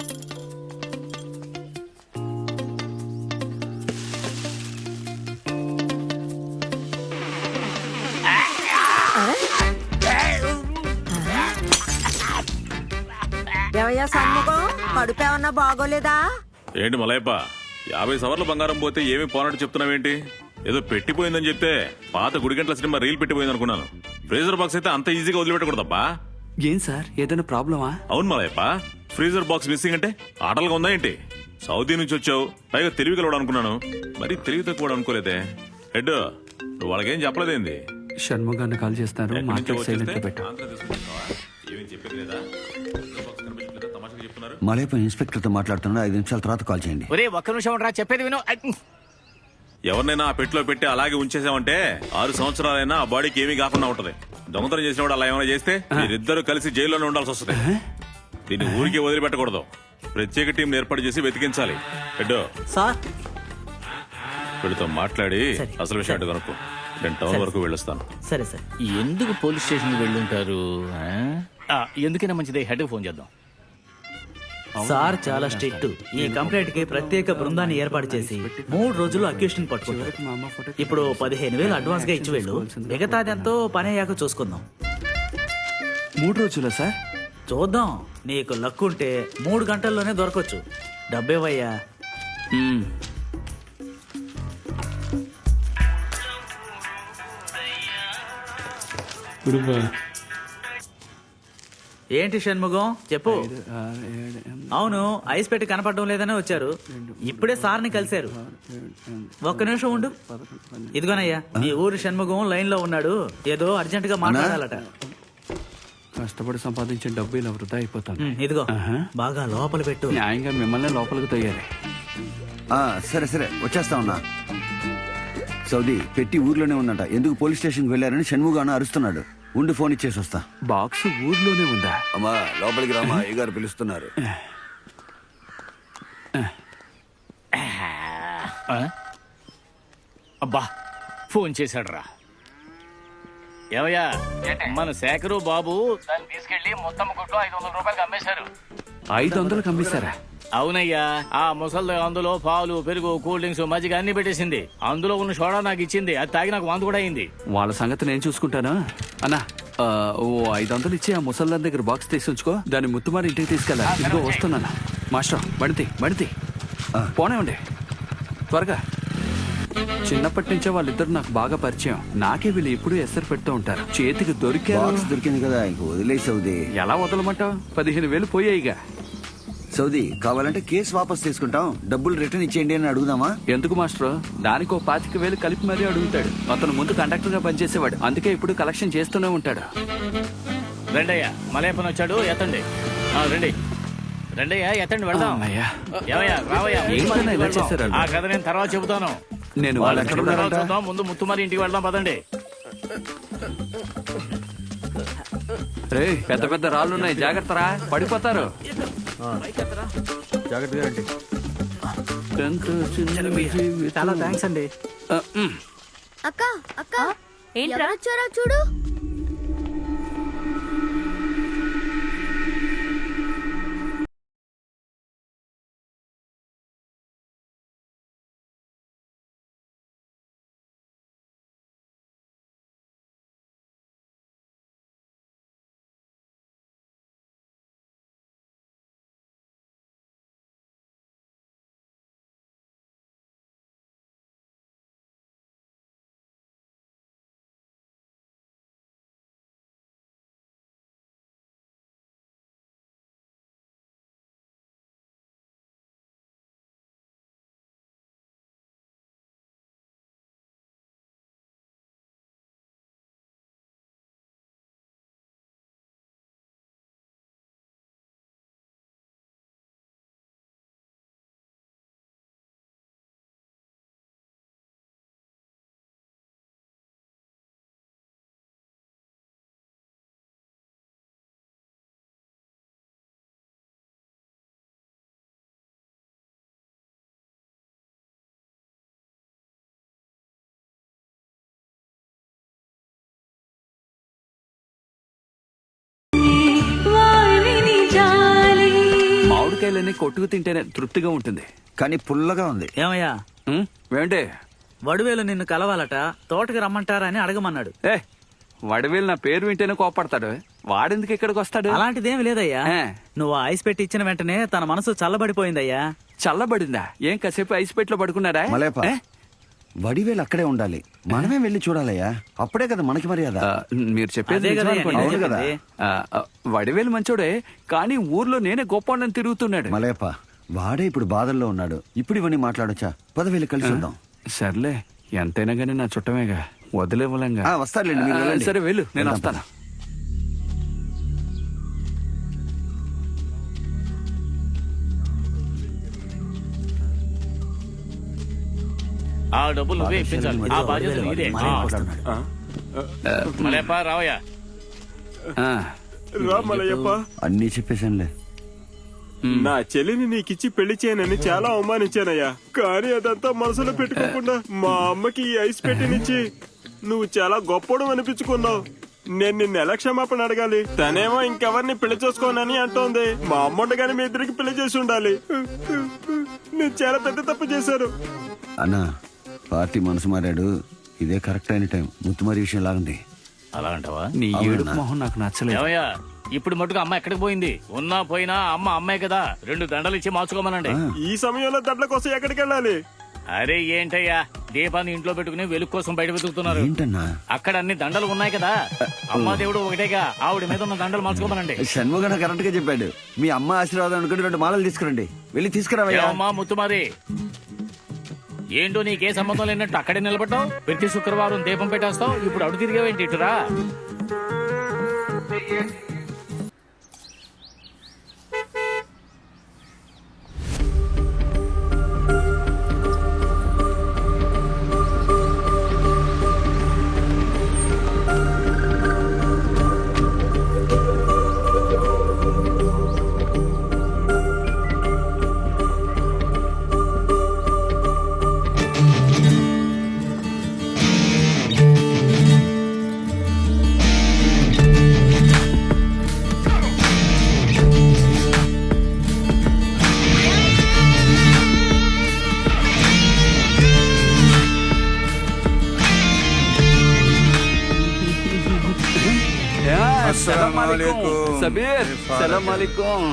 ఏవయ్యా షణ్ముఖం, కడుపు ఏమన్నా బాగోలేదా? ఏంటి మలయప్ప, 50 సవర్ల బంగారం పోతే ఏమీ పోనట్టు చెప్తున్నావేంటి? ఏదో పెట్టిపోయిందని చెప్తే పాత గుడిగంటల సినిమా రీల్ పెట్టిపోయింది అనుకున్నాను. ఫ్రీజర్ బాక్స్ అయితే అంత ఈజీగా వదిలిపెట్టకూడదబ్బా. ఏం సార్, ఏదైనా ప్రాబ్లమా? అవును మలయప్ప, ఫ్రీజర్ బాక్స్ మిస్సింగ్ అంటే ఆటలుగా ఉందా ఏంటి? సౌదీ నుంచి వచ్చావు, పైగా తెలివి కలవడం అనుకున్నాను, మరి తెలివి తక్కువ అనుకోలేదే. హెడ్, నువ్వు వాళ్ళకేం చెప్పలేదేంది? షణ్ముఖాన్ని కాల్ చేస్తారు, మాట్లాడి సైలెంట్ లో పెట్టు. మలయప్ప ఇన్స్పెక్టర్ తో మాట్లాడుతున్నా, 5 నిమిషాల తర్వాత కాల్ చేయండి. ఒరే ఒక్క నిమిషం రా, చెప్పేది విను. ఎవరినైనా ఆ పెట్టులో పెట్టి అలాగే ఉంచేసామంటే 6 సంవత్సరాలైనా ఆ బాడీకి ఏమీ కాకుండా ఉంటది. దొంగతనం చేసినప్పుడు అలా ఏమైనా చేస్తే మీరిద్దరు కలిసి జైల్లోనే ఉండాల్సి వస్తుంది. దీన్ని ఊరికే వదిలిపెట్టకూడదు. ప్రత్యేక టీం ఏర్పాటు చేసి వెతికించాలి. హెడ్ సార్, వీళ్ళతో మాట్లాడి అసలు విషయం అంటే కనుక్కో. నేను టౌన్ వరకు వెళ్ళొస్తాను. సరే సరే. ఎందుకు పోలీస్ స్టేషన్ వెళ్ళుంటారు? ఎందుకైనా మంచిదే, హెడ్ ఫోన్ చేద్దాం. సార్ చాలా స్ట్రిక్ట్. ఈ కంప్లైంట్ కి ప్రత్యేక బృందాన్ని ఏర్పాటు చేసి 3 రోజుల్లో అక్యూషన్ పట్టుకుంటారు. ఇప్పుడు 15,000 అడ్వాన్స్ గా ఇచ్చి వెళ్ళు, మిగతాది ఎంతో పని అయ్యాక చూసుకుందాం. 3 రోజులా సార్? చూద్దాం, నీకు లక్ ఉంటే 3 గంటల్లోనే దొరకొచ్చు. డబ్బేవయ్యా. ఏంటి షణ్ముఖం చెప్పు. అవును, ఐస్ పెట్టి కనపడడం లేదనే వచ్చారు. ఇప్పుడే సార్ని కలిశారు. ఒక్క నిమిషం ఉండు. ఇదిగోనయ్యా, మీ ఊరు షణ్ముఖం లైన్ లో ఉన్నాడు, ఏదో అర్జెంట్ గా మాట్లాడాలట. కష్టపడి సంపాదించిన డబ్బు ఇలా వృధా అయిపోతాను. ఇదిగో బాగా లోపల పెట్టు. న్యాయంగా మిమ్మల్ని లోపలికి తొయ్యాలి. సరే సరే, వచ్చేస్తా ఉన్నా. సౌదీ పెట్టి ఊర్లోనే ఉందంట. ఎందుకు పోలీస్ స్టేషన్కి వెళ్ళారని షణ్ముగాను అరుస్తున్నాడు. ఉండి ఫోన్ ఇచ్చేసి వస్తా. బాక్స్ ఊర్లోనే ఉందా? అమ్మా లోపలికి రామా, అయ్యగారు పిలుస్తున్నారు. అబ్బా, ఫోన్ చేశాడు రా. ఏవయ్యా, మన శేఖరు బాబు దాన్ని తీసుకెళ్లి మొత్తం కొట్టు 500 రూపాయలకి అమ్మేశారు. 500కి అమ్మేశారా? అవునయ్యా, ఆ ముసలి అందులో పాలు, పెరుగు, కూల్ డ్రింక్స్, మజ్జిగ అన్ని పెట్టేసింది. అందులో ఉన్న సోడా నాకు ఇచ్చింది. అది తాగి నాకు వాంతి కూడా అయింది. వాళ్ళ సంగతి నేను చూసుకుంటాను. అన్నా ఓ 500 ఇచ్చి ఆ ముసల్దాన్ దగ్గర బాక్స్ తీసి ఉంచుకో. దాన్ని ముత్తుమారి ఇంటికి తీసుకెళ్ళా. ఇదిగో వస్తున్నాను. మాస్టర్ బండితి పోనే ఉండే త్వరగా. చిన్నప్పటి నుంచే వాళ్ళిద్దరు నాకు బాగా పరిచయం. నాకే వీళ్ళు ఎప్పుడు ఎసరు పెడుతూ ఉంటారు. చేతికి దొరికింది కదా, ఇంక వదిలే సౌదీ. ఎలా వదలమంటావు? 15,000 పోయాయిగా. సౌదీ కావాలంటే కేసు వాపస్ తీసుకుంటాం, డబ్బులు రిటర్న్ ఇచ్చేయండి అని అడుగుదామా? ఎందుకు మాస్టర్? దానికి 25,000 కలిపి మరీ అడుగుతాడు. అతను ముందు కండక్టర్ గా పనిచేసేవాడు, అందుకే ఇప్పుడు కలెక్షన్ చేస్తూనే ఉంటాడు. రెండయ్యా, మలయప్పని వచ్చాడు, ఎత్తండి. రెండయ్యా ఎత్తండి, వెళ్దాం. ఏమయ్యా, రావయ్యా. ఏంటన్నా ఇలా చేశారు? ఆ కథ నేను తర్వాత చెబుతాను. నేను వాళ్ళు ఎక్కడ ఉన్నారంట? చూద్దాం, ముందు ముత్తుమారి ఇంటికి వెళ్దాం, పదండి. రే పెద్ద పెద్ద రాళ్ళున్నాయి, జాగ్రత్తరా, పడిపోతారు. జాగ్రత్తగా రండి. చాలా థ్యాంక్స్ అండి. అక్క అక్క ఏంట్రా వచ్చారా చూడు. మామిడికాయలన్నీ కొట్టుకు తింటేనే తృప్తిగా ఉంటుంది, కానీ పుల్లగా ఉంది. ఏమయ్యా ఏంటే? వడివేలు నిన్ను కలవాలట, తోటకి రమ్మంటారా అని అడగమన్నాడు. వడివేలు నా పేరు వింటేనే కోపడతాడు. వాడెందుకు ఇక్కడికి వస్తాడు? అలాంటిదేమి లేదయ్యా. నువ్వు ఐస్ పెట్టి ఇచ్చిన వెంటనే తన మనసు చల్లబడిపోయిందయ్యా. చల్లబడిందా? ఏం కాసేపు ఐస్ పెట్లో పడుకున్నాడా? వడివేలు అక్కడే ఉండాలి, మనమే వెళ్ళి చూడాలయ్యా. అప్పుడే కదా మనకి మర్యాద. మీరు చెప్పేది అవును కదా. వడివేలు మంచోడే, కానీ ఊర్లో నేనే గొప్ప తిరుగుతున్నాడు. మలయప్ప వాడే ఇప్పుడు బాధల్లో ఉన్నాడు. ఇప్పుడు ఇవన్నీ మాట్లాడొచ్చా? పద వెళ్ళి కలిసి వద్దాం. సర్లే, ఎంతైనా గానీ నా చుట్టమేగా, వదిలేవలంగా. వస్తారులేండి. సరే వెళ్ళు, నేను వస్తాను. ఆ డబ్బులు నువ్వే ఇప్పించాలి, ఆ బాధ్యత నీదే. మలయప్ప రావయ్యా. అన్నీ చెప్పేశానులే. నా చెల్లిని నీకిచ్చి పెళ్లి చేయనని చాలా అవమానించానయ్యా, కానీ అదంతా మనసులో పెట్టుకోకుండా మా అమ్మకి ఈ ఐస్ పెట్టినిచ్చి నువ్వు చాలా గొప్పడు అనిపించుకున్నావు. నేను నిన్ను ఎలా క్షమాపణ అడగాలి? తనేమో ఇంకెవరిని పెళ్లి చేసుకోనని అంటోంది. మా అమ్మ ఉండగానే మీ ఇద్దరికి పెళ్లి చేసి ఉండాలి. నేను చాలా పెద్ద తప్పు చేశాను. అన్నా, పార్టీ మనసు మారాడు, ఇదే కరెక్ట్ అయిన టైం. ముత్తుమారి విషయం లాగుంది. అలా అంటావా? నీ ఏడుపు మొహం నాకు నచ్చలేదు. ఏమయ్యా, ఇప్పుడు మటుకు అమ్మ ఎక్కడికి పోయింది? ఉన్నా పోయినా అమ్మ అమ్మాయి కదా, 2 దండలు ఇచ్చి మార్చుకోమనండి. ఈ సమయంలో దండల కోసం ఎక్కడికి వెళ్ళాలి? అరే ఏంటయ్యా, దీపాన్ని ఇంట్లో పెట్టుకుని వెలుగు కోసం బయట వెతుకుతున్నారు. అక్కడ అన్ని దండలు ఉన్నాయి కదా, అమ్మా దేవుడు ఒకటేగా, ఆవిడ మీద ఉన్న దండలు మార్చుకోమనండి. షణ్ముగన కరెక్ట్ గా చెప్పాడు. మీ అమ్మ ఆశీర్వాదం అనుకుంటే 2 మాలలు తీసుకురండి. వెళ్ళి తీసుకురావయ్యా. అమ్మా ముత్తుమారి, ఏంటో నీకే సంబంధం లేనట్టు అక్కడే నిలబడ్డావు. ప్రతి శుక్రవారం దీపం పెట్టేస్తావు, ఇప్పుడు అడు తిరిగావేంటి ఇటురా? సలాం అలైకుం సబీర్ సలాం అలైకుం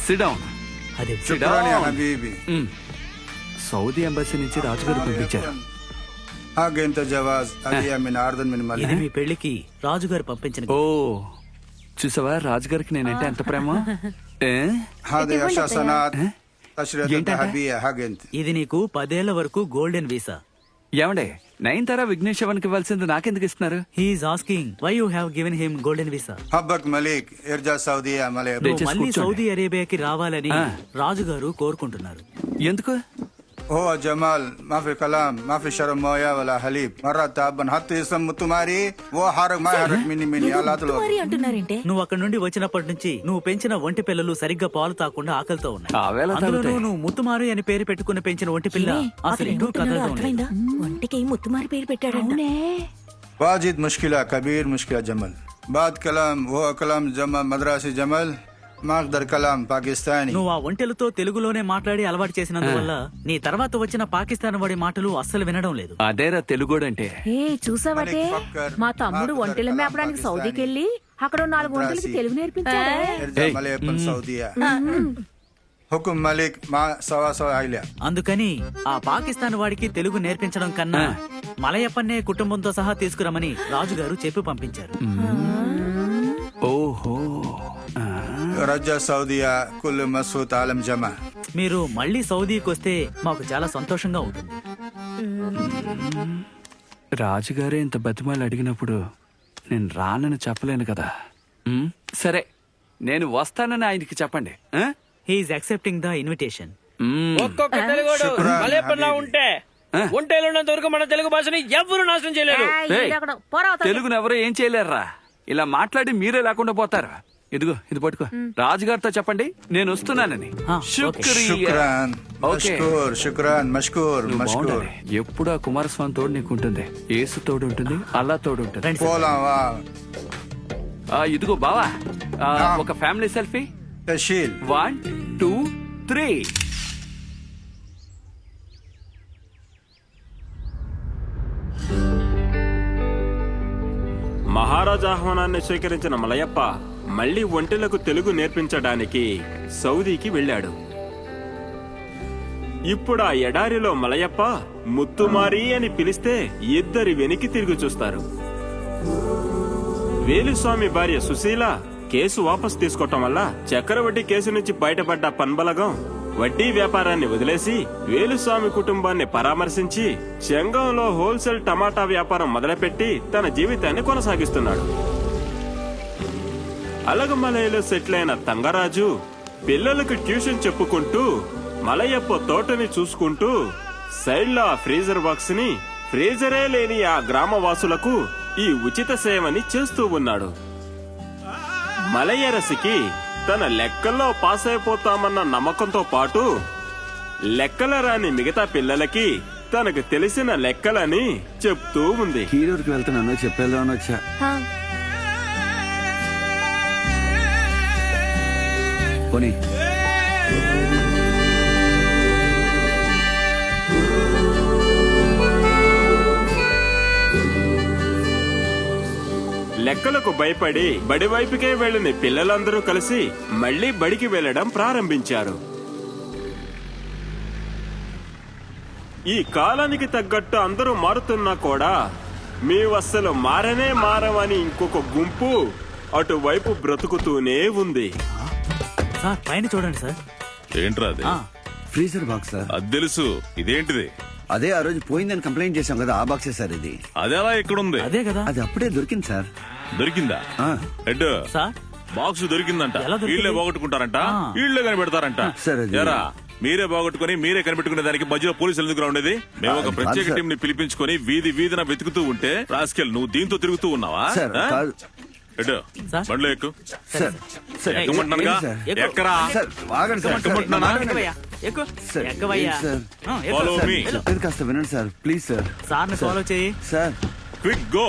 సిట్ డౌన్ అదే شكرا يا حبيبي సౌదీ ఎంబసీ నుంచి రాజుగారు పంపించారు. حق انت جواز هدية من عرض من ఇది ملح మీ పెళ్లికి రాజుగారు పంపించిన ఓ చూసావా రాజుగారికి నేనంటే ఎంత ప్రేమ. ఏ? هذه 10 سنوات تشريط ఏంటంట? ذهبية حق انت ఇది నీకు 10 ఏళ్ల వరకు గోల్డెన్ వీసా. ఏమండే నయనతార విఘ్నేష్ శవన్కి ఇవ్వాల్సింది నాకెందుకు ఇస్తున్నారు? He's asking why you have given him golden visa. حبك مليك ارجع السعودية مليك నువ్వు మళ్ళీ సౌదీ అరేబియాకి రావాలని రాజుగారు కోరుకుంటున్నారు. ఎందుకు? هو جمال ما في كلام ما في شرم مويه ولا حليب مرة تعبان حتى اسم متماري वो حرك ما يحرك مني على طول. అంటున్నారేంటే? నువ్వు అక్కడ నుండి వచ్చినప్పటి నుంచి నువ్వు పెంచిన ఒంటి పిల్లలు సరిగ్గా పాలు తాకుండా ఆకలితో ఉన్నాయి. అందులోనూ నువ్వు ముత్తుమారి అని పేరు పెట్టుకుని పెంచిన ఒంటి పిల్ల అసలు ఎటూ కదలడం లేదు. ఒంటికి ముత్తుమారి పేరు పెట్టాడంట. واجد مشكلة كبير مشكلة جمل بعد كلام هو كلام جمل مدرسي جمل ما اقدر كلام పాకిస్తానీ. నువ్వు ఆ ఒంటెలతో తెలుగులోనే మాట్లాడి అలవాటు చేసినందువల్ల నీ తర్వాత వచ్చిన పాకిస్తాన్ వాడి మాటలు అస్సలు వినడం లేదు. అదేరా తెలుగోడంటే. ఏ చూసావటే మా తమ్ముడు ఒంటెలు మేపడానికి సౌదీకి వెళ్ళి అక్కడ 4 ఒంటెలకి తెలుగు నేర్పించాడే. ارجع مليك من سعودية حكم ملك ما سوا سوا عائلة. అందుకని ఆ పాకిస్తాన్ వాడికి తెలుగు నేర్పించడం కన్నా మలయప్పన్నే కుటుంబంతో సహా తీసుకురమని రాజుగారు చెప్పి పంపించారు. ఓహో رجع السعودية كل مسعود عالم جمع. మీరు మళ్ళీ సౌదీకి వస్తే మాకు చాలా సంతోషంగా ఉంటుంది. రాజుగారే ఇంత బతిమాలు అడిగినప్పుడు నేను రానని చెప్పలేను కదా. సరే నేను వస్తానని ఆయనకి చెప్పండి. He is accepting the invitation. ఒక్కొక్క తెలుగుడు మలేపల్లా ఉంటే ఒంటేలున్నంత వరకు మన తెలుగు భాషని ఎవ్వరూ నాశనం చేయలేరు. తెలుగును ఎవరో ఏం చేయలేరురా. ఇలా మాట్లాడి మీరే లేకుండా పోతారు. ఇదిగో ఇది పట్టుకో. రాజుగారితో చెప్పండి నేను వస్తున్నానని. శుక్రాన్ మష్కూర్ శుక్రాన్ మష్కూర్ మష్కూర్. ఎప్పుడు ఆ కుమారస్వామి తోడు నీకు ఉంటుంది, యేసు తోడు ఉంటుంది, అల్లా తోడు ఉంటుంది. ఇదిగో బావా ఒక ఫ్యామిలీ సెల్ఫీ. 1 2 3. మహారాజా ఆహ్వానాన్ని స్వీకరించిన మలయప్ప మళ్లీ ఒంటెలకు తెలుగు నేర్పించడానికి సౌదీకి వెళ్ళాడు. ఇప్పుడు ఆ ఎడారిలో మలయప్ప ముత్తుమారి అని పిలిస్తే ఇద్దరి వెనక్కి తిరిగి చూస్తారు. వేలుస్వామి భార్య సుశీల కేసు వాపసు తీసుకోవటం వల్ల చక్రవడ్డీ కేసు నుంచి బయటపడ్డ పన్బలగం వడ్డీ వ్యాపారాన్ని వదిలేసి వేలుస్వామి కుటుంబాన్ని పరామర్శించి చెంగంలో హోల్సేల్ టమాటా వ్యాపారం మొదలుపెట్టి తన జీవితాన్ని కొనసాగిస్తున్నాడు. అలగమలయలో సెటిల్ అయిన తంగరాజు పిల్లలకు ట్యూషన్ చెప్పుకుంటూ మలయప్ప తోటని చూసుకుంటూ సైడ్ లో ఆ ఫ్రీజర్ బాక్స్ ని ఫ్రీజరే లేని ఆ గ్రామవాసులకు ఈ ఉచిత సేవని చేస్తూ ఉన్నాడు. మలయరసికి తన లెక్కల్లో పాస్ అయిపోతామన్న నమ్మకంతో పాటు లెక్కల రాని మిగతా పిల్లలకి తనకు తెలిసిన లెక్కలని చెప్తూ ఉంది. హీరోకి వెళ్తున్నాను చెప్పేద్దామని వచ్చా. పోనీ లెక్కలకు భయపడి బడి వైపుకే వెళ్లిన పిల్లలందరూ కలిసి మళ్లీ బడికి వెళ్లడం ప్రారంభించారు. ఈ కాలానికి తగ్గట్టు అందరూ మారుతున్నా కూడా మేవస్సలు మారనే మారవని ఇంకొక గుంపు అటువైపు బ్రతుకుతూనే ఉంది. సార్ పైన చూడండి సార్. ఏంట్రా అది? Freezer box sir. అది తెలుసు. ఇదేంటిది? అదే ఆ రోజు పోయిందని కంప్లైంట్ చేశాం కదా, ఆ బాక్సే సార్ ఇది. అది ఎలా ఎక్కడుంది? అదే కదా. అది అప్పుడే దొరికింది సార్. దొరికిందా? హెడ్ బాక్స్ దొరికిందంట. వీళ్ళే పోగొట్టుకుంటారంట, వీళ్ళే కనిపెడతారంట. ఎరా మీరే పోగొట్టుకుని మీరే కనిపెట్టుకునే దానికి మధ్యలో పోలీసులు ఎందుకు ఉండేది? మేము ఒక ప్రత్యేక టీం ని పిలిపించుకొని వీధి వీధిన వెతుకుతూ ఉంటే రాస్కెల్ నువ్వు దీంతో తిరుగుతూ ఉన్నావా? బండ్లో ఎక్కు. ఎక్కమంటున్నానుగా, ఎక్కరా. Follow me. కాస్త వినండి sir please sir. Sir follow చేయి సార్. Quick go.